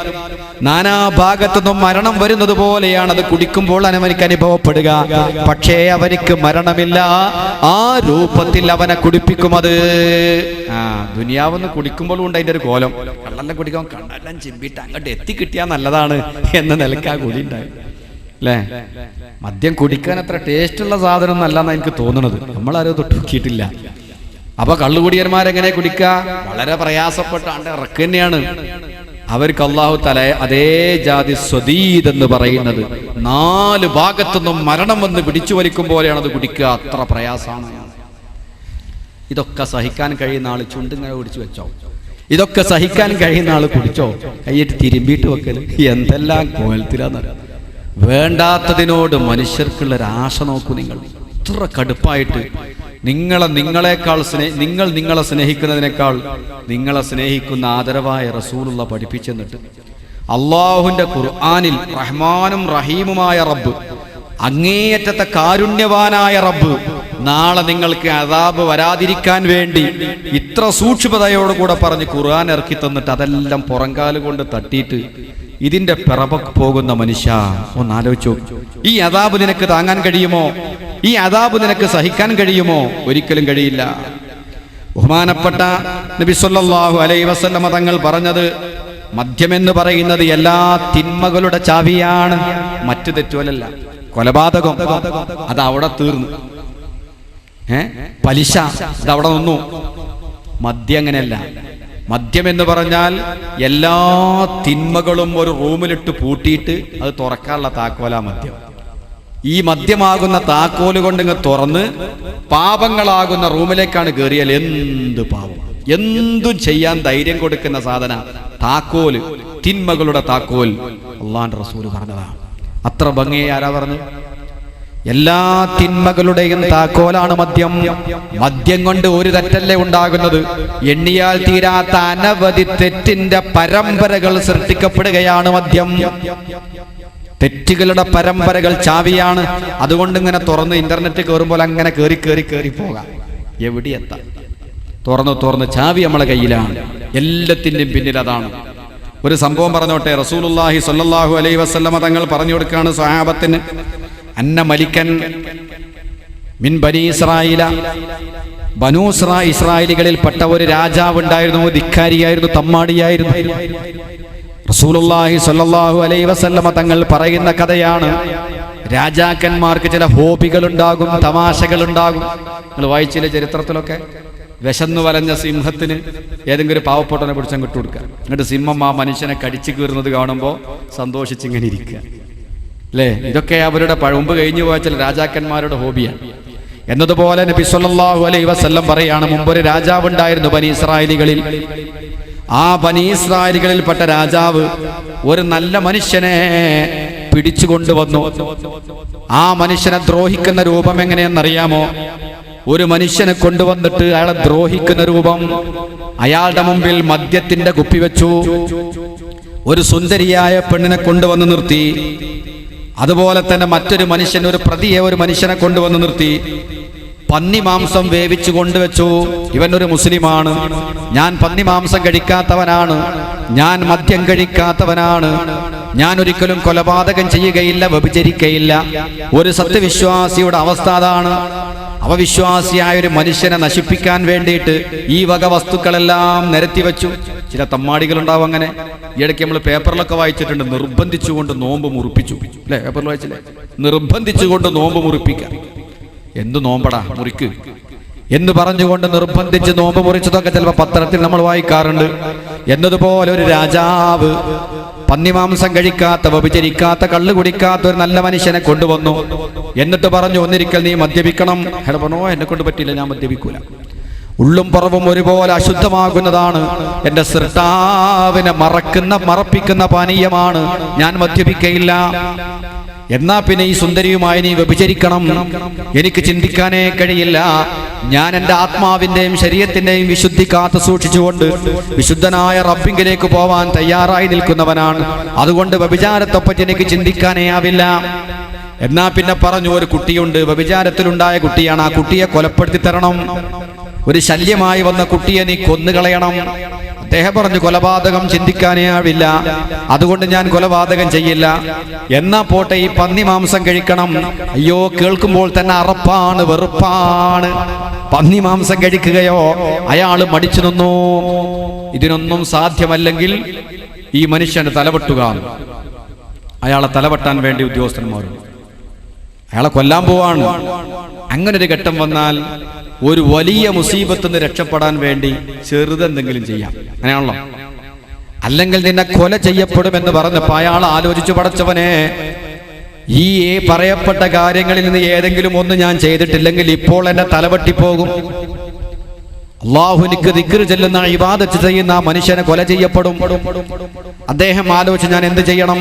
നാനാഭാഗത്തുനിന്നും മരണം വരുന്നത് പോലെയാണ് അത് കുടിക്കുമ്പോൾ അവനിക്ക് അനുഭവപ്പെടുക. പക്ഷേ അവനിക്ക് മരണമില്ല. ആ രൂപത്തിൽ അവനെ കുടിപ്പിക്കും അത്. ദുനിയാവെന്ന് കുടിക്കുമ്പോഴും ഉണ്ട് അതിന്റെ ഒരു കോലം. കള്ളെല്ലാം കുടിക്കാൻ കണ്ണെല്ലാം ചിമ്പിട്ട് അങ്ങോട്ട് എത്തിക്കിട്ടിയാൽ നല്ലതാണ് എന്ന നിലക്കാ കൂടി ഉണ്ടായി അല്ലേ? മദ്യം കുടിക്കാൻ അത്ര ടേസ്റ്റുള്ള സാധനം എന്നല്ലെന്നാണ് എനിക്ക് തോന്നുന്നത്. നമ്മളാരും തൊട്ട് നോക്കിയിട്ടില്ല. അപ്പൊ കള്ളുകുടിയന്മാരെങ്ങനെ കുടിക്കുക? വളരെ പ്രയാസപ്പെട്ടാണ്ട് ഇറക്ക് തന്നെയാണ്. അവർക്ക് അല്ലാഹു തആല അതേ ജാതി സ്വദീദ് എന്ന് പറയുന്നത് 4 ഭാഗത്തുനിന്നും മരണം വന്ന് പിടിച്ചു വലിക്കും പോലെയാണ് അത് കുടിക്കുക. അത്ര പ്രയാസമാണ്. ഇതൊക്കെ സഹിക്കാൻ കഴിയുന്ന ആള് ചുണ്ടിങ്ങനെ ഒടിച്ചു വെച്ചോ? ഇതൊക്കെ സഹിക്കാൻ കഴിയുന്ന ആള് കുടിച്ചോ? കയ്യിട്ട് തിരുമ്പിയിട്ട് വെക്കല് എന്തെല്ലാം കോലത്തിലാന്നറിയാം. വേണ്ടാത്തതിനോട് മനുഷ്യർക്കുള്ളൊരാശ നോക്കൂ നിങ്ങൾ. ഇത്ര കടുപ്പായിട്ട് നിങ്ങളെ സ്നേഹിക്കുന്നതിനേക്കാൾ നിങ്ങളെ സ്നേഹിക്കുന്ന ആദരവായ റസൂലുള്ള പഠിപ്പിച്ചെന്നിട്ട് അള്ളാഹുവിന്റെ ഖുർആനിൽ റഹ്മാനും റഹീമുമായ റബ്ബ്, അങ്ങേയറ്റത്തെ കാരുണ്യവാനായ റബ്ബ് നാളെ നിങ്ങൾക്ക് അദാബ് വരാതിരിക്കാൻ വേണ്ടി ഇത്ര സൂക്ഷ്മതയോടുകൂടെ പറഞ്ഞ് ഖുർആൻ ഇറക്കി തന്നിട്ട് അതെല്ലാം പുറങ്കാല് കൊണ്ട് തട്ടിയിട്ട് ഇതിന്റെ പിറപക്ക് പോകുന്ന മനുഷ്യ ഒന്ന് ആലോചിച്ചു. ഈ അദാബ് നിനക്ക് താങ്ങാൻ കഴിയുമോ? ഈ അദാബ് നിനക്ക് സഹിക്കാൻ കഴിയുമോ? ഒരിക്കലും കഴിയില്ല. ബഹുമാനപ്പെട്ട നബി സല്ലല്ലാഹു അലൈഹി വസല്ലമ തങ്ങൾ പറഞ്ഞത്, മദ്യമെന്ന് പറയുന്നത് എല്ലാ തിന്മകളുടെ ചാവിയാണ്. മറ്റു തെറ്റുകളല്ല. കൊലപാതകം അത് അവിടെ തീർന്നു. പലിശ അതവിടെ നിന്നു. മദ്യം അങ്ങനെയല്ല. മദ്യം എന്ന് പറഞ്ഞാൽ എല്ലാ തിന്മകളും ഒരു റൂമിലിട്ട് പൂട്ടിയിട്ട് അത് തുറക്കാനുള്ള താക്കോലാ മദ്യം. ഈ മദ്യമാകുന്ന താക്കോല് കൊണ്ട് ഇങ്ങ് തുറന്ന് പാപങ്ങളാകുന്ന റൂമിലേക്കാണ് കയറിയാൽ എന്ത് പാപം, എന്തും ചെയ്യാൻ ധൈര്യം കൊടുക്കുന്ന സാധന താക്കോല്, തിന്മകളുടെ താക്കോൽ. അല്ലാഹുവിന്റെ റസൂൽ പറഞ്ഞതാണ്. അത്ര ഭംഗിയെ ആരാ പറഞ്ഞു? എല്ലാ തിന്മകളുടെയും താക്കോലാണ് മദ്യം. മദ്യം കൊണ്ട് ഒരു തെറ്റല്ലേ ഉണ്ടാകുന്നത്, എണ്ണിയാൽ തീരാത്ത അനവധി തെറ്റിന്റെ പരമ്പരകൾ സൃഷ്ടിക്കപ്പെടുകയാണ് മദ്യം. തെറ്റുകളുടെ പരമ്പരകൾ ചാവിയാണ്. അതുകൊണ്ട് ഇങ്ങനെ തുറന്ന് ഇന്റർനെറ്റ് കയറുമ്പോൾ അങ്ങനെ കയറി പോകാം, എവിടെ എത്താം. തുറന്ന് ചാവി നമ്മളെ കയ്യിലാണ്. എല്ലാത്തിൻ്റെയും പിന്നിൽ അതാണ്. ഒരു സംഭവം പറഞ്ഞോട്ടെ. റസൂലുള്ളാഹി സ്വല്ലല്ലാഹു അലൈഹി വസല്ലമ തങ്ങൾ പറഞ്ഞു കൊടുക്കുകയാണ് സ്വഹാബത്തിന്, അന്ന മലിക്കൻ മിൻ ബനി ഇസ്രായേല, ബനൂ ഇസ്രായേലികളിൽപ്പെട്ട ഒരു രാജാവ് ഉണ്ടായിരുന്നു. ധിക്കാരിയായിരുന്നു, തമ്മാടിയായിരുന്നു. റസൂലുള്ളാഹി സ്വല്ലല്ലാഹു അലൈഹി വസല്ലമ തങ്ങൾ പറയുന്ന കഥയാണ്. രാജാക്കന്മാർക്ക് ചില ഹോബികൾ ഉണ്ടാകും, തമാശകൾ ഉണ്ടാകും. നിങ്ങൾ വായിച്ചില്ലേ ചരിത്രത്തിലൊക്കെ? വിശന്നു വലഞ്ഞ സിംഹത്തിന് ഏതെങ്കിലും ഒരു പാവപ്പെട്ടവനെ പിടിച്ചങ്ങ് ഇട്ട് കൊടുക്കുക. എന്നിട്ട് സിംഹം ആ മനുഷ്യനെ കടിച്ചു കീറുന്നത് കാണുമ്പോൾ സന്തോഷിച്ചിങ്ങനെ ഇരിക്കുക അല്ലേ? ഇതൊക്കെ അവരുടെ മുമ്പ് കഴിഞ്ഞു പോയ ചില രാജാക്കന്മാരുടെ ഹോബിയാണ്. എന്നതുപോലെ നബി സല്ലല്ലാഹു അലൈഹി വസല്ലം പറയാണ്, മുമ്പൊരു രാജാവ് ഉണ്ടായിരുന്നു ബനി ഇസ്രായേലികളിൽ. ആ ബനി ഇസ്രായേലികളിൽപ്പെട്ട രാജാവ് ഒരു നല്ല മനുഷ്യനെ പിടിച്ചു കൊണ്ടുവന്നു. ആ മനുഷ്യനെ ദ്രോഹിക്കുന്ന രൂപം എങ്ങനെയെന്നറിയാമോ? ഒരു മനുഷ്യനെ കൊണ്ടുവന്നിട്ട് അയാളെ ദ്രോഹിക്കുന്ന രൂപം, അയാളുടെ മുമ്പിൽ മദ്യത്തിന്റെ കുപ്പി വെച്ചു. ഒരു സുന്ദരിയായ പെണ്ണിനെ കൊണ്ടുവന്ന് നിർത്തി. അതുപോലെ തന്നെ മറ്റൊരു മനുഷ്യൻ, ഒരു മനുഷ്യനെ കൊണ്ടുവന്ന് നിർത്തി. പന്നി മാംസം വേവിച്ചു കൊണ്ടുവച്ചു. ഇവൻ ഒരു മുസ്ലിമാണ്, ഞാൻ പന്നി മാംസം കഴിക്കാത്തവനാണ്, ഞാൻ മദ്യം കഴിക്കാത്തവനാണ്, ഞാൻ ഒരിക്കലും കൊലപാതകം ചെയ്യുകയില്ല, വ്യഭിചരിക്കയില്ല. ഒരു സത്യവിശ്വാസിയുടെ അവസ്ഥ അതാണ്. അവവിശ്വാസിയായ ഒരു മനുഷ്യനെ നശിപ്പിക്കാൻ വേണ്ടിയിട്ട് ഈ വക വസ്തുക്കളെല്ലാം നിരത്തി വെച്ചു. ചില തമ്മാടികളുണ്ടാവും അങ്ങനെ. ഈയിടയ്ക്ക് നമ്മൾ പേപ്പറിലൊക്കെ വായിച്ചിട്ടുണ്ട്, നിർബന്ധിച്ചുകൊണ്ട് നോമ്പ് മുറിപ്പിച്ചു അല്ലെ? പേപ്പറിൽ വായിച്ചില്ലേ? നിർബന്ധിച്ചുകൊണ്ട് നോമ്പ് മുറിപ്പിക്കുക. എന്ത് നോമ്പടാ മുറിക്ക് എന്ന് പറഞ്ഞുകൊണ്ട് നിർബന്ധിച്ച് നോമ്പ് മുറിച്ചതൊക്കെ ചിലപ്പോൾ പത്രത്തിൽ നമ്മൾ വായിക്കാറുണ്ട്. എന്നതുപോലെ ഒരു രാജാവ് പന്നിമാംസം കഴിക്കാത്ത, വ്യഭിചരിക്കാത്ത, കള്ളു കുടിക്കാത്ത ഒരു നല്ല മനുഷ്യനെ കൊണ്ടുവന്നു. എന്നിട്ട് പറഞ്ഞു, ഒന്നിരിക്കൽ നീ മദ്യപിക്കണം. അയാൾ പറഞ്ഞോ, എന്നെ കൊണ്ട് പറ്റില്ല, ഞാൻ മദ്യപിക്കൂല. ഉള്ളും പുറവും ഒരുപോലെ അശുദ്ധമാകുന്നതാണ്, എന്റെ സൃഷ്ടാവിനെ മറപ്പിക്കുന്ന പാനീയമാണ്, ഞാൻ മദ്യപിക്കയില്ല. എന്നാ പിന്നെ ഈ സുന്ദരിയുമായി നീ വ്യഭിചരിക്കണം, എനിക്ക് ചിന്തിക്കാനേ കഴിയില്ല. ഞാൻ എൻ്റെ ആത്മാവിൻ്റെയും ശരീരത്തിൻ്റെയും വിശുദ്ധി കാത്തു സൂക്ഷിച്ചുകൊണ്ട് വിശുദ്ധനായ റബ്ബിങ്കിലേക്ക് പോവാൻ തയ്യാറായി നിൽക്കുന്നവനാണ്. അതുകൊണ്ട് വ്യഭിചാരത്തെപ്പറ്റി എനിക്ക് ചിന്തിക്കാനേ ആവില്ല. എന്നാ പിന്നെ പറഞ്ഞു, ഒരു കുട്ടിയുണ്ട്, വ്യഭിചാരത്തിലുണ്ടായ കുട്ടിയാണ്, ആ കുട്ടിയെ കൊലപ്പെടുത്തി തരണം. ഒരു ശല്യമായി വന്ന കുട്ടിയെ നീ കൊന്നുകളയണം. അദ്ദേഹം പറഞ്ഞു, കൊലപാതകം ചിന്തിക്കാനേ ആവില്ല, അതുകൊണ്ട് ഞാൻ കൊലപാതകം ചെയ്യില്ല. എന്നാ പോട്ടെ, ഈ പന്നി മാംസം കഴിക്കണം. അയ്യോ, കേൾക്കുമ്പോൾ തന്നെ അറപ്പാണ്, വെറുപ്പാണ്. പന്നി മാംസം കഴിക്കുകയോ? അയാൾ മടിച്ചു നിന്നു. ഇതിനൊന്നും സാധ്യമല്ലെങ്കിൽ ഈ മനുഷ്യന് തലവെട്ടുക. അയാളെ തലവെട്ടാൻ വേണ്ടി ഉദ്യോഗസ്ഥന്മാർ അയാളെ കൊല്ലാൻ പോവാണ്. അങ്ങനൊരു ഘട്ടം വന്നാൽ ഒരു വലിയ മുസീബത്ത് നിന്ന് രക്ഷപ്പെടാൻ വേണ്ടി ചെറുതെന്തെങ്കിലും ചെയ്യാം, അങ്ങനെയാണല്ലോ. അല്ലെങ്കിൽ നിന്നെ കൊല ചെയ്യപ്പെടുമെന്ന് പറഞ്ഞപ്പോ അയാൾ ആലോചിച്ചു, പടച്ചവനെ, ഈ പറയപ്പെട്ട കാര്യങ്ങളിൽ നിന്ന് ഏതെങ്കിലും ഒന്ന് ഞാൻ ചെയ്തിട്ടില്ലെങ്കിൽ ഇപ്പോൾ എന്നെ തലവെട്ടിപ്പോകും. അല്ലാഹുവിനിക്ക് ദിക്ർ ചെല്ലുന്ന ഇബാദത്ത് ചെയ്യുന്ന ആ മനുഷ്യനെ കൊല ചെയ്യപ്പെടും. അദ്ദേഹം ആലോചിച്ച്, ഞാൻ എന്ത് ചെയ്യണം?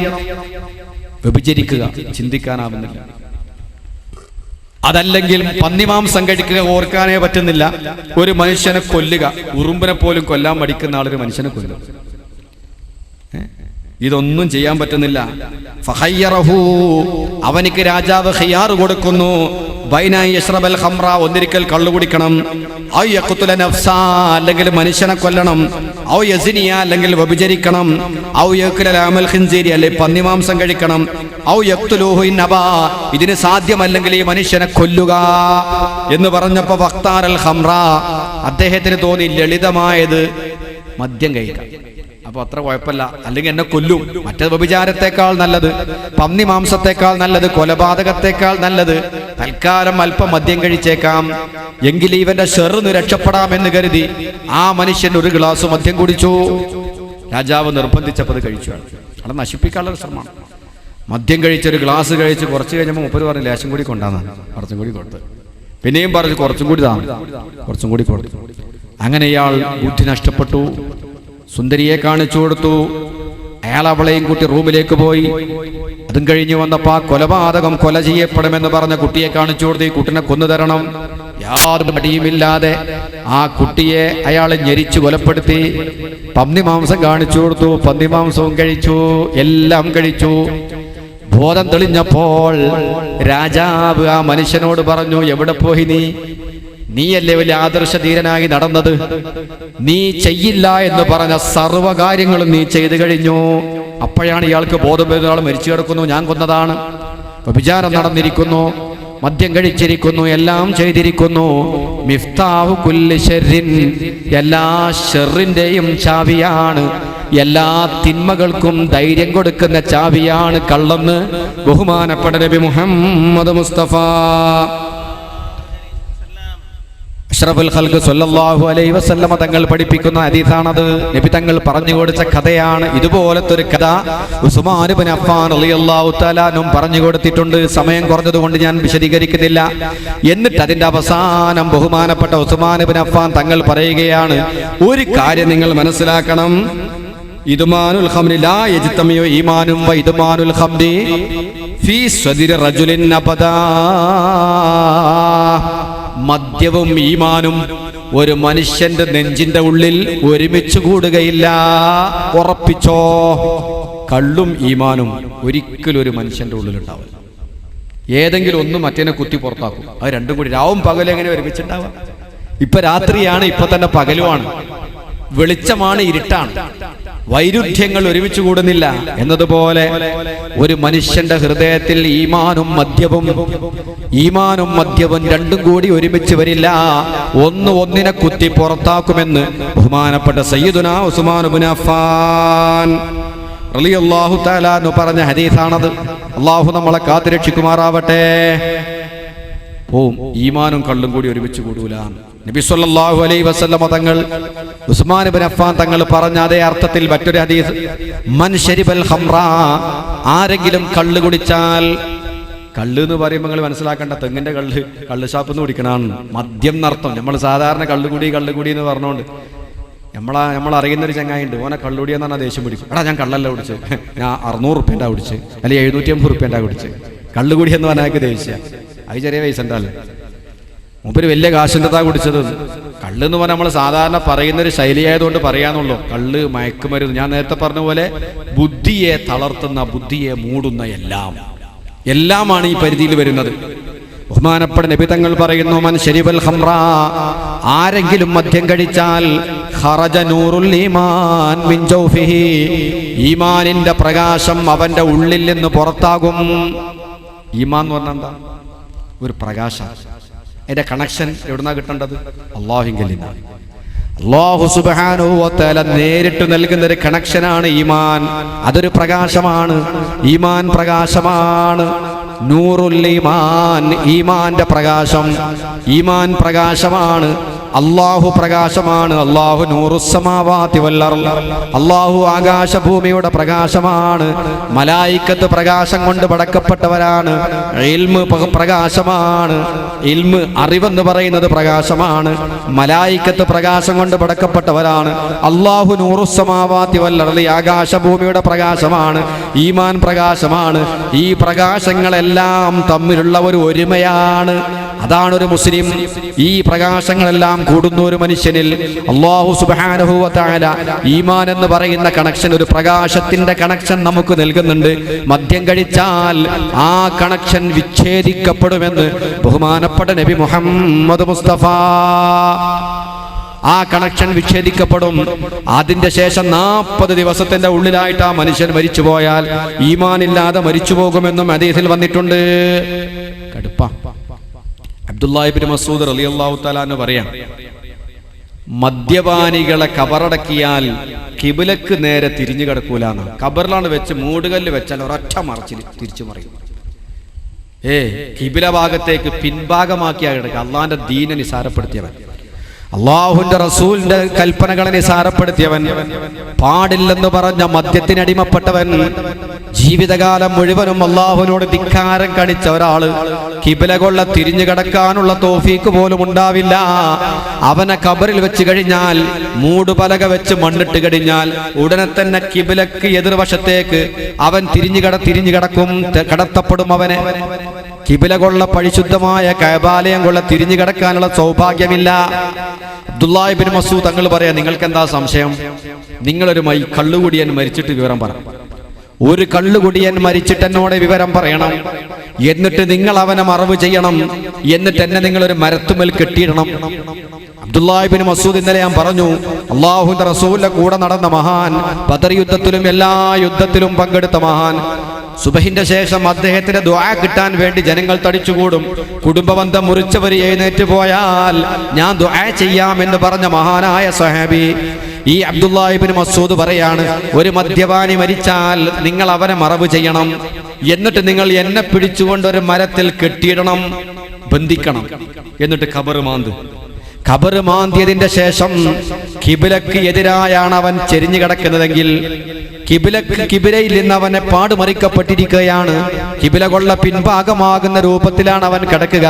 വ്യഭിചരിക്കുക, ചിന്തിക്കാനാവുന്നില്ല. അതല്ലെങ്കിൽ പന്നിമാംസം കഴിക്കുക, ഓർക്കാനേ പറ്റുന്നില്ല. ഒരു മനുഷ്യനെ കൊല്ലുക, ഉറുമ്പിനെ പോലും കൊല്ലാൻ മടിക്കുന്ന ആളൊരു മനുഷ്യനെ കൊല്ലും. ഇതൊന്നും ചെയ്യാൻ പറ്റുന്നില്ല. ഫഖയ്യറഹു, അവനിക്ക് രാജാവ് ഖിയാർ കൊടുക്കുന്നു. ബൈന യശ്റബൽ ഖംറ, ഒന്നിരിക്കൽ കള്ളു കുടിക്കണം, ഔ യഖ്തുല നഫ്സാ, അല്ലെങ്കിൽ മനുഷ്യനെ കൊല്ലണം, ഔ യസ്നിയ, അല്ലെങ്കിൽ വ്യഭിചരിക്കണം, ഔ യഅ്കുല ലഹ്മൽ ഖിൻസീരി, അല്ലെങ്കിൽ പന്നിമാംസം കഴിക്കണം, ഔ യഖ്തുലുഹു ഇൻ അബാ, ഇതിന് സാധ്യമല്ലെങ്കിൽ ഈ മനുഷ്യനെ കൊല്ലുക എന്ന് പറഞ്ഞപ്പോ വഖ്താറൽ ഖംറ, അദ്ദേഹത്തിന് തോന്നി ലളിതമായത് മദ്യം കഴിക്കാം. അപ്പൊ അത്ര കുഴപ്പമില്ല, അല്ലെങ്കിൽ എന്നെ കൊല്ലും. മറ്റേ വ്യഭിചാരത്തെക്കാൾ നല്ലത്, പന്നി മാംസത്തെക്കാൾ നല്ലത്, കൊലപാതകത്തെക്കാൾ നല്ലത് തൽക്കാലം അല്പം മദ്യം കഴിച്ചേക്കാം, എങ്കിൽ ഇവന്റെ ഷെറിന് രക്ഷപ്പെടാമെന്ന് കരുതി ആ മനുഷ്യൻ ഒരു ഗ്ലാസ് മദ്യം കുടിച്ചു. രാജാവ് നിർബന്ധിച്ചപ്പോൾ അത് കഴിച്ചു. അവിടെ നശിപ്പിക്കാനുള്ള ശ്രമമാണ്. മദ്യം കഴിച്ചൊരു ഗ്ലാസ് കഴിച്ച് കുറച്ച് കഴിഞ്ഞപ്പോൾ മുപ്പര് പറഞ്ഞു, ലേശം കൂടി കൊണ്ടാന്ന്. കുറച്ചും കൂടി കൊടുത്ത്, പിന്നെയും പറഞ്ഞു, കുറച്ചും കൂടി താ, കുറച്ചും കൂടി കൊടുത്തു. അങ്ങനെ ഇയാൾ ബുദ്ധി നഷ്ടപ്പെട്ടു. സുന്ദരിയെ കാണിച്ചു കൊടുത്തു. അയാൾ അവളെയും കൂട്ടി റൂമിലേക്ക് പോയി. അതും കഴിഞ്ഞ് വന്നപ്പോ ആ കൊലപാതകം കൊല ചെയ്യപ്പെടുമെന്ന് പറഞ്ഞ കുട്ടിയെ കാണിച്ചു കൊടുത്തു. ഈ കുട്ടിനെ കൊന്നു തരണം. യാതൊരു മടിയുമില്ലാതെ ആ കുട്ടിയെ അയാളെ ഞെരിച്ചു കൊലപ്പെടുത്തി. പന്നി മാംസം കാണിച്ചു കൊടുത്തു, പന്നി മാംസവും കഴിച്ചു, എല്ലാം കഴിച്ചു. ബോധം തെളിഞ്ഞപ്പോൾ രാജാവ് ആ മനുഷ്യനോട് പറഞ്ഞു, എവിടെ പോയി നീയല്ലേ വലിയ ആദർശധീരനായി നടന്നത്? നീ ചെയ്യില്ല എന്ന് പറഞ്ഞ സർവ്വകാര്യങ്ങളും നീ ചെയ്തു കഴിഞ്ഞു. അപ്പോഴാണ് ഇയാൾക്ക് ബോധം വരുന്ന ആൾ മരിച്ചു കിടക്കുന്നു, ഞാൻ കൊന്നതാണ്, വ്യഭിചാരം നടന്നിരിക്കുന്നു, മദ്യം കഴിച്ചിരിക്കുന്നു, എല്ലാം ചെയ്തിരിക്കുന്നു. മിഫ്താഹു കുല്ലി ശർരിൻ, എല്ലാ ഷർറിന്റെയും ചാവിയാണ്, എല്ലാ തിന്മകൾക്കും ധൈര്യം കൊടുക്കുന്ന ചാവിയാണ് കള്ളെന്ന് ബഹുമാനപ്പെട്ട നബി മുഹമ്മദ് മുസ്തഫ അഷ്റഫുൽ ഖൽഖ് സ്വല്ലല്ലാഹു അലൈഹി വസല്ലമ തങ്ങൾ പഠിപ്പിക്കുന്ന ഹദീസാണത്. നബി തങ്ങൾ പറഞ്ഞു കൊടുത്ത കഥയാണ്. ഇതുപോലത്തെ ഒരു കഥ ഉസ്മാൻ ഇബ്നു അഫ്ഫാൻ റളിയല്ലാഹു തആല അൻഹു പറഞ്ഞു കൊടുത്തിട്ടുണ്ട്. സമയം കുറഞ്ഞതുകൊണ്ട് ഞാൻ വിശദീകരിക്കുന്നില്ല. എന്നിട്ട് അതിന്റെ അവസാനം ബഹുമാനപ്പെട്ട ഉസ്മാൻ ഇബ്നു അഫ്ഫാൻ തങ്ങൾ പറയുകയാണ്, ഒരു കാര്യം നിങ്ങൾ മനസ്സിലാക്കണം, ഇദ്മാനുൽ ഖംരി ലാ യജ്തമിഉ ഈമാനും വ ഇദ്മാനുൽ ഖംരി ഫീ സ്വദിരി റജുലിൻ അബദാ. മദ്യവും ഈമാനും ഒരു മനുഷ്യന്റെ നെഞ്ചിന്റെ ഉള്ളിൽ ഒരുമിച്ച് കൂടുകയില്ല, ഉറപ്പിച്ചോ. കള്ളും ഈമാനും ഒരിക്കലും ഒരു മനുഷ്യന്റെ ഉള്ളിലുണ്ടാവില്ല. ഏതെങ്കിലും ഒന്ന് മറ്റേനെ കുത്തി പുറത്താക്കും. അത് രണ്ടും കൂടി രാവും പകലും എങ്ങനെ ഒരുമിച്ചുണ്ടാവാം? ഇപ്പൊ രാത്രിയാണ്, ഇപ്പൊ തന്നെ പകലുമാണ്, വെളിച്ചമാണ്, ഇരുട്ടാണ്, വൈരുദ്ധ്യങ്ങൾ ഒരുമിച്ച് കൂടുന്നില്ല എന്നതുപോലെ ഒരു മനുഷ്യന്റെ ഹൃദയത്തിൽ ഈമാനും മദ്യവും രണ്ടും കൂടി ഒരുമിച്ച് വരില്ല. ഒന്നിനെ കുത്തി പുറത്താക്കുമെന്ന് ബഹുമാനപ്പെട്ട സയ്യിദുനാ ഉസ്മാൻ ഇബ്നു അഫ്ഫാൻ റളിയല്ലാഹു തആല അൻഹു പറഞ്ഞ ഹദീസാണത്. അല്ലാഹു നമ്മളെ കാത്തുരക്ഷിക്കുമാറാവട്ടെ. ഈമാനും കള്ളും കൂടി ഒരുമിച്ച് കൂടൂല. നബി സല്ലല്ലാഹു അലൈഹി വസല്ലമ തങ്ങൾ ഉസ്മാൻ ഇബ്നു അഫ്ഫാൻ തങ്ങൾ പറഞ്ഞ അതേ അർത്ഥത്തിൽ മറ്റൊരു ഹദീസ്, മൻ ശരിബൽ ഖംറ, ആരെങ്കിലും കള്ള് കുടിച്ചാൽ, കള്ള് എന്ന് പറയുമ്പോൾ നിങ്ങൾ മനസ്സിലാക്കേണ്ട തെങ്ങിന്റെ കള്ള് ഷാപ്പിൽ നിന്ന് കുടിക്കണമാണ് മദ്യം എന്നർത്ഥം. നമ്മൾ സാധാരണ കള്ളുകൂടി എന്ന് പറഞ്ഞുകൊണ്ട് നമ്മൾ അറിയുന്നൊരു ചങ്ങായിണ്ട്, ഓനെ കള്ളുകൂടി എന്ന് പറഞ്ഞാൽ ദേഷ്യം പിടിക്കും. എടാ ഞാൻ കള്ളല്ല കുടിച്ച്, ഞാൻ 600 റുപ്യൻ്റെ കുടിച്ച്, അല്ലെങ്കിൽ 750 റുപ്യൻ്റെ കുടിച്ച്. കള്ളുകൂടി എന്ന് പറഞ്ഞാൽ ദേഷ്യം. അത് ചെറിയ പൈസ ഉണ്ടല്ലേ, മൂപ്പര് വലിയ കാശിൻ്റെതാ കുടിച്ചത്. കള്ളെന്ന് പറഞ്ഞാൽ നമ്മൾ സാധാരണ പറയുന്നൊരു ശൈലിയായതുകൊണ്ട് പറയാന്നുള്ളൂ. കള്ള്, മയക്കുമരുന്ന്, ഞാൻ നേരത്തെ പറഞ്ഞ പോലെ ബുദ്ധിയെ തളർത്തുന്ന, ബുദ്ധിയെ മൂടുന്ന എല്ലാമാണ് ഈ പരിധിയിൽ വരുന്നത്. ബഹുമാനപ്പെട്ട നബി തങ്ങൾ പറയുന്നു, മൻ ശരിബൽ ഖംറ, ആരെങ്കിലും മദ്യം കഴിച്ചാൽ ഖറജ നൂറുൽ ഈമാൻ മിൻ ജൗഫിഹി, ഈമാനിന്റെ പ്രകാശം അവന്റെ ഉള്ളിൽ നിന്ന് പുറത്താകും. ഈമാൻ എന്ന് പറഞ്ഞാൽ എന്താ? ഒരു പ്രകാശം. അതിന്റെ കണക്ഷൻ എവിടുന്നാ കിട്ടേണ്ടത്? അല്ലാഹുവിങ്കൽ നിന്നാണ്. അല്ലാഹു സുബ്ഹാനഹു വ തആല നേരിട്ട് നൽകുന്ന ഒരു കണക്ഷനാണ് ഈമാൻ. അതൊരു പ്രകാശമാണ്. ഈമാൻ പ്രകാശമാണ്. നൂറുൽ ഈമാൻ, ഈമാന്റെ പ്രകാശം. ഈമാൻ പ്രകാശമാണ്. അല്ലാഹു പ്രകാശമാണ്. അല്ലാഹു നൂറുസ് സമാവാതി വൽ അർള്, അല്ലാഹു ആകാശഭൂമിയുടെ പ്രകാശമാണ്. മലായിക്കത്ത് പ്രകാശം കൊണ്ട് പടക്കപ്പെട്ടവരാണ്. ഇൽമ് പ്രകാശമാണ്. ഇൽമ്, അറിവെന്ന് പറയുന്നത് പ്രകാശമാണ്. മലായിക്കത്ത് പ്രകാശം കൊണ്ട് പടക്കപ്പെട്ടവരാണ്. അല്ലാഹു നൂറുസ് സമാവാതി വൽ അർള്, ആകാശഭൂമിയുടെ പ്രകാശമാണ്. ഈമാൻ പ്രകാശമാണ്. ഈ പ്രകാശങ്ങളെല്ലാം തമ്മിലുള്ള ഒരു ഒരുമയാണ്. അതാണ് ഒരു മുസ്ലിം. ഈ പ്രകാശങ്ങളെല്ലാം കൂടുന്ന ഒരു മനുഷ്യനിൽ അല്ലാഹു സുബ്ഹാനഹു വ തആല ഈമാൻ എന്ന് പറയുന്ന കണക്ഷൻ, ഒരു പ്രകാശത്തിന്റെ കണക്ഷൻ നമുക്ക് നൽകുന്നുണ്ട്. മദ്യം കഴിച്ചാൽ ആ കണക്ഷൻ വിച്ഛേദിക്കപ്പെടുമെന്ന് ബഹുമാനപ്പെട്ട നബി മുഹമ്മദ് മുസ്തഫ. ആ കണക്ഷൻ വിച്ഛേദിക്കപ്പെടും. അതിന്റെ ശേഷം 40 ദിവസത്തിന്റെ ഉള്ളിലായിട്ട് ആ മനുഷ്യൻ മരിച്ചു പോയാൽ ഈമാനില്ലാതെ മരിച്ചു പോകുമെന്നും ഹദീസിൽ വന്നിട്ടുണ്ട്. കടുപ്പ. അബ്ദുല്ലാഹി ഇബ്നു മസ്ഊദ് റളിയല്ലാഹു തആല എന്ന് പറയാം, മദ്യപാനികളെ കബറടക്കിയാൽ കിബിലക്ക് നേരെ തിരിഞ്ഞു കിടക്കൂലെന്ന്. കബറിലാണ് വെച്ച് മൂടുകല്ല് വെച്ചാൽ ഒരൊറ്റ മറിച്ചിൽ തിരിച്ചു മറിയും. കിബില ഭാഗത്തേക്ക് പിൻഭാഗമാക്കിയാ കിടക്കുക. അള്ളാന്റെ ദീനെ നിസാരപ്പെടുത്തിയവൻ, അള്ളാഹുവിന്റെ റസൂലിന്റെ കൽപ്പനകളെ നിസാരപ്പെടുത്തിയവൻ, പാടില്ലെന്ന് പറഞ്ഞ മദ്യത്തിനടിമപ്പെട്ടവൻ, ജീവിതകാലം മുഴുവനും അള്ളാഹുവിനോട് ധിക്കാരം കാണിച്ച ഒരാള് കിബില കൊള്ള തിരിഞ്ഞു കിടക്കാനുള്ള തൗഫീക്ക് പോലും ഉണ്ടാവില്ല. അവനെ കബറിൽ വെച്ച് കഴിഞ്ഞാൽ, മൂടുപലക വെച്ച് മണ്ണിട്ട് കഴിഞ്ഞാൽ ഉടനെ തന്നെ കിബിലക്ക് എതിർവശത്തേക്ക് അവൻ തിരിഞ്ഞു കിടക്കും, കടത്തപ്പെടും. അവനെ കിബില കൊള്ള പരിശുദ്ധമായ കഅബാലയം കൊള്ള തിരിഞ്ഞു കിടക്കാനുള്ള സൗഭാഗ്യമില്ല. അബ്ദുല്ലാഹി ഇബ്നു മസ്ഊദ് തങ്ങൾ പറയാ, നിങ്ങൾക്ക് എന്താ സംശയം? നിങ്ങളൊരു കള്ളുകുടിയൻ മരിച്ചിട്ട് വിവരം പറ. ഒരു കള്ളുകുടിയൻ മരിച്ചിട്ട് എന്നോട് വിവരം പറയണം. എന്നിട്ട് നിങ്ങൾ അവനെ മറവ് ചെയ്യണം. എന്നിട്ട് എന്നെ നിങ്ങളൊരു മരത്തുമേൽ കെട്ടിയിടണം. അബ്ദുല്ലാഹി ഇബ്നു മസ്ഊദ് ഇന്നലെ ഞാൻ പറഞ്ഞു, അല്ലാഹുവിന്റെ റസൂലിന്റെ കൂടെ നടന്ന മഹാൻ, ബദർ യുദ്ധത്തിലും എല്ലാ യുദ്ധത്തിലും പങ്കെടുത്ത മഹാൻ. സുബഹിന്റെ ശേഷം അദ്ദേഹത്തിന്റെ ദുആ കിട്ടാൻ വേണ്ടി ജനങ്ങൾ തടിച്ചുകൂടും. കുടുംബബന്ധം മുറിച്ചവർ എഴുന്നേറ്റ് പോയാൽ ഞാൻ ദുആ ചെയ്യാമെന്ന് പറഞ്ഞ മഹാനായ സ്വഹാബി ഈ അബ്ദുല്ലാഹി ഇബ്നു മസ്ഊദ് പറയാണ്, ഒരു മദ്യപാനി മരിച്ചാൽ നിങ്ങൾ അവനെ മറവ് ചെയ്യണം. എന്നിട്ട് നിങ്ങൾ എന്നെ പിടിച്ചുകൊണ്ട് ഒരു മരത്തിൽ കെട്ടിയിടണം, ബന്ധിക്കണം. എന്നിട്ട് ഖബർ മാന്തിയതിന്റെ ശേഷം കിബിലക്ക് എതിരായാണ് അവൻ ചെരിഞ്ഞു കിടക്കുന്നതെങ്കിൽ കിബിലയിൽ നിന്ന് അവനെ പാടുമറിക്കപ്പെട്ടിരിക്കുകയാണ്. കിബില കൊള്ള പിൻഭാഗമാകുന്ന രൂപത്തിലാണ് അവൻ കിടക്കുക.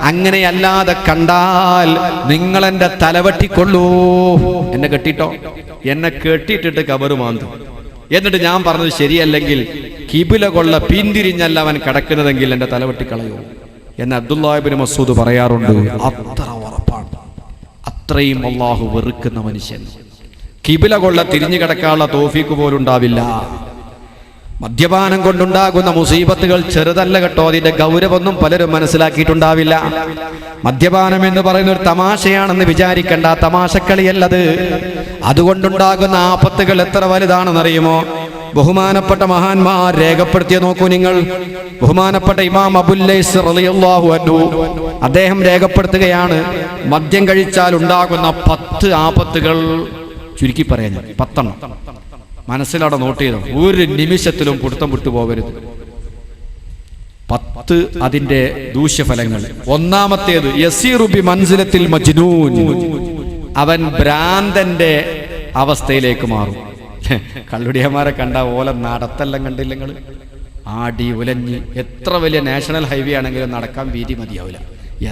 അങ്ങനെയല്ലാതെ കണ്ടാൽ നിങ്ങൾ എന്റെ തലവെട്ടിക്കൊള്ളൂ. എന്നെ കെട്ടിട്ടോ, എന്നെ കെട്ടിയിട്ടിട്ട് ഖബർ മാന്തും. എന്നിട്ട് ഞാൻ പറഞ്ഞത് ശരിയല്ലെങ്കിൽ കിബില കൊള്ള പിന്തിരിഞ്ഞല്ല അവൻ കിടക്കുന്നതെങ്കിൽ എന്റെ തലവെട്ടിക്കളയോ എന്ന് അബ്ദുല്ലാഹി ഇബ്നു മസ്ഊദ് പറയാറുണ്ട്. അത്ര ഉറപ്പാണ്. അത്രയും അല്ലാഹു വെറുക്കുന്ന മനുഷ്യൻ കിബില കൊള്ള തിരിഞ്ഞു കിടക്കാനുള്ള തൗഫീക്ക് പോലും ഉണ്ടാവില്ല. മദ്യപാനം കൊണ്ടുണ്ടാകുന്ന മുസീബത്തുകൾ ചെറുതല്ല കേട്ടോ. അതിന്റെ ഗൗരവമൊന്നും പലരും മനസ്സിലാക്കിയിട്ടുണ്ടാവില്ല. മദ്യപാനം എന്ന് പറയുന്ന ഒരു തമാശയാണെന്ന് വിചാരിക്കേണ്ട. തമാശക്കളിയല്ലത്. അതുകൊണ്ടുണ്ടാകുന്ന ആപത്തുകൾ എത്ര വലുതാണെന്നറിയുമോ? ബഹുമാനപ്പെട്ട മഹാന്മാർ രേഖപ്പെടുത്തിയ നോക്കൂ നിങ്ങൾ. ബഹുമാനപ്പെട്ട ഇമാം അബുൽ ലൈസ് റളിയല്ലാഹു അൻഹു അദ്ദേഹം രേഖപ്പെടുത്തുകയാണ്, മദ്യം കഴിച്ചാൽ ഉണ്ടാകുന്ന 10 ആപത്തുകൾ. ചുരുക്കി പറയാൻ 10 മനസ്സിലവിടെ നോട്ട് ചെയ്തോ. ഒരു നിമിഷത്തിലും പിടുത്തം വിട്ടു പോകരുത്. 10 അതിന്റെ ദൂഷ്യഫലങ്ങൾ. ഒന്നാമത്തേത് യസീറു ബി മൻസിലത്തിൽ മജ്നൂൻ, അവൻ ഭ്രാന്തന്റെ അവസ്ഥയിലേക്ക് മാറും. കള്ളുടിയന്മാരെ കണ്ട ഓല നടത്തെല്ലാം കണ്ടില്ല നിങ്ങൾ? ആടി ഉലഞ്ഞ് എത്ര വലിയ നാഷണൽ ഹൈവേ ആണെങ്കിലും നടക്കാൻ വീതി മതിയാവില്ല.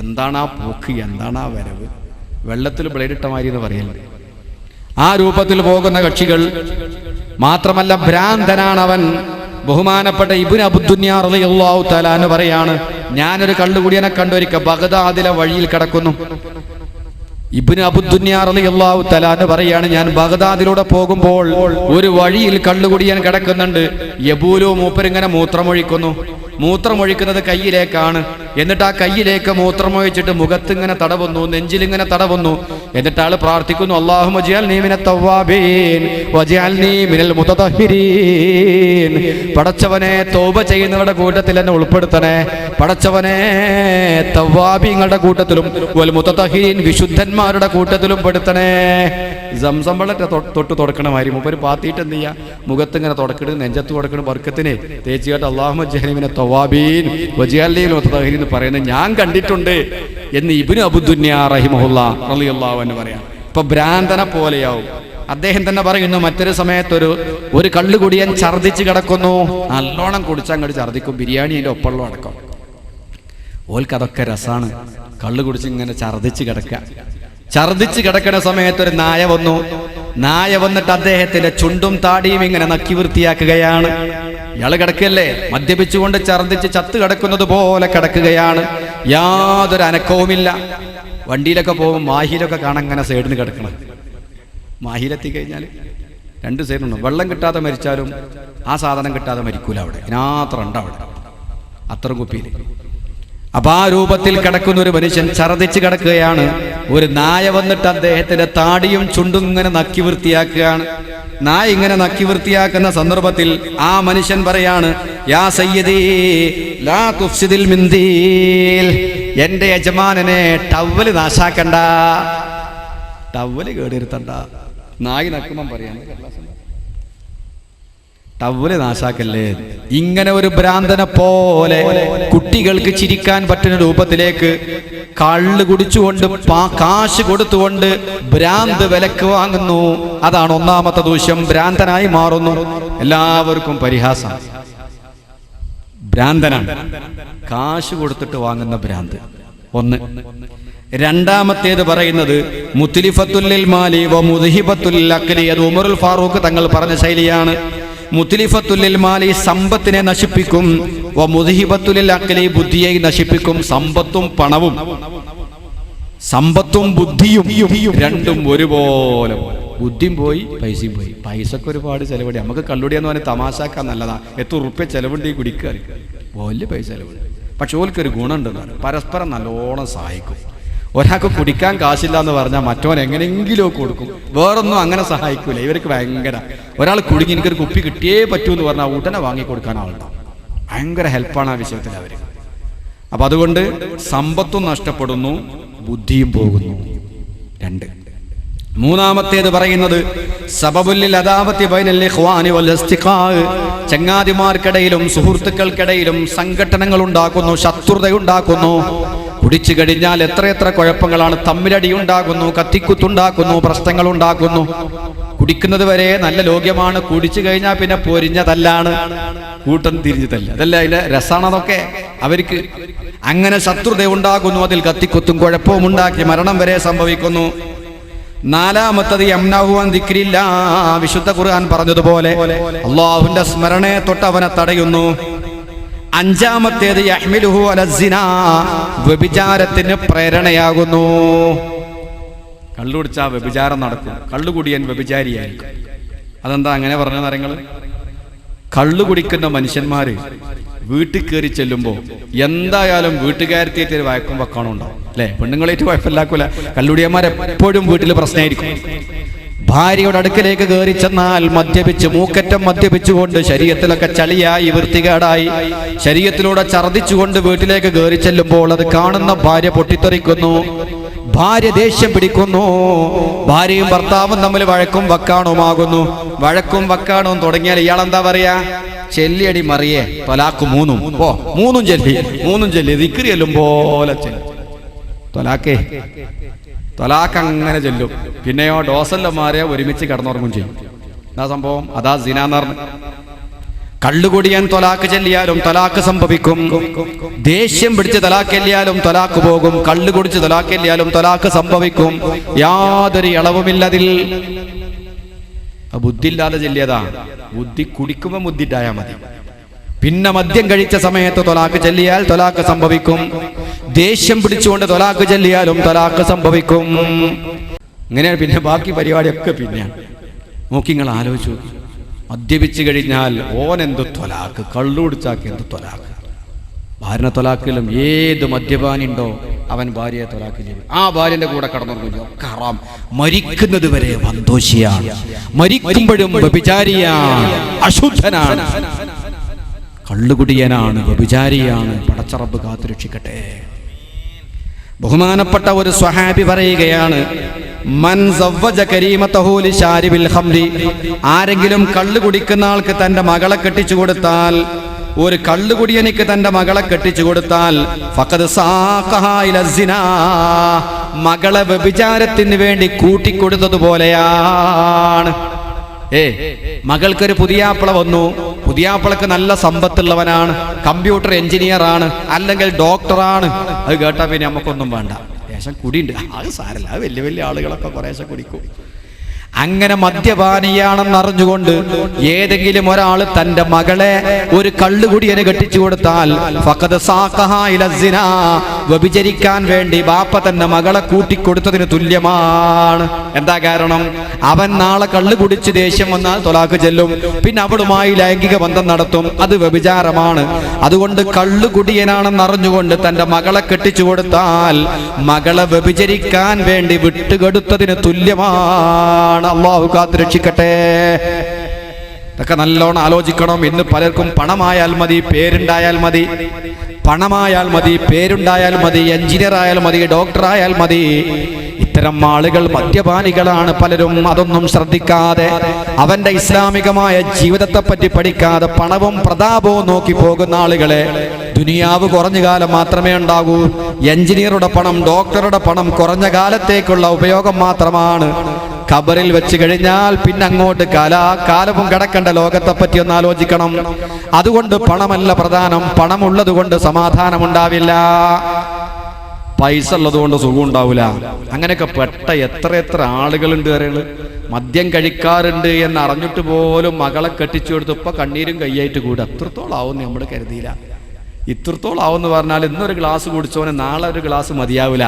എന്താണാ പോക്ക്, എന്താണാ വരവ്, വെള്ളത്തിൽ ബ്ലേഡിട്ട മാതിരി എന്ന് പറയല്ലേ. ആ രൂപത്തിൽ പോകുന്ന കക്ഷികൾ. മാത്രമല്ല ഭ്രാന്തനാണ് അവൻ. ബഹുമാനപ്പെട്ട ഇബ്നു അബ്ദുന്യാ റളിയല്ലാഹു തആല എന്ന് പറയാണ്, ഞാനൊരു കള്ളുകുടിയനെ കണ്ടൊരിക്കൽ ബഗ്ദാദിലെ വഴിയിൽ കിടക്കുന്നു. ഇബ്നു അബ്ദുന്യാ റളിയല്ലാഹു തആല എന്ന് പറയാണ്, ഞാൻ ബഗ്ദാദിലൂടെ പോകുമ്പോൾ ഒരു വഴിയിൽ കള്ളുകുടിയൻ കിടക്കുന്നുണ്ട്. യബൂലു മൂപ്പരിങ്ങനെ മൂത്രമൊഴിക്കുന്നു. മൂത്രമൊഴിക്കുന്നത് കയ്യിലേക്കാണ്. എന്നിട്ട് ആ കയ്യിലേക്ക് മൂത്രമൊഴിച്ചിട്ട് മുഖത്തിങ്ങനെ തടവുന്നു, നെഞ്ചിലിങ്ങനെ തടവുന്നു. എന്നിട്ട് ആള് പ്രാർത്ഥിക്കുന്നു, അല്ലാഹുമ്മ ജ്അൽനീ മിനൽ തവ്വാബീൻ വജ്അൽനീ മിനൽ മുതതഹിരീൻ. പടച്ചവനെ, തൗബ ചെയ്യുന്നവരുടെ കൂട്ടത്തിൽ എന്നെ ഉൾപ്പെടുത്തണേ. പടച്ചവനെ, തവ്വാബീങ്ങളുടെ കൂട്ടത്തിലും വൽ മുതതഹിരീൻ വിശുദ്ധന്മാരുടെ കൂട്ടത്തിലും പെടുത്തണേ. സംസം വെള്ളത്തെ തൊട്ട് തുടക്കണ മാതിരി മൂപ്പര് പാത്തിയിട്ട് എന്ത് ചെയ്യുക, മുഖത്തിങ്ങനെ തുടക്കിട്ട് നെഞ്ചത്ത് തുടക്കണ ബർക്കത്തിനെ തേച്ച് കേട്ട് അല്ലാഹുമ്മ ജ്അൽനീ മിനൽ തവ്വാബീൻ വജ്അൽനീ മിനൽ മുതതഹിരീൻ എന്ന് പറയുന്നത് ഞാൻ കണ്ടിട്ടുണ്ട് എന്ന് ഇബ്നു അബൂദുന്യാ റഹിമഹുല്ലാഹ് റളിയല്ലാഹു അൻഹു പറയാം. ഇപ്പൊ ഭ്രാന്തനെ പോലെയാവും. അദ്ദേഹം തന്നെ പറയുന്നു, മറ്റൊരു സമയത്തൊരു കള്ളുകുടിയൻ ഛർദ്ദിച്ച് കിടക്കുന്നു. നല്ലോണം കുടിച്ചങ്ങോട്ട് ഛർദ്ദിക്കും, ബിരിയാണി അതിൻ്റെ ഒപ്പമുള്ള അടക്കം. ഓൽക്കതൊക്കെ രസാണ്. കള്ളു കുടിച്ച് ഇങ്ങനെ ഛർദ്ദിച്ച് കിടക്കുന്ന സമയത്തൊരു നായ വന്നു. നായ വന്നിട്ട് അദ്ദേഹത്തിന്റെ ചുണ്ടും താടിയും ഇങ്ങനെ നക്കി വൃത്തിയാക്കുകയാണ്. ഇയാള് കിടക്കല്ലേ, മദ്യപിച്ചുകൊണ്ട് ഛർദ്ദിച്ച് ചത്ത് കിടക്കുന്നത് പോലെ കിടക്കുകയാണ്. യാതൊരു അനക്കവുമില്ല. വണ്ടിയിലൊക്കെ പോകും, മാഹിയിലൊക്കെ കാണാൻ അങ്ങനെ സൈഡിന് കിടക്കണം. മാഹിയിലെത്തി കഴിഞ്ഞാൽ രണ്ട് സൈഡുണ്ട്. വെള്ളം കിട്ടാതെ മരിച്ചാലും ആ സാധനം കിട്ടാതെ മരിക്കൂല. അവിടെ ഇതിനകത്ത് ഉണ്ട്, അവിടെ അത്ര കുപ്പിയിൽ. അപ്പൊ ആ രൂപത്തിൽ കിടക്കുന്ന ഒരു മനുഷ്യൻ ഛർദ്ദിച്ച് കിടക്കുകയാണ്. ഒരു നായ വന്നിട്ട് അദ്ദേഹത്തിന്റെ താടിയും ചുണ്ടും ഇങ്ങനെ നക്കി വൃത്തിയാക്കുകയാണ്. നായ ഇങ്ങനെ നക്കി വൃത്തിയാക്കുന്ന സന്ദർഭത്തിൽ ആ മനുഷ്യൻ പറയാണ്, യാ സയ്യിദി ലാ തുഫ്സിദിൽ മിന്ദീൽ, എന്റെ യജമാനനെ ടവല് നാശാക്കണ്ട, ടവല് കേടിരുത്തണ്ട. നായി നക്കുമ്പം പറയാൻ ടവല് നാശാക്കല്ലേ. ഇങ്ങനെ ഒരു ഭ്രാന്തനെ പോലെ കുട്ടികൾക്ക് ചിരിക്കാൻ പറ്റുന്ന രൂപത്തിലേക്ക് കള്ള് കുടിച്ചുകൊണ്ട് കാശ് കൊടുത്തുകൊണ്ട് ഭ്രാന്ത് വിലക്ക് വാങ്ങുന്നു. അതാണ് ഒന്നാമത്തെ ദൂഷ്യം. ഭ്രാന്തനായി മാറുന്നു. എല്ലാവർക്കും പരിഹാസം. ഭ്രാന്തനാണ്, കാശ് കൊടുത്തിട്ട് വാങ്ങുന്ന ഭ്രാന്ത് ഒന്ന്. രണ്ടാമത്തേത് പറയുന്നത് മുത്ലിഫത്തുൽ മാലി വ മുദ്ഹിബത്തുൽ അഖ്ലി. അത് ഉമറുൽ ഫാറൂഖ് തങ്ങൾ പറഞ്ഞ ശൈലിയാണ്. മുത്ലിഫത്തുൽ മാലി സമ്പത്തിനെ നശിപ്പിക്കും, വ മുദ്ഹിബത്തുൽ അഖ്ലി ബുദ്ധിയെ നശിപ്പിക്കും. സമ്പത്തും പണവും, സമ്പത്തും ബുദ്ധിയും രണ്ടും ഒരുപോലെ. ബുദ്ധിയും പോയി, പൈസയും പോയി. പൈസക്ക് ഒരുപാട് ചെലവടി. നമുക്ക് കള്ളുടിയെന്ന് പറഞ്ഞാൽ തമാശാക്കാൻ നല്ലതാ. എത്ര ഉറുപ്പ്യ ചെലവുണ്ട് ഈ കുടിക്കാൻ, വലിയ പൈസ ചെലവുണ്ട്. പക്ഷെ ഓൽക്കൊരു ഗുണമുണ്ടെന്നാണ്, പരസ്പരം നല്ലോണം സഹായിക്കും. ഒരാൾക്ക് കുടിക്കാൻ കാശില്ല എന്ന് പറഞ്ഞാൽ മറ്റവൻ എങ്ങനെയെങ്കിലും കൊടുക്കും. വേറൊന്നും അങ്ങനെ സഹായിക്കൂല. ഇവർക്ക് ഭയങ്കര, ഒരാൾ കുടുങ്ങി എനിക്കൊരു കുപ്പി കിട്ടിയേ പറ്റൂ എന്ന് പറഞ്ഞാൽ ഉടനെ വാങ്ങിക്കൊടുക്കാൻ ആളുണ്ടാവും. ഭയങ്കര ഹെൽപ്പാണ് ആ വിഷയത്തിൽ അവർ. അപ്പൊ അതുകൊണ്ട് സമ്പത്തും നഷ്ടപ്പെടുന്നു, ബുദ്ധിയും പോകുന്നു. രണ്ട്. മൂന്നാമത്തേത് പറയുന്നത് സബബുൽ അദാവത്തി ബൈനൽ ഇഖ്വാനി വൽ ഇസ്തിഖാ. ചങ്ങാതിമാർക്കിടയിലും സുഹൃത്തുക്കൾക്കിടയിലും സംഘടനകൾ ഉണ്ടാക്കുന്നു, ശത്രുതയുണ്ടാക്കുന്നു. കുടിച്ചു കഴിഞ്ഞാൽ എത്രയെത്ര കുഴപ്പങ്ങളാണ്. തമ്മിലടി ഉണ്ടാകുന്നു, കത്തിക്കുത്തുണ്ടാക്കുന്നു, പ്രശ്നങ്ങൾ ഉണ്ടാക്കുന്നു. കുടിക്കുന്നത് വരെ നല്ല ലോക്യമാണ്. കുടിച്ചു കഴിഞ്ഞാൽ പിന്നെ പൊരിഞ്ഞതല്ലാണ്, കൂട്ടം തിരിഞ്ഞു തല്ല. അതല്ല അതിന്റെ രസാണതൊക്കെ അവർക്ക്. അങ്ങനെ ശത്രുത ഉണ്ടാകുന്നു, അതിൽ കത്തിക്കുത്തും കുഴപ്പവും ഉണ്ടാക്കി മരണം വരെ സംഭവിക്കുന്നു. നാലാമത്തത് യംനഉ അൻ ദിക്രില്ലാ. വിശുദ്ധ ഖുർആൻ പറഞ്ഞതുപോലെ അല്ലാഹുവിന്റെ സ്മരണയെ തൊട്ട് അവനെ തടയുന്നു. അഞ്ചാമത്തേത് യഹ്മിലുഹു അലസ്സിനാ. വ്യഭിചാരത്തിന് പ്രേരണയാകുന്നു. കള്ളുകുടിച്ചാ വ്യഭിചാരം നടക്കും. കള്ളുകുടിയൻ വ്യഭിചാരിയായിരിക്കും. അതെന്താ അങ്ങനെ പറഞ്ഞ കാര്യങ്ങൾ? കള്ളു കുടിക്കുന്ന മനുഷ്യന്മാര് വീട്ടിൽ കയറി ചെല്ലുമ്പോൾ എന്തായാലും വീട്ടുകാരത്തിയിട്ട് വഴക്കും വെക്കാനും ഉണ്ടാവും അല്ലെ? പെണ്ണുങ്ങളേറ്റ് കുഴപ്പമില്ലാക്കൂല. കള്ളുടിയന്മാരെപ്പോഴും വീട്ടിൽ പ്രശ്നമായിരിക്കും. ഭാര്യയുടെ അടുക്കലേക്ക് കയറി ചെന്നാൽ മദ്യപിച്ച്, മൂക്കറ്റം മദ്യപിച്ചുകൊണ്ട് ശരീരത്തിലൊക്കെ ചളിയായി വൃത്തികേടായി ശരീരത്തിലൂടെ ഛർദ്ദിച്ചുകൊണ്ട് വീട്ടിലേക്ക് കയറി ചെല്ലുമ്പോൾ അത് കാണുന്ന ഭാര്യ പൊട്ടിത്തെറിക്കുന്നു, ഭാര്യ ദേഷ്യം പിടിക്കുന്നു. ഭാര്യയും ഭർത്താവും തമ്മിൽ വഴക്കും വക്കാണുമാകുന്നു. വഴക്കും വക്കാണും തുടങ്ങിയാൽ ഇയാളെന്താ പറയാ? ചെല്ലിയടി മറിയേ തൊലാക്ക് മൂന്നും. മൂന്നും ചെല്ലി ദിക്രി ചെല്ലും പോലെ ചെല്ലും. തൊലാക്ക് അങ്ങനെ ചെല്ലും. പിന്നെയോ ഡോസല്ലന്മാരെ ഒരുമിച്ച് കിടന്നുറങ്ങും ചെയ്യും. എന്താ സംഭവം? അതാ സിനാന്ന് പറഞ്ഞു. കള്ളുകുടിയാൻ തൊലാക്ക് ചെല്ലിയാലും തൊലാക്ക് സംഭവിക്കും. ദേഷ്യം പിടിച്ച് തൊലാക്ക് ചെല്ലിയാലും തൊലാക്ക് പോകും. കള്ളു കുടിച്ച് തൊലാക്ക് ചെല്ലിയാലും തൊലാക്ക് സംഭവിക്കും. യാതൊരു ഇളവുമില്ലതിൽ. ബുദ്ധിയില്ലാതെ ചെല്ലിയതാ. ബുദ്ധി കുടിക്കുമ്പോൾ ബുദ്ധിട്ടായാൽ മതി. പിന്നെ മദ്യം കഴിച്ച സമയത്ത് തൊലാക്ക് ചെല്ലിയാൽ തൊലാക്ക് സംഭവിക്കും. ദേഷ്യം പിടിച്ചുകൊണ്ട് തൊലാക്ക് ചെല്ലിയാലും തൊലാക്ക് സംഭവിക്കും. ഇങ്ങനെയാണ് പിന്നെ ബാക്കി പരിപാടിയൊക്കെ പിന്നെയാണ്. നോക്കി നിങ്ങൾ ആലോചിച്ചു. മദ്യപിച്ചു കഴിഞ്ഞാൽ ഓൻ എന്ത് തൊലാക്ക്, കള്ളു കുടിച്ചാക്ക് എന്ത് തൊലാക്ക്. ഭാര്യനെ തൊലാക്കിലും ഏത് മദ്യപാനുണ്ടോ അവൻ ഭാര്യയെ തൊലാക്ക് ചെയ്യും. ആ ഭാര്യന്റെ കൂടെ കടന്നു ഹറാം. മരിക്കുന്നത് വരെ വന്തോഷിയാണ്, മരിക്കുമ്പോഴും വ്യഭിചാരിയാണ്, അശുദ്ധനാണ്, കള്ളുകുടിയനാണ്, വ്യഭിചാരിയാണ്. പടച്ചറബ് കാത്തുരക്ഷിക്കട്ടെ. ബഹുമാനപ്പെട്ട ഒരു സ്വഹാബി പറയുകയാണ്, മൻ സവ്വജ കരീമതഹു ലിശാരിബിൽ ഖംരി, ആരെങ്കിലും കള്ളു കുടിക്കുന്ന ആൾക്ക് തന്റെ മകളെ കെട്ടിച്ചു കൊടുത്താൽ, ഒരു കള്ളുകുടിയനിക്ക് തന്റെ മകളെ കെട്ടിച്ചു കൊടുത്താൽ ഫഖദ് സാഖഹാ ഇല സിനാ, മകളെ വ്യഭിചാരത്തിന് വേണ്ടി കൂട്ടിക്കൊടുത്തതുപോലെയാണ്. മകൾക്കൊരു പുതിയാപ്പിള വന്നു, പുതിയാപ്പിളക്ക് നല്ല സമ്പത്തുള്ളവനാണ്, കമ്പ്യൂട്ടർ എഞ്ചിനീയർ ആണ്, അല്ലെങ്കിൽ ഡോക്ടറാണ്. അത് കേട്ടാ പിന്നെ നമുക്കൊന്നും വേണ്ട, ലേശം കുടിയുണ്ട്, അത് സാരല്ല, അത് വലിയ വലിയ ആളുകളൊക്കെ കുറേശ്ശെ കുടിക്കും. അങ്ങനെ മദ്യപാനിയാണെന്ന് അറിഞ്ഞുകൊണ്ട് ഏതെങ്കിലും ഒരാൾ തന്റെ മകളെ ഒരു കള്ളുകുടിയനെ കെട്ടിച്ചു കൊടുത്താൽ ഫഖദ് സാഖഹാ ഇല സിനാ, വ്യഭിചരിക്കാൻ വേണ്ടി ബാപ്പ തന്റെ മകളെ കൂട്ടിക്കൊടുത്തതിന് തുല്യമാണ്. എന്താ കാരണം? അവൻ നാളെ കള്ളു കുടിച്ച് ദേഷ്യം വന്നാൽ തൊലാക്ക് ചെല്ലും, പിന്നെ അവളുമായി ലൈംഗിക ബന്ധം നടത്തും, അത് വ്യഭിചാരമാണ്. അതുകൊണ്ട് കള്ളുകുടിയനാണെന്ന് അറിഞ്ഞുകൊണ്ട് തന്റെ മകളെ കെട്ടിച്ചു കൊടുത്താൽ മകളെ വ്യഭിചരിക്കാൻ വേണ്ടി വിട്ടുകൊടുത്തതിന് തുല്യമാണ്. അല്ലാഹു കാത്തുരക്ഷിക്കട്ടെ. ഇതൊക്കെ നല്ലോണം ആലോചിക്കണം. ഇന്ന് പലർക്കും പണമായാൽ മതി, പേരുണ്ടായാൽ മതി, പണമായാൽ മതി, പേരുണ്ടായാൽ മതി, എഞ്ചിനീയർ ആയാൽ മതി, ഡോക്ടർ ആയാൽ മതി. ഇത്തരം ആളുകൾ മദ്യപാനികളാണ് പലരും. അതൊന്നും ശ്രദ്ധിക്കാതെ അവന്റെ ഇസ്ലാമികമായ ജീവിതത്തെ പറ്റി പഠിക്കാതെ പണവും പ്രതാപവും നോക്കി പോകുന്ന ആളുകളെ ദുനിയാവ് കുറഞ്ഞ കാലം മാത്രമേ ഉണ്ടാകൂ. എഞ്ചിനീയറുടെ പണം, ഡോക്ടറുടെ പണം കുറഞ്ഞ കാലത്തേക്കുള്ള ഉപയോഗം മാത്രമാണ്. ഖബറിൽ വെച്ച് കഴിഞ്ഞാൽ പിന്നെ അങ്ങോട്ട് കാലവും കിടക്കേണ്ട ലോകത്തെ പറ്റി ഒന്ന് ആലോചിക്കണം. അതുകൊണ്ട് പണമല്ല പ്രധാനം, പണമുള്ളത് കൊണ്ട് സമാധാനം ഉണ്ടാവില്ല, പൈസ ഉള്ളത് കൊണ്ട് സുഖം ഉണ്ടാവില്ല. അങ്ങനെയൊക്കെ പെട്ട എത്ര ആളുകളുണ്ട് അറിയുള്ളു. മദ്യം കഴിക്കാറുണ്ട് എന്ന് അറിഞ്ഞിട്ട് പോലും മകളെ കെട്ടിച്ചു കൊടുത്ത് ഇപ്പൊ കണ്ണീരും കയ്യായിട്ട് കൂടെ. അത്രത്തോളം ആവും നമ്മൾ കരുതിയില്ല. ഇത്രത്തോളം ആവുമെന്ന് പറഞ്ഞാൽ ഇന്നൊരു ഗ്ലാസ് കുടിച്ചോനെ നാളെ ഒരു ഗ്ലാസ് മതിയാവില്ല.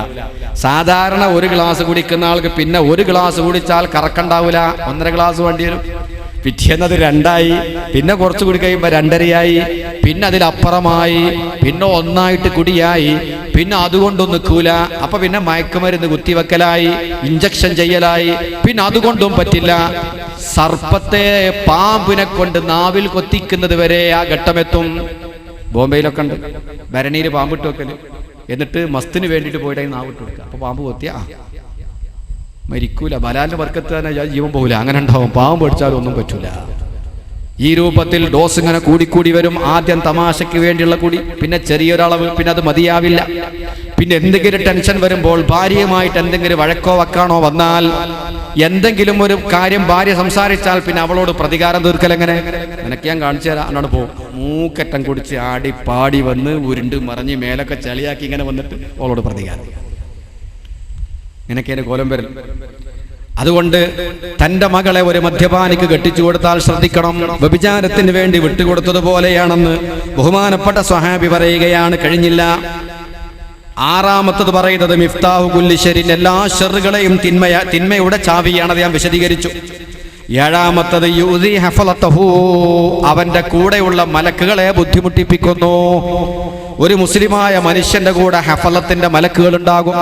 സാധാരണ ഒരു ഗ്ലാസ് കുടിക്കുന്ന ആൾക്ക് പിന്നെ ഒരു ഗ്ലാസ് കുടിച്ചാൽ കറക്കണ്ടാവില്ല, 1.5 ഗ്ലാസ് വേണ്ടി വരും. പിറ്റേന്നത് 2ആയി, പിന്നെ കുറച്ച് കൂടി കഴിയുമ്പോൾ 2.5ആയി, പിന്നെ അതിലപ്പുറമായി, പിന്നെ 1ആയിട്ട് കുടിയായി, പിന്നെ അതുകൊണ്ടൊന്നും നിൽക്കൂല. അപ്പൊ പിന്നെ മയക്കുമരുന്ന് കുത്തിവെക്കലായി, ഇഞ്ചക്ഷൻ ചെയ്യലായി, പിന്നെ അതുകൊണ്ടും പറ്റില്ല. സർപ്പത്തെ പാമ്പിനെ കൊണ്ട് നാവിൽ കൊത്തിക്കുന്നത് വരെ ആ ഘട്ടമെത്തും. ബോംബെയിലൊക്കെ ഉണ്ട് ഭരണിയിൽ പാമ്പിട്ട് വെക്കല്. എന്നിട്ട് മസ്തിന് വേണ്ടിയിട്ട് പോയിട്ട് നാവിട്ട് വെക്കുക. അപ്പൊ പാമ്പ് കൊത്തിയ മരിക്കൂല, ബലാലിന്റെ വർക്കത്ത് തന്നെ ജീവൻ പോകില്ല. അങ്ങനെ ഉണ്ടാവും. പാമ്പ് പിടിച്ചാലും ഒന്നും പറ്റൂല. ഈ രൂപത്തിൽ ഡോസ് ഇങ്ങനെ കൂടിക്കൂടി വരും. ആദ്യം തമാശയ്ക്ക് വേണ്ടിയുള്ള കൂടി, പിന്നെ ചെറിയൊരളവ്, പിന്നെ അത് മതിയാവില്ല. പിന്നെ എന്തെങ്കിലും ടെൻഷൻ വരുമ്പോൾ, ഭാര്യയുമായിട്ട് എന്തെങ്കിലും വഴക്കോ വക്കാണോ വന്നാൽ, എന്തെങ്കിലും ഒരു കാര്യം ഭാര്യ സംസാരിച്ചാൽ പിന്നെ അവളോട് പ്രതികാരം തീർക്കൽ എങ്ങനെ? നിനക്ക് ഞാൻ കാണിച്ചു തരാം, എന്നോട് പോകും. മൂക്കറ്റം കുടിച്ച് ആടി പാടി വന്ന് ഉരുണ്ട് മറിഞ്ഞ് മേലൊക്കെ ചളിയാക്കി ഇങ്ങനെ വന്നിട്ട് അവളോട് പ്രതികാരം. നിനക്കേനെ കോലം വരൽ. അതുകൊണ്ട് തന്റെ മകളെ ഒരു മദ്യപാനിക്ക് കെട്ടിച്ചു കൊടുത്താൽ ശ്രദ്ധിക്കണം. വ്യഭിചാരത്തിന് വേണ്ടി വിട്ടുകൊടുത്തതുപോലെയാണെന്ന് ബഹുമാനപ്പെട്ട സ്വഹാബി പറയുകയാണ്. കഴിഞ്ഞില്ല. 6ാമത്തത് പറയുന്നത് മിഫ്താഹു കുല്ലി ശർരിൻ, എല്ലാ ഷർറുകളെയും തിന്മയുടെ ചാവിയാണത് ഞാൻ വിശദീകരിച്ചു. 7ാമത്തത് യുദി ഹഫലതഹു, അവന്റെ കൂടെയുള്ള മലക്കുകളെ ബുദ്ധിമുട്ടിപ്പിക്കുന്നു. ഒരു മുസ്ലിമായ മനുഷ്യന്റെ കൂടെ ഹഫലത്തിന്റെ മലക്കുകൾ ഉണ്ടാകും.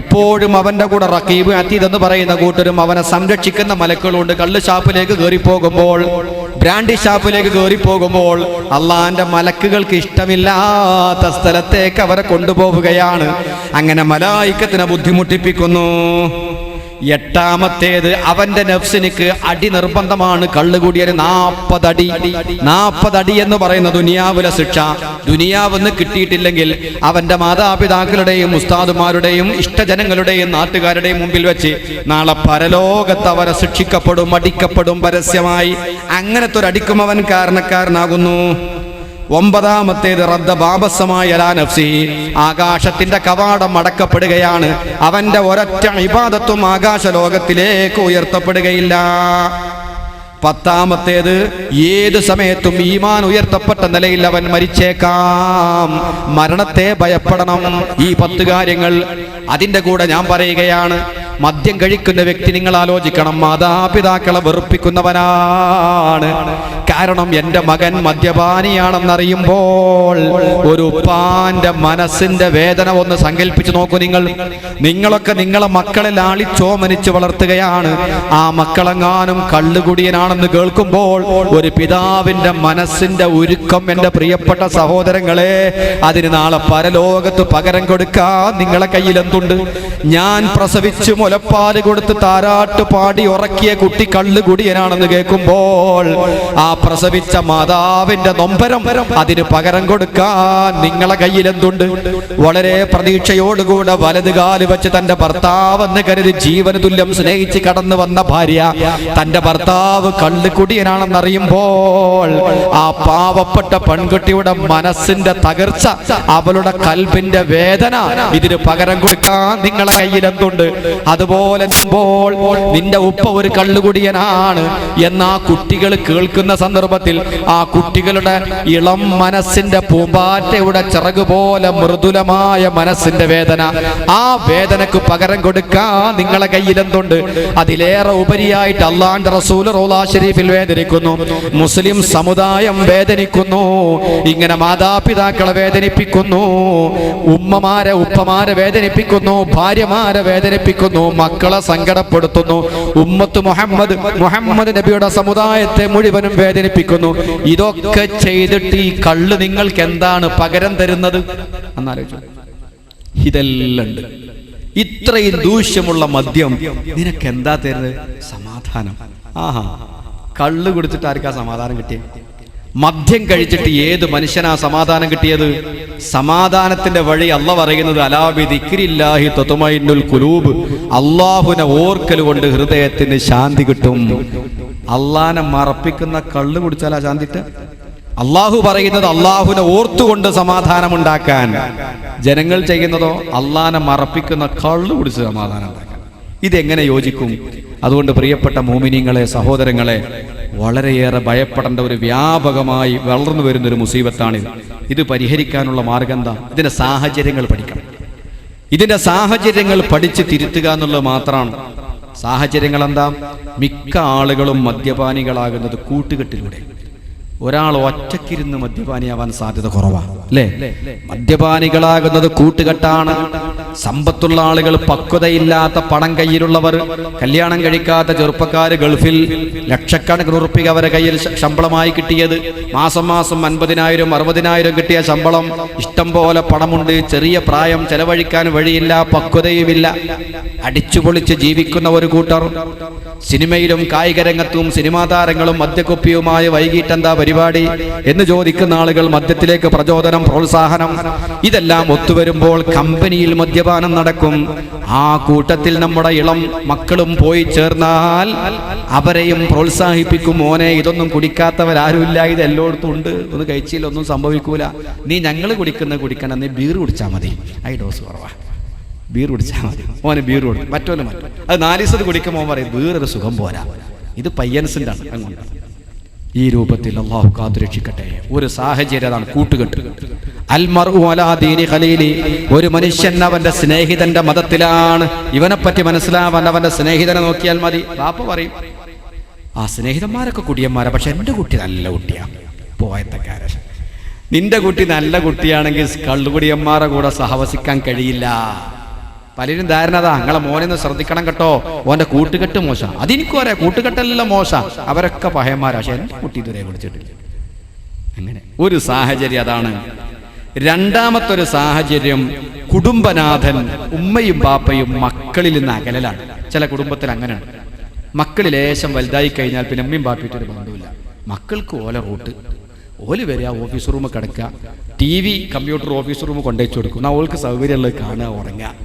എപ്പോഴും അവന്റെ കൂടെ റഖീബ് അതീദ് എന്ന് പറയുന്ന കൂട്ടരും അവനെ സംരക്ഷിക്കുന്ന മലക്കുകളുണ്ട്. കള്ള് ഷാപ്പിലേക്ക് കയറിപ്പോകുമ്പോൾ, ബ്രാൻഡി ഷാപ്പിലേക്ക് കയറിപ്പോകുമ്പോൾ അള്ളാന്റെ മലക്കുകൾക്ക് ഇഷ്ടമില്ലാത്ത സ്ഥലത്തേക്ക് അവരെ കൊണ്ടുപോവുകയാണ്. അങ്ങനെ മലായിക്കത്തിനെ ബുദ്ധിമുട്ടിപ്പിക്കുന്നു. 8ാമത്തേത് അവന്റെ നഫ്സിനിക്ക് അടി നിർബന്ധമാണ്. കള്ളുകൂടിയൊരു 40 അടി എന്ന് പറയുന്ന ദുനിയാവിലെ ശിക്ഷ. ദുനിയാവെന്ന് കിട്ടിയിട്ടില്ലെങ്കിൽ അവന്റെ മാതാപിതാക്കളുടെയും ഉസ്താദുമാരുടെയും ഇഷ്ടജനങ്ങളുടെയും നാട്ടുകാരുടെയും മുമ്പിൽ വെച്ച് നാളെ പരലോകത്ത് അവരെ ശിക്ഷിക്കപ്പെടും, അടിക്കപ്പെടും പരസ്യമായി. അങ്ങനത്തെ ഒരു അടിക്കും അവൻ കാരണക്കാരനാകുന്നു. 9ാമത്തേത് റദ്ദ ബാബസമായ ലാ നഫ്സി, ആകാശത്തിന്റെ കവാടം അടക്കപ്പെടുകയാണ്. അവന്റെ ഒരൊറ്റ ഇബാദത്തും ആകാശ ലോകത്തിലേക്ക് ഉയർത്തപ്പെടുകയില്ല. 10ാമത്തേത് ഏത് സമയത്തും ഈമാൻ ഉയർത്തപ്പെട്ട നിലയിൽ അവൻ മരിച്ചേക്കാം. മരണത്തെ ഭയപ്പെടണം. ഈ 10 കാര്യങ്ങൾ. അതിന്റെ കൂടെ ഞാൻ പറയുകയാണ്, മദ്യം കഴിക്കുന്ന വ്യക്തി നിങ്ങൾ ആലോചിക്കണം, മാതാപിതാക്കളെ വെറുപ്പിക്കുന്നവനാണ്. കാരണം എൻ്റെ മകൻ മദ്യപാനിയാണെന്നറിയുമ്പോൾ ഒരു ഉപ്പാന്റെ മനസ്സിന്റെ വേദന ഒന്ന് സങ്കല്പിച്ചു നോക്കൂ. നിങ്ങളൊക്കെ നിങ്ങളെ മക്കളെ ലാളിച്ചോമനിച്ച് വളർത്തുകയാണ്. ആ മക്കളെങ്ങാനും കള്ളുകുടിയനാണെന്ന് കേൾക്കുമ്പോൾ ഒരു പിതാവിന്റെ മനസ്സിന്റെ ഉരുക്കം എൻ്റെ പ്രിയപ്പെട്ട സഹോദരങ്ങളെ, അതിന് നാളെ പരലോകത്ത് പകരം കൊടുക്കാൻ നിങ്ങളെ കയ്യിൽ എന്തുണ്ട്? ഞാൻ പ്രസവിച്ച് മുലപ്പാല് കൊടുത്ത് താരാട്ട് പാടി ഉറക്കിയ കുട്ടി കള്ളുകുടിയനാണെന്ന് കേൾക്കുമ്പോൾ ആ പ്രസവിച്ച മാതാവിന്റെ നൊമ്പരം അതിന് പകരം കൊടുക്കാൻ നിങ്ങളെ കയ്യിൽ എന്തുണ്ട്? വളരെ പ്രതീക്ഷയോടുകൂടെ വലതുകാല് വെച്ച് തന്റെ ഭർത്താവെന്ന് കരുതി ജീവന് തുല്യം സ്നേഹിച്ച് കടന്നു വന്ന ഭാര്യ തന്റെ ഭർത്താവ് കള്ളുകുടിയനാണെന്നറിയുമ്പോൾ ആ പാവപ്പെട്ട പെൺകുട്ടിയുടെ മനസ്സിന്റെ തകർച്ച, അവളുടെ കൽബിന്റെ വേദന ഇതിന് പകരം കൊടുക്കാൻ നിങ്ങളെ കയ്യിൽ എന്തുണ്ട്? അതുപോലെ നിന്റെ ഉപ്പ ഒരു കള്ളുകുടിയനാണ് എന്നാ കുട്ടികൾ കേൾക്കുന്ന സന്ദർഭത്തിൽ ആ കുട്ടികളുടെ ഇളം മനസ്സിന്റെ പൂമ്പാറ്റയുടെ ചിറക് പോലെ മൃദുലമായ മനസ്സിന്റെ വേദന, ആ വേദനക്ക് പകരം കൊടുക്കാൻ നിങ്ങളെ കയ്യിൽ എന്തുണ്ട്? അതിലേറെ ഉപരിയായിട്ട് അള്ളാന്റെ റസൂൽ റൗള ശരീഫിൽ വേദനിക്കുന്നു, മുസ്ലിം സമുദായം വേദനിക്കുന്നു. ഇങ്ങനെ മാതാപിതാക്കളെ വേദനിപ്പിക്കുന്നു, ഉമ്മമാരെ ഉപ്പമാരെ വേദനിപ്പിക്കുന്നു, ഭാര്യമാരെ വേദനിപ്പിക്കുന്നു, മക്കളെ സങ്കടപ്പെടുത്തുന്നു, ഉമ്മത്ത് മുഹമ്മദ് നബിയുടെ സമുദായത്തെ മുഴുവനും വേദനിപ്പിക്കുന്നു. ഇതൊക്കെ ചെയ്തിട്ട് ഈ കള്ള് നിങ്ങൾക്ക് എന്താണ് പകരം തരുന്നത് എന്നാലോചിച്ചു. ഇതെല്ലാം ഉണ്ട്. ഇത്രയും ദൂഷ്യമുള്ള മദ്യം നിനക്ക് എന്താ തരുന്നത്? സമാധാനം. ആഹാ, കള്ള് കുടിച്ചിട്ട് ആർക്കാ സമാധാനം കിട്ടിയത്? മദ്യം കഴിച്ചിട്ട് ഏത് മനുഷ്യനാ സമാധാനം കിട്ടിയത്? സമാധാനത്തിന്റെ വഴി അല്ലാഹ് പറയുന്നത് അലാ ബിദിക്രില്ലാഹി തത്മഇന്നുൽ ഖുലൂബ്, അല്ലാഹുവിനെ ഓർക്കൽ കൊണ്ട് ഹൃദയത്തിന് ശാന്തി കിട്ടും. അള്ളാനെ മറപ്പിക്കുന്ന കള്ള് കുടിച്ചാലാ ശാന്തിട്ട്? അള്ളാഹു പറയുന്നത് അള്ളാഹുവിനെ ഓർത്തുകൊണ്ട് സമാധാനം ഉണ്ടാക്കാൻ. ജനങ്ങൾ ചെയ്യുന്നതോ അള്ളാനെ മറപ്പിക്കുന്ന കള്ള് കുടിച്ച് സമാധാനം ഉണ്ടാക്കാൻ. ഇതെങ്ങനെ യോജിക്കും? അതുകൊണ്ട് പ്രിയപ്പെട്ട മോമിനീങ്ങളെ, സഹോദരങ്ങളെ, വളരെയേറെ ഭയപ്പെടേണ്ട ഒരു വ്യാപകമായി വളർന്നു വരുന്നൊരു മുസീബത്താണിത്. ഇത് പരിഹരിക്കാനുള്ള മാർഗം എന്താ? ഇതിന്റെ സാഹചര്യങ്ങൾ പഠിക്കണം. ഇതിന്റെ സാഹചര്യങ്ങൾ പഠിച്ച് തിരുത്തുക എന്നുള്ളത് മാത്രമാണ്. സാഹചര്യങ്ങൾ എന്താ? മിക്ക ആളുകളും മദ്യപാനികളാകുന്നത് കൂട്ടുകെട്ടിലൂടെ. ഒരാൾ ഒറ്റക്കിരുന്ന് മദ്യപാനിയാവാൻ സാധ്യത കുറവാണ്, അല്ലേ? മദ്യപാനികളാകുന്നത് കൂട്ടുകെട്ടാണ്. സമ്പത്തുള്ള ആളുകൾ, പക്വതയില്ലാത്ത പണം കയ്യിലുള്ളവർ, കല്യാണം കഴിക്കാത്ത ചെറുപ്പക്കാര്, ഗൾഫിൽ ലക്ഷക്കണക്കിന് ഉറുപ്പിക അവരെ കയ്യിൽ ശമ്പളമായി കിട്ടിയത്, മാസം 50,000 60,000 കിട്ടിയ ശമ്പളം, ഇഷ്ടം പോലെ പണമുണ്ട്, ചെറിയ പ്രായം, ചെലവഴിക്കാൻ വഴിയില്ല, പക്വതയുമില്ല, അടിച്ചുപൊളിച്ച് ജീവിക്കുന്ന ഒരു കൂട്ടർ. സിനിമയിലും കായിക രംഗത്തും സിനിമാ താരങ്ങളും മദ്യക്കുപ്പിയുമായി വൈകിട്ടെന്താ പരിപാടി എന്ന് ചോദിക്കുന്ന ആളുകൾ, മദ്യത്തിലേക്ക് പ്രചോദനം, പ്രോത്സാഹനം, ഇതെല്ലാം ഒത്തുവരുമ്പോൾ കമ്പനിയിൽ മദ്യപാനം നടക്കും. ആ കൂട്ടത്തിൽ നമ്മുടെ ഇളം മക്കളും പോയി ചേർന്നാൽ അവരെയും പ്രോത്സാഹിപ്പിക്കും. മോനെ, ഇതൊന്നും കുടിക്കാത്തവരാരുമില്ല, ഇത് എല്ലായിടത്തും ഉണ്ട്, ഒന്ന് കഴിച്ചില്ല ഒന്നും സംഭവിക്കൂല, നീ ഞങ്ങൾ കുടിക്കണം, നീ ബീർ കുടിച്ചാൽ മതി, ഈ ഡോസ് കുറവാ, ബീർ കുടിച്ചാൽ മതി, മോനെ ബീർ കൊടുക്കും, മറ്റോലും അത് 4 ദിവസത്ത് കുടിക്കുമ്പോൾ പറയും ബീറൊരു സുഖം പോരാ, ഇത് പയ്യൻസിൻ്റെ ആണ്. അങ്ങോട്ട് ഈ രൂപത്തിൽ അള്ളാഹു കാത്തുരക്ഷിക്കട്ടെ. ഒരു സാഹചര്യം അതാണ് കൂട്ടുകെട്ട്. അൽമർഉ അലാ ദീനി ഖലീലി, ഒരു മനുഷ്യൻ അവന്റെ സ്നേഹിതന്റെ മതത്തിലാണ്. ഇവനെപ്പറ്റി മനസ്സിലാവാൻ അവന്റെ സ്നേഹിതനെ നോക്കിയാൽ മതി. ബാപ്പ പറയും, ആ സ്നേഹിതന്മാരൊക്കെ കുടിയന്മാരാ, പക്ഷെ എൻ്റെ കുട്ടി നല്ല കുട്ടിയാ, പോയത്തക്കാരൻ. നിന്റെ കുട്ടി നല്ല കുട്ടിയാണെങ്കിൽ കള്ളുകുടിയന്മാരെ കൂടെ സഹവസിക്കാൻ കഴിയില്ല. പലരും ധാരണ അതാ, നിങ്ങളെ മോനെന്ന് ശ്രദ്ധിക്കണം കേട്ടോ, ഓന്റെ കൂട്ടുകെട്ട് മോശം. അതെനിക്കും അറിയാം, കൂട്ടുകെട്ടെല്ലാം മോശം, അവരൊക്കെ പഹയന്മാരാ, പക്ഷെ എൻ്റെ കുട്ടി ഇതുവരെ കുടിച്ചിട്ടില്ല. അങ്ങനെ ഒരു സാഹചര്യം അതാണ്. രണ്ടാമത്തൊരു സാഹചര്യം, കുടുംബനാഥൻ, ഉമ്മയും ബാപ്പയും മക്കളിൽ നിന്ന് അകലലാണ്. ചില കുടുംബത്തിൽ അങ്ങനെയാണ്. മക്കൾ ലേശം വലുതായി കഴിഞ്ഞാൽ പിന്നെ ഉമ്മയും ബാപ്പയിട്ടൊരു ബന്ധമില്ല. മക്കൾക്ക് ഓല റൂട്ട്, ഓല് വരിക, ഓഫീസ് റൂം കിടക്കുക, TV കമ്പ്യൂട്ടർ ഓഫീസ് റൂം കൊണ്ടുവച്ചു കൊടുക്കും, എന്നാൽ ഓൾക്ക് സൗകര്യമുള്ളത് കാണുക, ഉറങ്ങുക.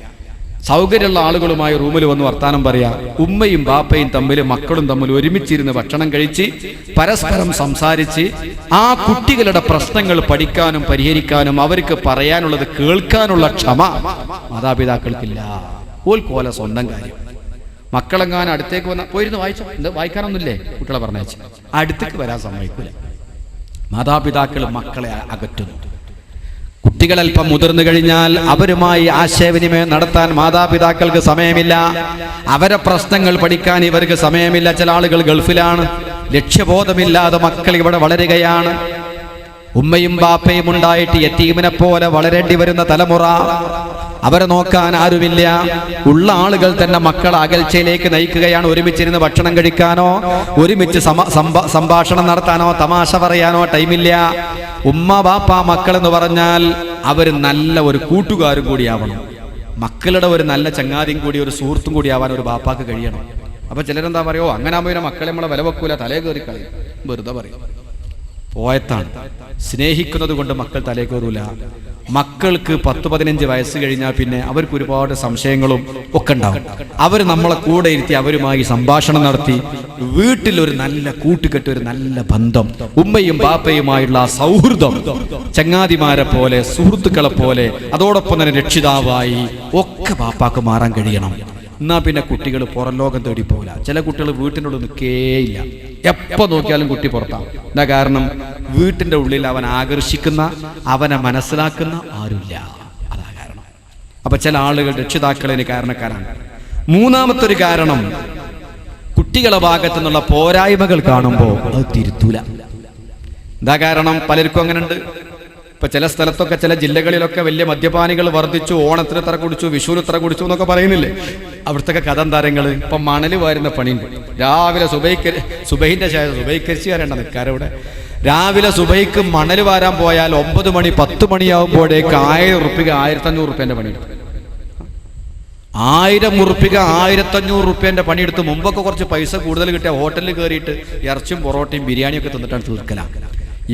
സൗകര്യമുള്ള ആളുകളുമായി റൂമിൽ വന്ന് വർത്താനം പറയാ. ഉമ്മയും ബാപ്പയും തമ്മിൽ, മക്കളും തമ്മിൽ ഒരുമിച്ചിരുന്ന് ഭക്ഷണം കഴിച്ച് പരസ്പരം സംസാരിച്ച് ആ കുട്ടികളുടെ പ്രശ്നങ്ങൾ പഠിക്കാനും പരിഹരിക്കാനും അവർക്ക് പറയാനുള്ളത് കേൾക്കാനുള്ള ക്ഷമ മാതാപിതാക്കൾക്കില്ല. ഓൽക്കോല സ്വന്തം കാര്യം. മക്കളെങ്ങാനും അടുത്തേക്ക് വന്ന പോയിരുന്ന് വായിച്ചോ, എന്താ വായിക്കാനൊന്നുമില്ലേ, കുട്ടികളെ പറഞ്ഞയച്ചു, അടുത്തേക്ക് വരാൻ സമ്മതിക്കില്ല. മാതാപിതാക്കൾ മക്കളെ അകറ്റുന്നു. കുട്ടികൾ അല്പം മുതിർന്നു കഴിഞ്ഞാൽ അവരുമായി ആശയവിനിമയം നടത്താൻ മാതാപിതാക്കൾക്ക് സമയമില്ല. അവരെ പ്രശ്നങ്ങൾ പഠിക്കാൻ ഇവർക്ക് സമയമില്ല. ചില ആളുകൾ ഗൾഫിലാണ്, ലക്ഷ്യബോധമില്ലാതെ മക്കൾ ഇവിടെ വളരുകയാണ്. ഉമ്മയും ബാപ്പയും ഉണ്ടായിട്ട് യതീമിനെ പോലെ വളരേണ്ടി വരുന്ന തലമുറ. അവരെ നോക്കാൻ ആരുമില്ല. ഉള്ള ആളുകൾ തന്നെ മക്കളെ അകൽച്ചയിലേക്ക് നയിക്കുകയാണ്. ഒരുമിച്ചിരുന്ന് ഭക്ഷണം കഴിക്കാനോ ഒരുമിച്ച് സംഭാഷണം നടത്താനോ തമാശ പറയാനോ ടൈമില്ല. ഉമ്മ ബാപ്പ മക്കൾ എന്ന് പറഞ്ഞാൽ അവർ നല്ല ഒരു കൂട്ടുകാരും കൂടിയാവണം. മക്കളുടെ ഒരു നല്ല ചങ്ങാതിയും കൂടി ഒരു സുഹൃത്തും കൂടി ആവാൻ ഒരു ബാപ്പാക്ക് കഴിയണം. അപ്പൊ ചിലരെന്താ പറയോ, അങ്ങനെ ആകുമ്പോൾ മക്കളെ നമ്മളെ വില വെക്കൂല, തലേ കയറി കളയും. വെറുതെ പറയും, പോയത്താണ്. സ്നേഹിക്കുന്നത് കൊണ്ട് മക്കൾ തലേ കയറൂല. മക്കൾക്ക് 10-15 വയസ്സ് കഴിഞ്ഞാൽ പിന്നെ അവർക്ക് ഒരുപാട് സംശയങ്ങളും ഒക്കെ ഉണ്ടാവും. അവർ നമ്മളെ കൂടെ ഇരുത്തി അവരുമായി സംഭാഷണം നടത്തി വീട്ടിലൊരു നല്ല കൂട്ടുകെട്ട്, ഒരു നല്ല ബന്ധം, ഉമ്മയും ബാപ്പയുമായുള്ള സൗഹൃദം, ചങ്ങാതിമാരെ പോലെ സുഹൃത്തുക്കളെ പോലെ അതോടൊപ്പം തന്നെ രക്ഷിതാവായി ഒക്കെ ബാപ്പാക്ക് മാറാൻ കഴിയണം. എന്നാ പിന്നെ കുട്ടികൾ പുറം ലോകം തേടി പോകില്ല. ചില കുട്ടികൾ വീട്ടിനുള്ളിൽ നിൽക്കേയില്ല. എപ്പോൾ നോക്കിയാലും കുട്ടി പുറത്താണ്. എന്താ കാരണം? വീട്ടിൻ്റെ ഉള്ളിൽ അവൻ ആകർഷിക്കുന്ന, അവനെ മനസ്സിലാക്കുന്ന ആരുമില്ല. അതാ കാരണം. അപ്പൊ ചില ആളുകൾ രക്ഷിതാക്കളതിന് കാരണക്കാരാണ്. മൂന്നാമത്തെ ഒരു കാരണം, കുട്ടികളുടെ ഭാഗത്തു നിന്നുള്ള പോരായ്മകൾ കാണുമ്പോൾ അത് തിരുത്തൂല. എന്താ കാരണം? പലർക്കും അങ്ങനെ ഉണ്ട്. ഇപ്പൊ ചില സ്ഥലത്തൊക്കെ ചില ജില്ലകളിലൊക്കെ വലിയ മദ്യപാനികൾ വർദ്ധിച്ചു, ഓണത്തിന് ഇത്ര കുടിച്ചു, വിഷുവിന് ഇത്ര കുടിച്ചു എന്നൊക്കെ പറയുന്നില്ലേ? അവിടുത്തെ കഥ താരങ്ങൾ ഇപ്പൊ മണല് വാരുന്ന പണിയുണ്ട്. രാവിലെ സുബൈന്റെ ശേഷം സുബൈക്കരിച്ച് വരേണ്ട നിൽക്കാരവിടെ രാവിലെ സുബൈക്ക് മണൽ വാരാൻ പോയാൽ 9 മണി 10 മണിയാവുമ്പോഴേക്ക് 1000 റുപ്യ 1500 റുപ്യന്റെ പണിയെടുക്കും. 1000 റുപ്യ 1500 റുപ്യന്റെ പണിയെടുത്ത് മുമ്പൊക്കെ കുറച്ച് പൈസ കൂടുതൽ കിട്ടിയ ഹോട്ടലിൽ കയറിയിട്ട് ഇറച്ചിയും പൊറോട്ടയും ബിരിയാണിയൊക്കെ തിന്നിട്ടാണ് തീർക്കലാണ്.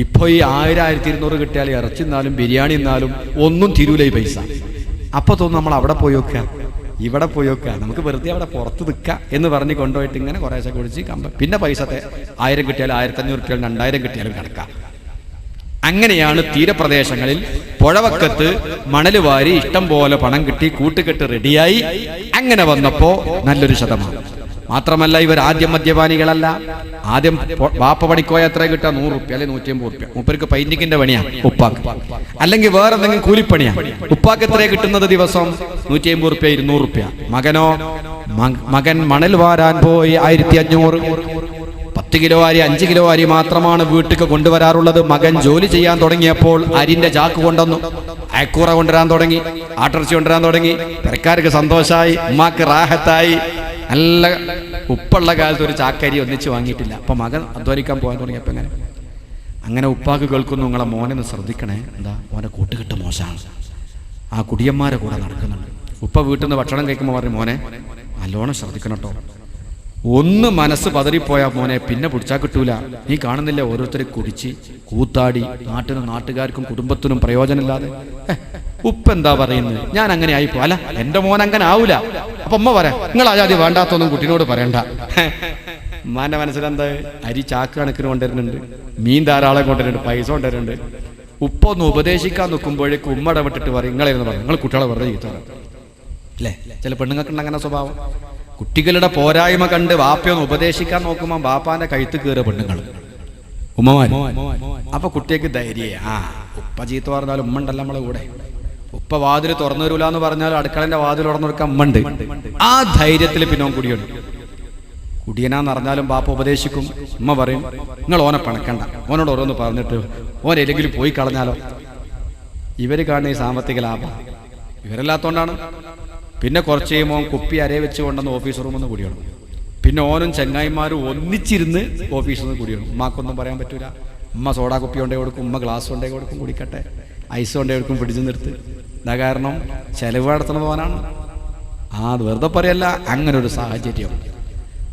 ഇപ്പൊ ഈ 1000-1200 കിട്ടിയാൽ ഇറച്ചി എന്നാലും ബിരിയാണി എന്നാലും ഒന്നും തിരൂല ഈ പൈസ. അപ്പൊ തോന്നും നമ്മൾ അവിടെ പോയി വെക്കുക, ഇവിടെ പോയി വെക്കുക, നമുക്ക് വെറുതെ അവിടെ പുറത്ത് നിൽക്കുക എന്ന് പറഞ്ഞ് കൊണ്ടുപോയിട്ട് ഇങ്ങനെ കുറേശ്ശെ കുടിച്ച് പിന്നെ പൈസ 1000 കിട്ടിയാലും 1500 കിട്ടിയാലും 2000 കിട്ടിയാലും കിടക്കാം. അങ്ങനെയാണ് തീരപ്രദേശങ്ങളിൽ പുഴവക്കത്ത് മണല് വാരി ഇഷ്ടം പോലെ പണം കിട്ടി, കൂട്ടുകെട്ട് റെഡിയായി. അങ്ങനെ വന്നപ്പോ നല്ലൊരു ശതമാനം. മാത്രമല്ല ഇവർ ആദ്യം മദ്യപാനികളല്ല. ആദ്യം വാപ്പ പണിക്കോയ എത്ര കിട്ടുക? 100 റുപ്യ അല്ലെങ്കിൽ 150 റുപ്യ. മൂപ്പർക്ക് പെയിന്റിങ്ങിന്റെ പണിയാണ് ഉപ്പാക്ക്, അല്ലെങ്കിൽ വേറെ എന്തെങ്കിലും കൂലിപ്പണിയാണ്. ഉപ്പാക്ക് എത്ര കിട്ടുന്നത് ദിവസം? 150 റുപ്യ 200 റുപ്യ. മകനോ? മകൻ മണൽ വാരാൻ പോയി 1500. 10 കിലോ അരി 5 കിലോ അരി മാത്രമാണ് വീട്ടിലേക്ക് കൊണ്ടുവരാറുള്ളത്. മകൻ ജോലി ചെയ്യാൻ തുടങ്ങിയപ്പോൾ അരിന്റെ ചാക്ക് കൊണ്ടുവന്നു, അയക്കൂറ കൊണ്ടുവരാൻ തുടങ്ങി, ആട്ടിറച്ചി കൊണ്ടുവരാൻ തുടങ്ങി. പെരക്കാർക്ക് സന്തോഷമായി, ഉമ്മാക്ക് റാഹത്തായി. നല്ല ഉപ്പുള്ള കാലത്ത് ഒരു ചാക്കരി ഒന്നിച്ച് വാങ്ങിയിട്ടില്ല. അപ്പൊ മകൻ അധ്വാനിക്കാൻ പോകാൻ തുടങ്ങിയപ്പോ അങ്ങനെ ഉപ്പാക്ക് കേൾക്കുന്നു, നിങ്ങളെ മോനെ ശ്രദ്ധിക്കണേ, എന്താ മോനെ കൂട്ടുകെട്ട് മോശമാണ്, ആ കുടിയന്മാരെ കൂടെ നടക്കുന്നുണ്ട്. ഉപ്പ വീട്ടിൽ നിന്ന് ഭക്ഷണം കഴിക്കുമ്പോൾ പറഞ്ഞു, മോനെ നല്ലോണം ശ്രദ്ധിക്കണം കേട്ടോ, ഒന്ന് മനസ്സ് പതറിപ്പോയാ മോനെ പിന്നെ പിടിച്ചാൽ കിട്ടൂല. നീ കാണുന്നില്ല ഓരോരുത്തർ കുടിച്ച് കൂത്താടി നാട്ടിനും നാട്ടുകാർക്കും കുടുംബത്തിനും പ്രയോജനമില്ലാതെ. ഉപ്പ എന്താ പറയുന്നത്? ഞാൻ അങ്ങനെ ആയിപ്പോ. അല്ല, എന്റെ മോൻ അങ്ങനെ ആവൂല. അപ്പൊ അമ്മ പറയാം, നിങ്ങൾ ആജാതി വേണ്ടാത്തൊന്നും കുട്ടീനോട് പറയണ്ട. ഉമ്മാന്റെ മനസ്സിലെന്താ? അരി ചാക്ക് കണക്കിന് കൊണ്ടുവരുന്നുണ്ട്, മീൻ ധാരാളം കൊണ്ടുവരുന്നുണ്ട്, പൈസ കൊണ്ടുവരുന്നുണ്ട്. ഉപ്പ ഒന്ന് ഉപദേശിക്കാൻ നോക്കുമ്പോഴേക്കും ഉമ്മ ഇടപെട്ടിട്ട് പറയും, നിങ്ങളെന്ന് പറയും, നിങ്ങൾ കുട്ടികളെ വെറുതെ ചീത്ത അല്ലേ? ചില പെണ്ണുങ്ങൾക്കുണ്ട് അങ്ങനെ സ്വഭാവം. കുട്ടികളുടെ പോരായ്മ കണ്ട് വാപ്പയൊന്ന് ഉപദേശിക്കാൻ നോക്കുമ്പോൾ ബാപ്പാന്റെ കഴുത്ത് കയറിയ പെണ്ണുങ്ങൾ ഉമ്മമാർ. അപ്പൊ കുട്ടിക്ക് ധൈര്യ, ഉപ്പ ചീത്ത പറഞ്ഞാലും ഉമ്മ ഉണ്ടല്ലോ നമ്മളെ കൂടെ. ഉപ്പ വാതിൽ തുറന്നു തരൂല എന്ന് പറഞ്ഞാൽ അടുക്കളന്റെ വാതിൽ തുറന്നു കൊടുക്കാൻ ഉമ്മ ഉണ്ട്. ആ ധൈര്യത്തിൽ പിന്നെ കുടിയുണ്ട്. കുടിയനാന്ന് അറിഞ്ഞാലും ബാപ്പ ഉപദേശിക്കും. ഉമ്മ പറയും, നിങ്ങൾ ഓനെ പണക്കണ്ട, ഓനോട് ഓരോന്ന് പറഞ്ഞിട്ട് ഓൻ ഏതെങ്കിലും പോയി കളഞ്ഞാലോ. ഇവര് കാണുന്ന ഈ സാമ്പത്തിക ലാഭം ഇവരല്ലാത്തോണ്ടാണ്. പിന്നെ കുറച്ച് കഴിയുമ്പോൾ കുപ്പി അരയെ വെച്ച് കൊണ്ടുവന്ന് ഓഫീസ് റൂമിൽ നിന്ന് കുടിയണം. പിന്നെ ഓനും ചങ്ങായിമാരും ഒന്നിച്ചിരുന്ന് ഓഫീസിൽ നിന്ന് കുടിയണം. ഉമ്മാക്കൊന്നും പറയാൻ പറ്റൂല. ഉമ്മ സോഡാ കുപ്പി കൊണ്ടേ കൊടുക്കും, ഉമ്മ ഗ്ലാസ് കൊണ്ടേ കൊടുക്കും, കുടിക്കട്ടെ, ഐസ് കൊണ്ടേ കൊടുക്കും, പിടിച്ചു നിർത്ത്. എന്താ കാരണം? ചെലവ് നടത്തുന്നത് പോനാണ്. അത് വെറുതെ പറയല്ല, അങ്ങനെ ഒരു സാഹചര്യം.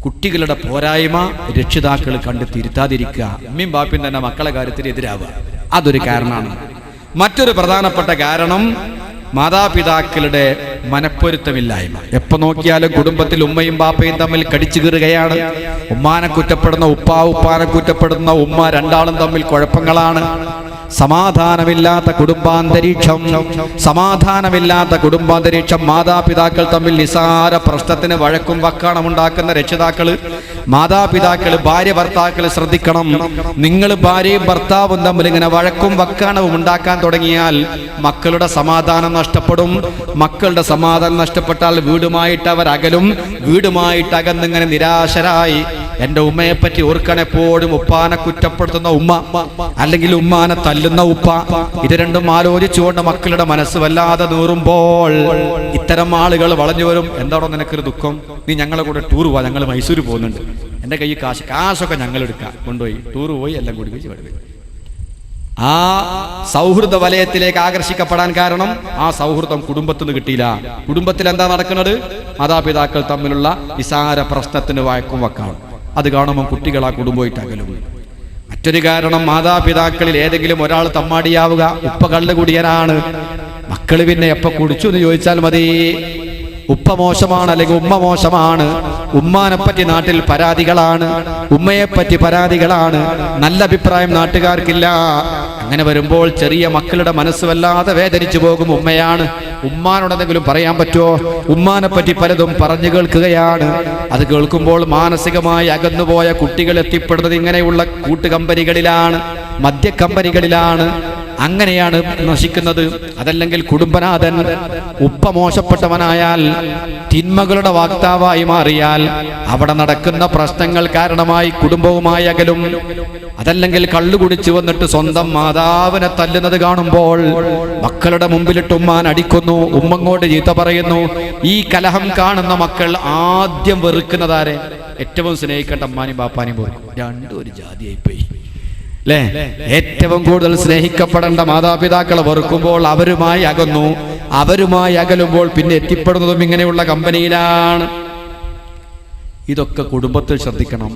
കുട്ടികളുടെ പോരായ്മ രക്ഷിതാക്കൾ കണ്ട് തിരുത്താതിരിക്കുക, ഉമ്മയും ബാപ്പയും തന്നെ മക്കളെ കാര്യത്തിൽ എതിരാവുക, അതൊരു കാരണമാണ്. മറ്റൊരു പ്രധാനപ്പെട്ട കാരണം മാതാപിതാക്കളുടെ മനപ്പൊരുത്തമില്ലായ്മ. എപ്പോ നോക്കിയാലും കുടുംബത്തിൽ ഉമ്മയും ബാപ്പയും തമ്മിൽ കടിച്ചു കീറുകയാണ്. ഉമ്മാനെ കുറ്റപ്പെടുന്ന ഉപ്പാനെ കുറ്റപ്പെടുന്ന ഉമ്മ, രണ്ടാളും തമ്മിൽ കുഴപ്പങ്ങളാണ്. സമാധാനമില്ലാത്ത കുടുംബാന്തരീക്ഷം മാതാപിതാക്കൾ തമ്മിൽ നിസാര പ്രശ്നത്തിന് വഴക്കും വക്കാണമുണ്ടാക്കുന്ന രക്ഷിതാക്കള്, മാതാപിതാക്കള്, ഭാര്യ ഭർത്താക്കള് ശ്രദ്ധിക്കണം. നിങ്ങൾ ഭാര്യയും ഭർത്താവും തമ്മിൽ ഇങ്ങനെ വഴക്കും വക്കാണവും ഉണ്ടാക്കാൻ തുടങ്ങിയാൽ മക്കളുടെ സമാധാനം നഷ്ടപ്പെടും. മക്കളുടെ സമാധാനം നഷ്ടപ്പെട്ടാൽ വീടുമായിട്ട് അവർ അകലും. വീടുമായിട്ട് അകന്നിങ്ങനെ നിരാശരായി എൻ്റെ ഉമ്മയെപ്പറ്റി ഓർക്കണെപ്പോഴും ഉപ്പാനെ കുറ്റപ്പെടുത്തുന്ന ഉമ്മ, അല്ലെങ്കിൽ ഉമ്മാനെ തല്ലുന്ന ഉപ്പ, ഇത് രണ്ടും ആലോചിച്ചുകൊണ്ട് മക്കളുടെ മനസ്സ് വല്ലാതെ നൂറുമ്പോൾ ഇത്തരം ആളുകൾ വളഞ്ഞു വരും. എന്താണോ നിനക്കൊരു ദുഃഖം, നീ ഞങ്ങളെ കൂടെ ടൂർ പോവാ, ഞങ്ങൾ മൈസൂർ പോകുന്നുണ്ട്, എൻ്റെ കയ്യിൽ കാശൊക്കെ ഞങ്ങൾ എടുക്കാം, കൊണ്ടുപോയി ടൂർ പോയി എല്ലാം കൂടി വെച്ച്. ആ സൗഹൃദ വലയത്തിലേക്ക് ആകർഷിക്കപ്പെടാൻ കാരണം ആ സൗഹൃദം കുടുംബത്തിൽ നിന്ന് കിട്ടിയില്ല. കുടുംബത്തിൽ എന്താ നടക്കുന്നത്? മാതാപിതാക്കൾ തമ്മിലുള്ള നിസാര പ്രശ്നത്തിന് വഴക്കും വക്കാണ്. അത് കാണുമ്പോൾ കുട്ടികൾ ആ കുടുംബമായിട്ട് അകലും. മറ്റൊരു കാരണം, മാതാപിതാക്കളിൽ ഏതെങ്കിലും ഒരാൾ തമ്മാടിയാവുക, ഉപ്പ കള്ളുകുടിയനാണ്, മക്കൾ പിന്നെ എപ്പോ കുടിച്ചു എന്ന് ചോദിച്ചാൽ മതി, ഉപ്പ മോശമാണ് അല്ലെങ്കിൽ ഉമ്മ മോശമാണ്, ഉമ്മാനെപ്പറ്റി നാട്ടിൽ പരാതികളാണ്, ഉമ്മയെപ്പറ്റി പരാതികളാണ്, നല്ല അഭിപ്രായം നാട്ടുകാർക്കില്ല. അങ്ങനെ വരുമ്പോൾ ചെറിയ മക്കളുടെ മനസ്സ് വല്ലാതെ വേദനിച്ചു പോകും. ഉമ്മയാണ്, ഉമ്മാനോടെന്തെങ്കിലും പറയാൻ പറ്റുമോ? ഉമ്മാനെപ്പറ്റി പലതും പറഞ്ഞു കേൾക്കുകയാണ്. അത് കേൾക്കുമ്പോൾ മാനസികമായി അകന്നുപോയ കുട്ടികൾ എത്തിപ്പെടുന്നത് ഇങ്ങനെയുള്ള കൂട്ടുകമ്പനികളിലാണ്, മദ്യക്കമ്പനികളിലാണ്. അങ്ങനെയാണ് നശിക്കുന്നത്. അതല്ലെങ്കിൽ കുടുംബനാഥൻ ഉപ്പ മോശപ്പെട്ടവനായാൽ, തിന്മകളുടെ വാക്താവായി മാറിയാൽ അവിടെ നടക്കുന്ന പ്രശ്നങ്ങൾ കാരണമായി കുടുംബവുമായി അകലും. അതല്ലെങ്കിൽ കള്ളുകുടിച്ചു വന്നിട്ട് സ്വന്തം മാതാവിനെ തല്ലുന്നത് കാണുമ്പോൾ മക്കളുടെ മുമ്പിലിട്ട് ഉമ്മാൻ അടിക്കുന്നു, ഉമ്മങ്ങോട്ട് ചീത്ത പറയുന്നു. ഈ കലഹം കാണുന്ന മക്കൾ ആദ്യം വെറുക്കുന്നതാരെ? ഏറ്റവും സ്നേഹിക്കേണ്ട അമ്മാനും ബാപ്പാനും വെറുക്കും. രണ്ടും ഒരു ജാതിയായിപ്പോയി അല്ലേ? ഏറ്റവും കൂടുതൽ സ്നേഹിക്കപ്പെടേണ്ട മാതാപിതാക്കളെ വെറുക്കുമ്പോൾ അവരുമായി അകന്നു. അവരുമായി അകലുമ്പോൾ പിന്നെ എത്തിപ്പെടുന്നതും ഇങ്ങനെയുള്ള കമ്പനിയിലാണ്. ഇതൊക്കെ കുടുംബത്തിൽ ശ്രദ്ധിക്കണം.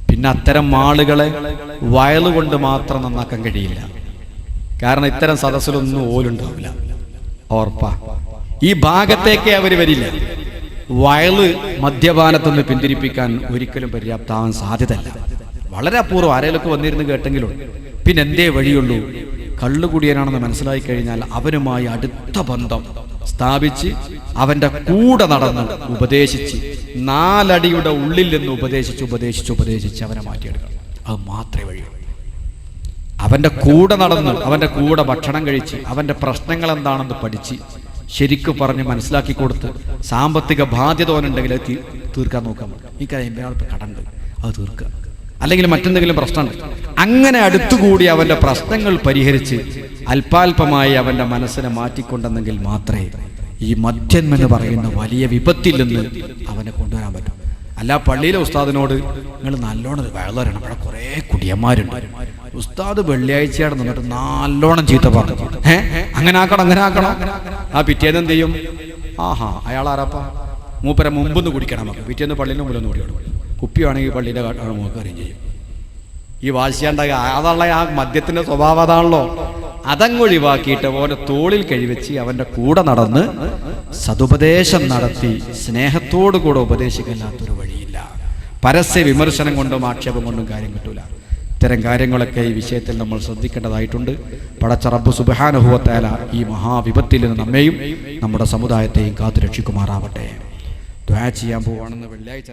പിന്നെ അത്തരം ആളുകളെ വയലുകൊണ്ട് മാത്രം നന്നാക്കാൻ കഴിയില്ല. കാരണം ഇത്തരം സദസ്സിലൊന്നും ഓലുണ്ടാവില്ല, ഓർപ്പാ. ഈ ഭാഗത്തേക്കേ അവർ വരില്ല. വയല് മദ്യപാനത്തുനിന്ന് പിന്തിരിപ്പിക്കാൻ ഒരിക്കലും പര്യാപ്തമാവാൻ സാധ്യതയല്ല. വളരെ അപൂർവം ആരേലൊക്കെ വന്നിരുന്ന് കേട്ടെങ്കിലും. പിന്നെ എന്തേ വഴിയുള്ളൂ? കള്ളുകുടിയനാണെന്ന് മനസ്സിലായി കഴിഞ്ഞാൽ അവനുമായി അടുത്ത ബന്ധം സ്ഥാപിച്ച് അവൻ്റെ കൂടെ നടന്ന് ഉപദേശിച്ച് 4 അടിയുടെ ഉള്ളിൽ നിന്ന് ഉപദേശിച്ച് അവനെ മാറ്റിയെടുക്കണം. അത് മാത്രമേ വഴിയുള്ളൂ. അവൻ്റെ കൂടെ നടന്ന് അവൻ്റെ കൂടെ ഭക്ഷണം കഴിച്ച് അവൻ്റെ പ്രശ്നങ്ങൾ എന്താണെന്ന് പഠിച്ച് ശരിക്കും പറഞ്ഞ് മനസ്സിലാക്കി കൊടുത്ത് സാമ്പത്തിക ബാധ്യത ഓനുണ്ടെങ്കിൽ അത് തീർക്കാൻ നോക്കാം. ഈ കാര്യം കടണ്ട് അത് തീർക്കുക, അല്ലെങ്കിൽ മറ്റെന്തെങ്കിലും പ്രശ്നമുണ്ട്. അങ്ങനെ അടുത്തുകൂടി അവൻ്റെ പ്രശ്നങ്ങൾ പരിഹരിച്ച് അല്പാൽപമായി അവൻ്റെ മനസ്സിനെ മാറ്റിക്കൊണ്ടെന്നെങ്കിൽ മാത്രമേ ഈ മദ്യം എന്ന് പറയുന്ന വലിയ വിപത്തിൽ നിന്ന് അവനെ കൊണ്ടുവരാൻ പറ്റും. അല്ല പള്ളിയിലെ ഉസ്താദിനോട് നിങ്ങൾ നല്ലോണം വയലരണം, അവിടെ കുറേ കുടിയന്മാരുണ്ട്, ഉസ്താദ് വെള്ളിയാഴ്ചയാണ് നിന്നിട്ട് നല്ലോണം ചീത്ത പറഞ്ഞു, അങ്ങനെ ആക്കണം. ആ പിറ്റേന്ന് എന്ത് ചെയ്യും? ആഹാ അയാൾ ആരാപ്പാ, മൂപ്പരെ മുമ്പൊന്ന് കുടിക്കണം, നമുക്ക് പിറ്റേന്ന് പള്ളിയിൽ മുമ്പിലൊന്ന് കുടിക്കണം. കുപ്പിയാണെങ്കിൽ പള്ളിയുടെ നമുക്ക് അറിയുകയും ചെയ്യും. ഈ വാശിയാണ്ടാകുക അതുള്ള ആ മദ്യത്തിൻ്റെ സ്വഭാവം അതാണല്ലോ. അതങ്ങൊഴിവാക്കിയിട്ട് ഓൻ്റെ തോളിൽ കഴിവെച്ച് അവൻ്റെ കൂടെ നടന്ന് സതുപദേശം നടത്തി സ്നേഹത്തോടു കൂടെ ഉപദേശിക്കല്ലാത്തൊരു വഴിയില്ല. പരസ്യ വിമർശനം കൊണ്ടും ആക്ഷേപം കൊണ്ടും കാര്യം കിട്ടൂല. ഇത്തരം കാര്യങ്ങളൊക്കെ ഈ വിഷയത്തിൽ നമ്മൾ ശ്രദ്ധിക്കേണ്ടതായിട്ടുണ്ട്. പടച്ച റബ്ബ് സുബ്ഹാനഹു വ തആല ഈ മഹാവിപത്തിൽ നിന്ന് നമ്മെയും നമ്മുടെ സമുദായത്തെയും കാത്തു രക്ഷിക്കുമാറാവട്ടെ. ദുആ ചെയ്യാൻ പോവാണെന്ന് വെള്ളിയാഴ്ച